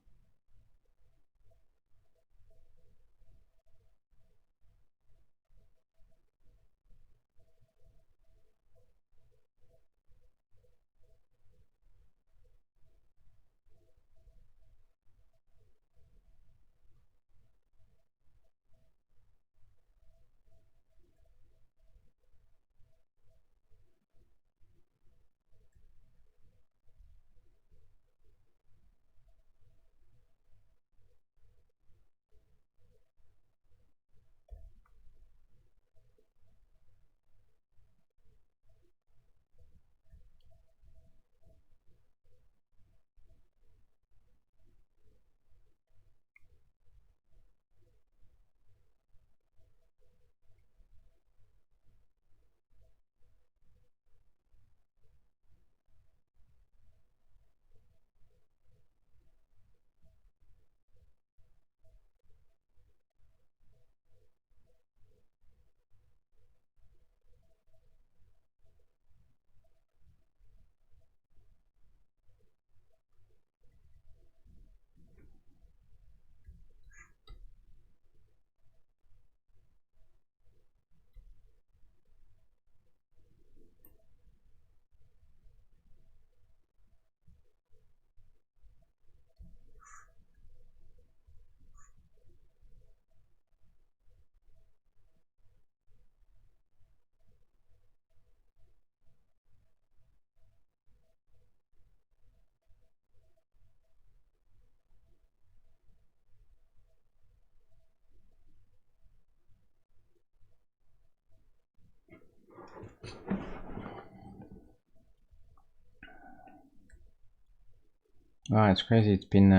Oh, it's crazy. It's been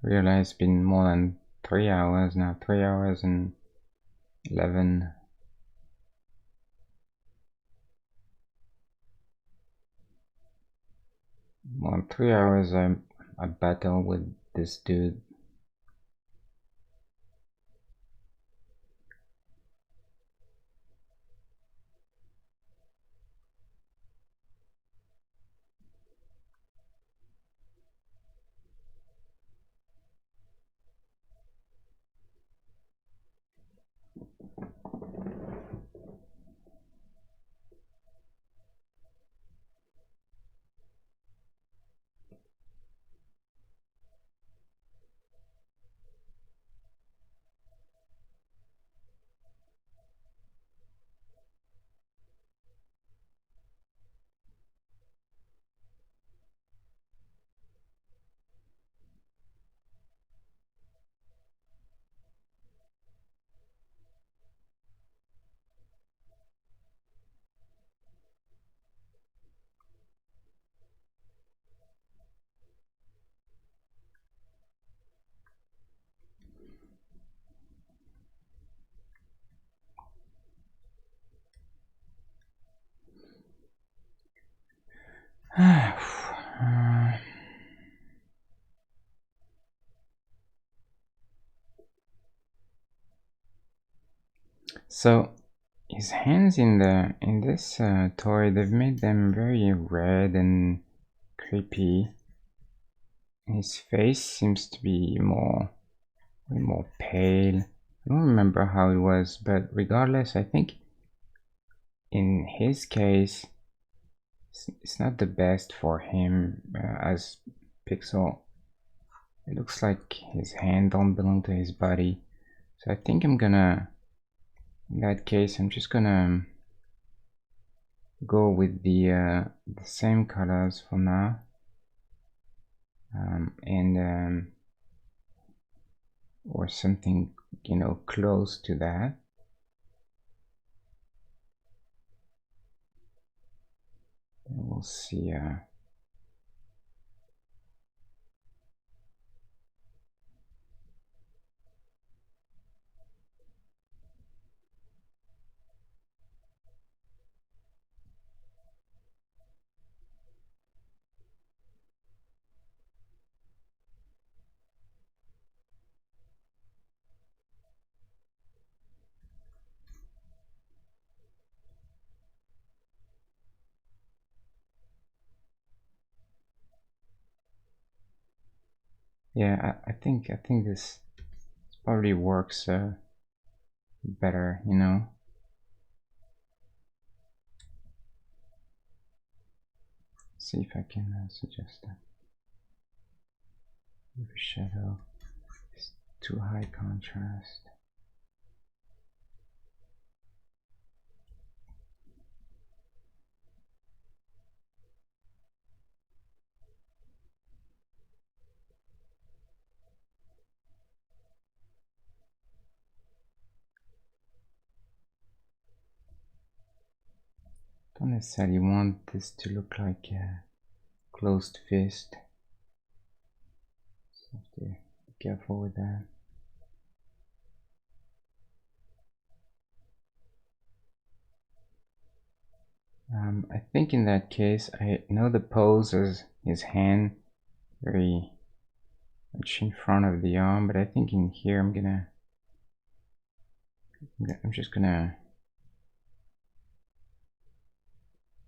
realized it's been more than 3 hours now. 3 hours and 11. More than 3 hours. I battle with this dude. So his hands in this toy, they've made them very red and creepy. His face seems to be way more pale. I don't remember how it was, but regardless, I think in his case, it's not the best for him as Pixel. It looks like his hand don't belong to his body. So I think I'm gonna, in that case, I'm just gonna go with the same colors for now. and or something, you know, close to that. And we'll see. Yeah, I think this probably works better, you know. See if I can suggest that. Shadow is too high contrast. Don't necessarily want this to look like a closed fist. So have to be careful with that. I think in that case, I know the pose is his hand very much in front of the arm, but I think in here I'm just gonna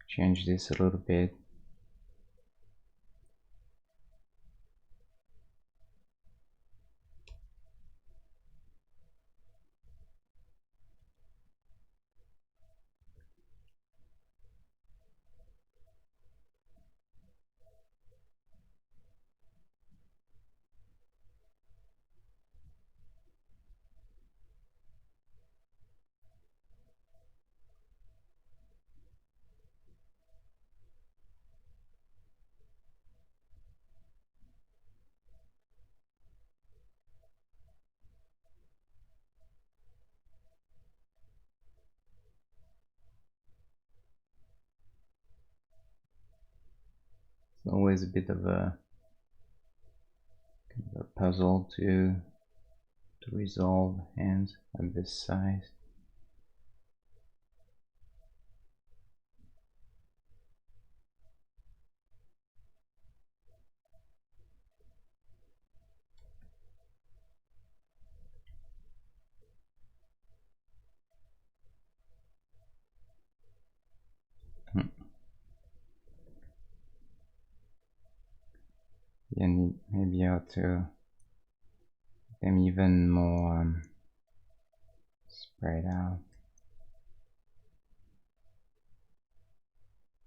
change this a little bit. It's always a bit of a puzzle to resolve hands of this size. And maybe I ought to make them even more spread out.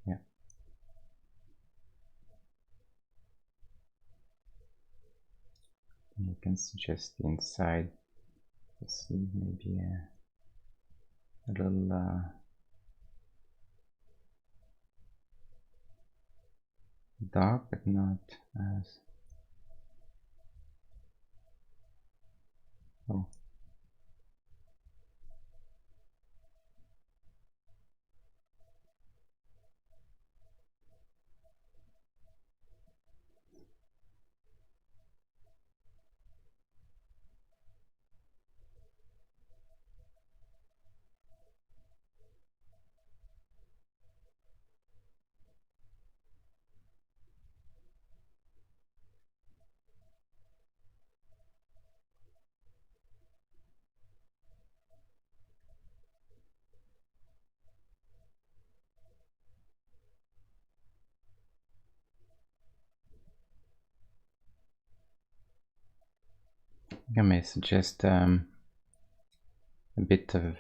Yeah. And you can suggest the inside the sleeve maybe a little dark, but not as. Oh. I may suggest a bit of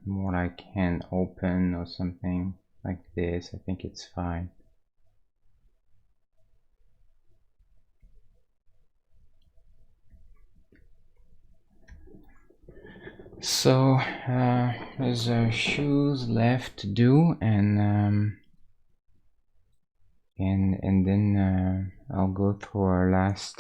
more like hand open or something like this. I think it's fine. So there's shoes left to do, and then I'll go through our last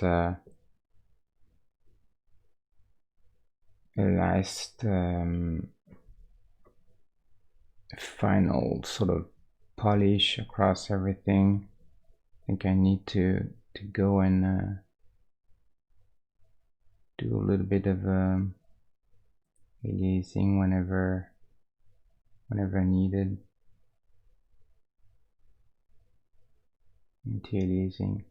final sort of polish across everything. I think I need to go and do a little bit of aliasing whenever needed. Anti-aliasing.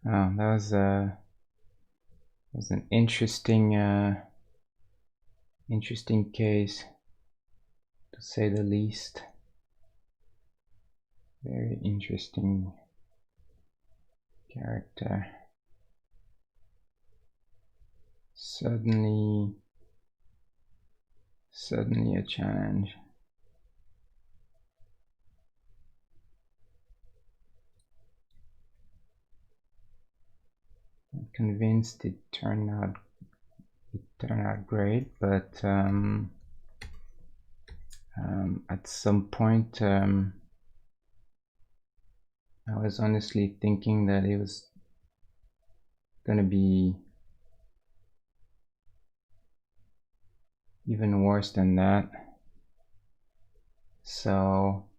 Oh, that was an interesting case, to say the least. Very interesting character. Suddenly a challenge. I'm convinced it turned out great, but at some point I was honestly thinking that it was gonna be even worse than that. So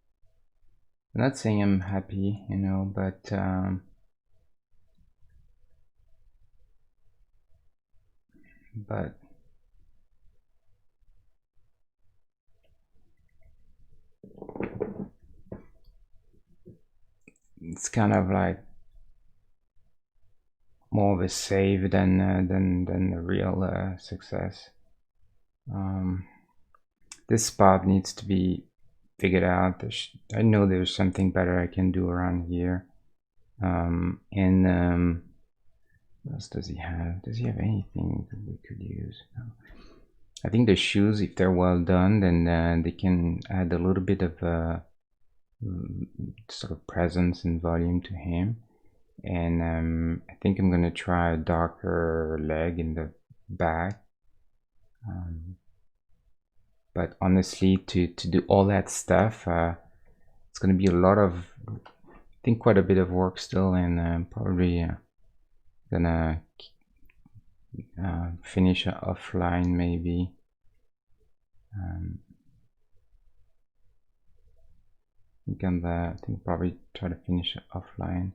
I'm not saying I'm happy, you know, but it's kind of like more of a save than the real success. This spot needs to be figured out. I know there's something better I can do around here. What else does he have? Does he have anything that we could use? No. I think the shoes, if they're well done, then they can add a little bit of sort of presence and volume to him. And I think I'm gonna try a darker leg in the back. But honestly, to do all that stuff, it's gonna be a lot of, I think, quite a bit of work still, and probably gonna finish offline maybe. I think probably try to finish offline.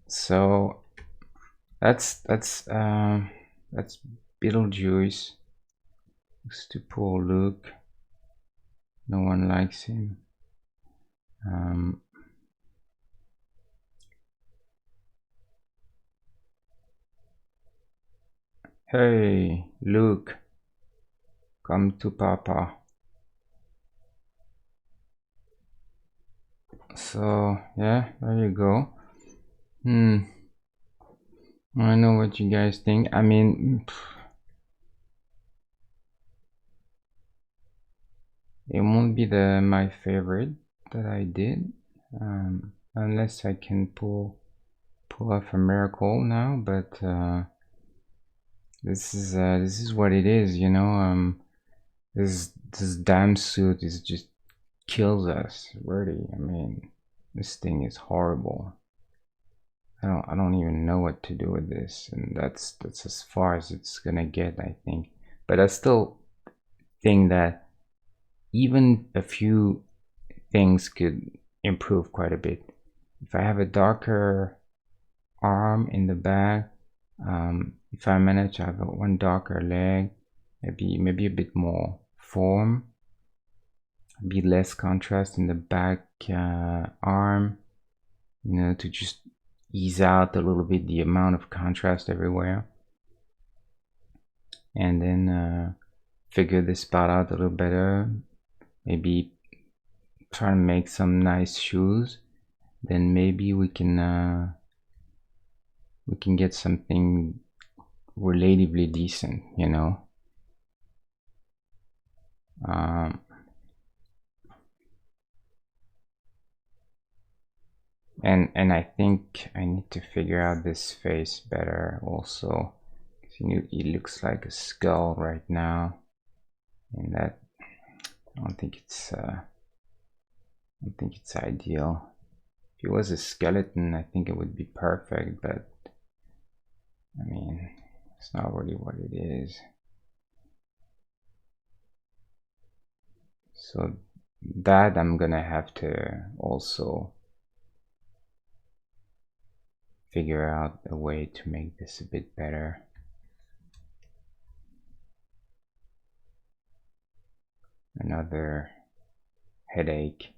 So that's Beetlejuice. Looks to poor Luke. No one likes him. Hey, Luke, come to Papa. So yeah, there you go. I know what you guys think. I mean, it won't be my favorite that I did, unless I can pull off a miracle now. But this is what it is, you know. This damn suit is just kills us, really. I mean, this thing is horrible. I don't even know what to do with this, and that's as far as it's gonna get, I think. But I still think that even a few things could improve quite a bit. If I have a darker arm in the back, if I manage to have one darker leg, maybe a bit more form, be less contrast in the back arm, you know, to just ease out a little bit the amount of contrast everywhere, and then figure this spot out a little better. Maybe try to make some nice shoes. Then maybe we can get something relatively decent, you know. And I think I need to figure out this face better also. It looks like a skull right now, and that I don't think it's ideal. If it was a skeleton, I think it would be perfect, but I mean, it's not really what it is. So that I'm gonna have to also figure out a way to make this a bit better. Another headache.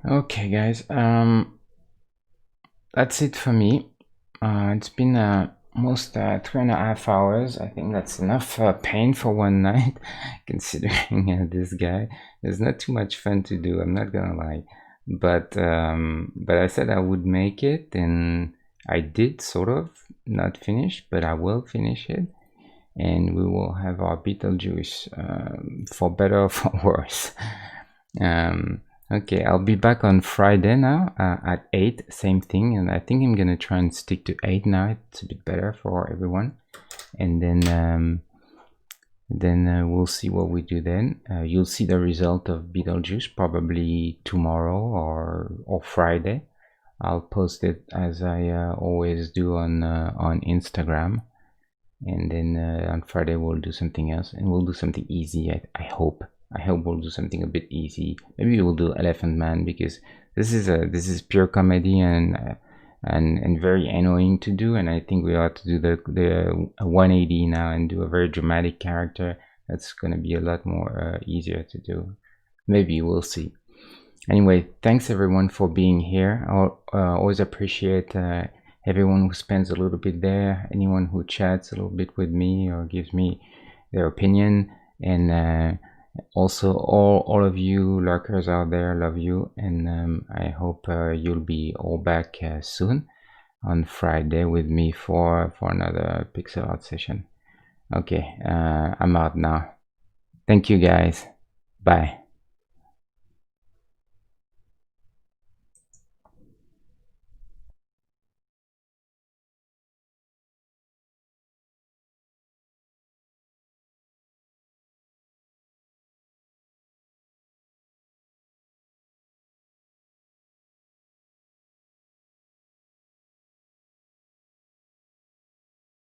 Okay, guys. That's it for me. It's been almost 3.5 hours. I think that's enough pain for one night, considering this guy. There's not too much fun to do. I'm not gonna lie, but I said I would make it, and I did sort of not finish, but I will finish it, and we will have our Beetlejuice, for better or for worse. Okay, I'll be back on Friday now at 8, same thing, and I think I'm gonna try and stick to 8 now. It's a bit better for everyone, and then we'll see what we do then. You'll see the result of Beetlejuice probably tomorrow or Friday. I'll post it as I always do on Instagram, and then on Friday we'll do something else, and we'll do something easy. I hope. I hope we'll do something a bit easy. Maybe we'll do Elephant Man, because this is pure comedy and very annoying to do. And I think we ought to do the 180 now and do a very dramatic character. That's gonna be a lot more easier to do. Maybe we'll see. Anyway, thanks everyone for being here. I always appreciate everyone who spends a little bit there. Anyone who chats a little bit with me or gives me their opinion, and also all of you lurkers out there, love you, and I hope you'll be all back soon on Friday with me for another pixel art session. Okay, I'm out now. Thank you guys. Bye.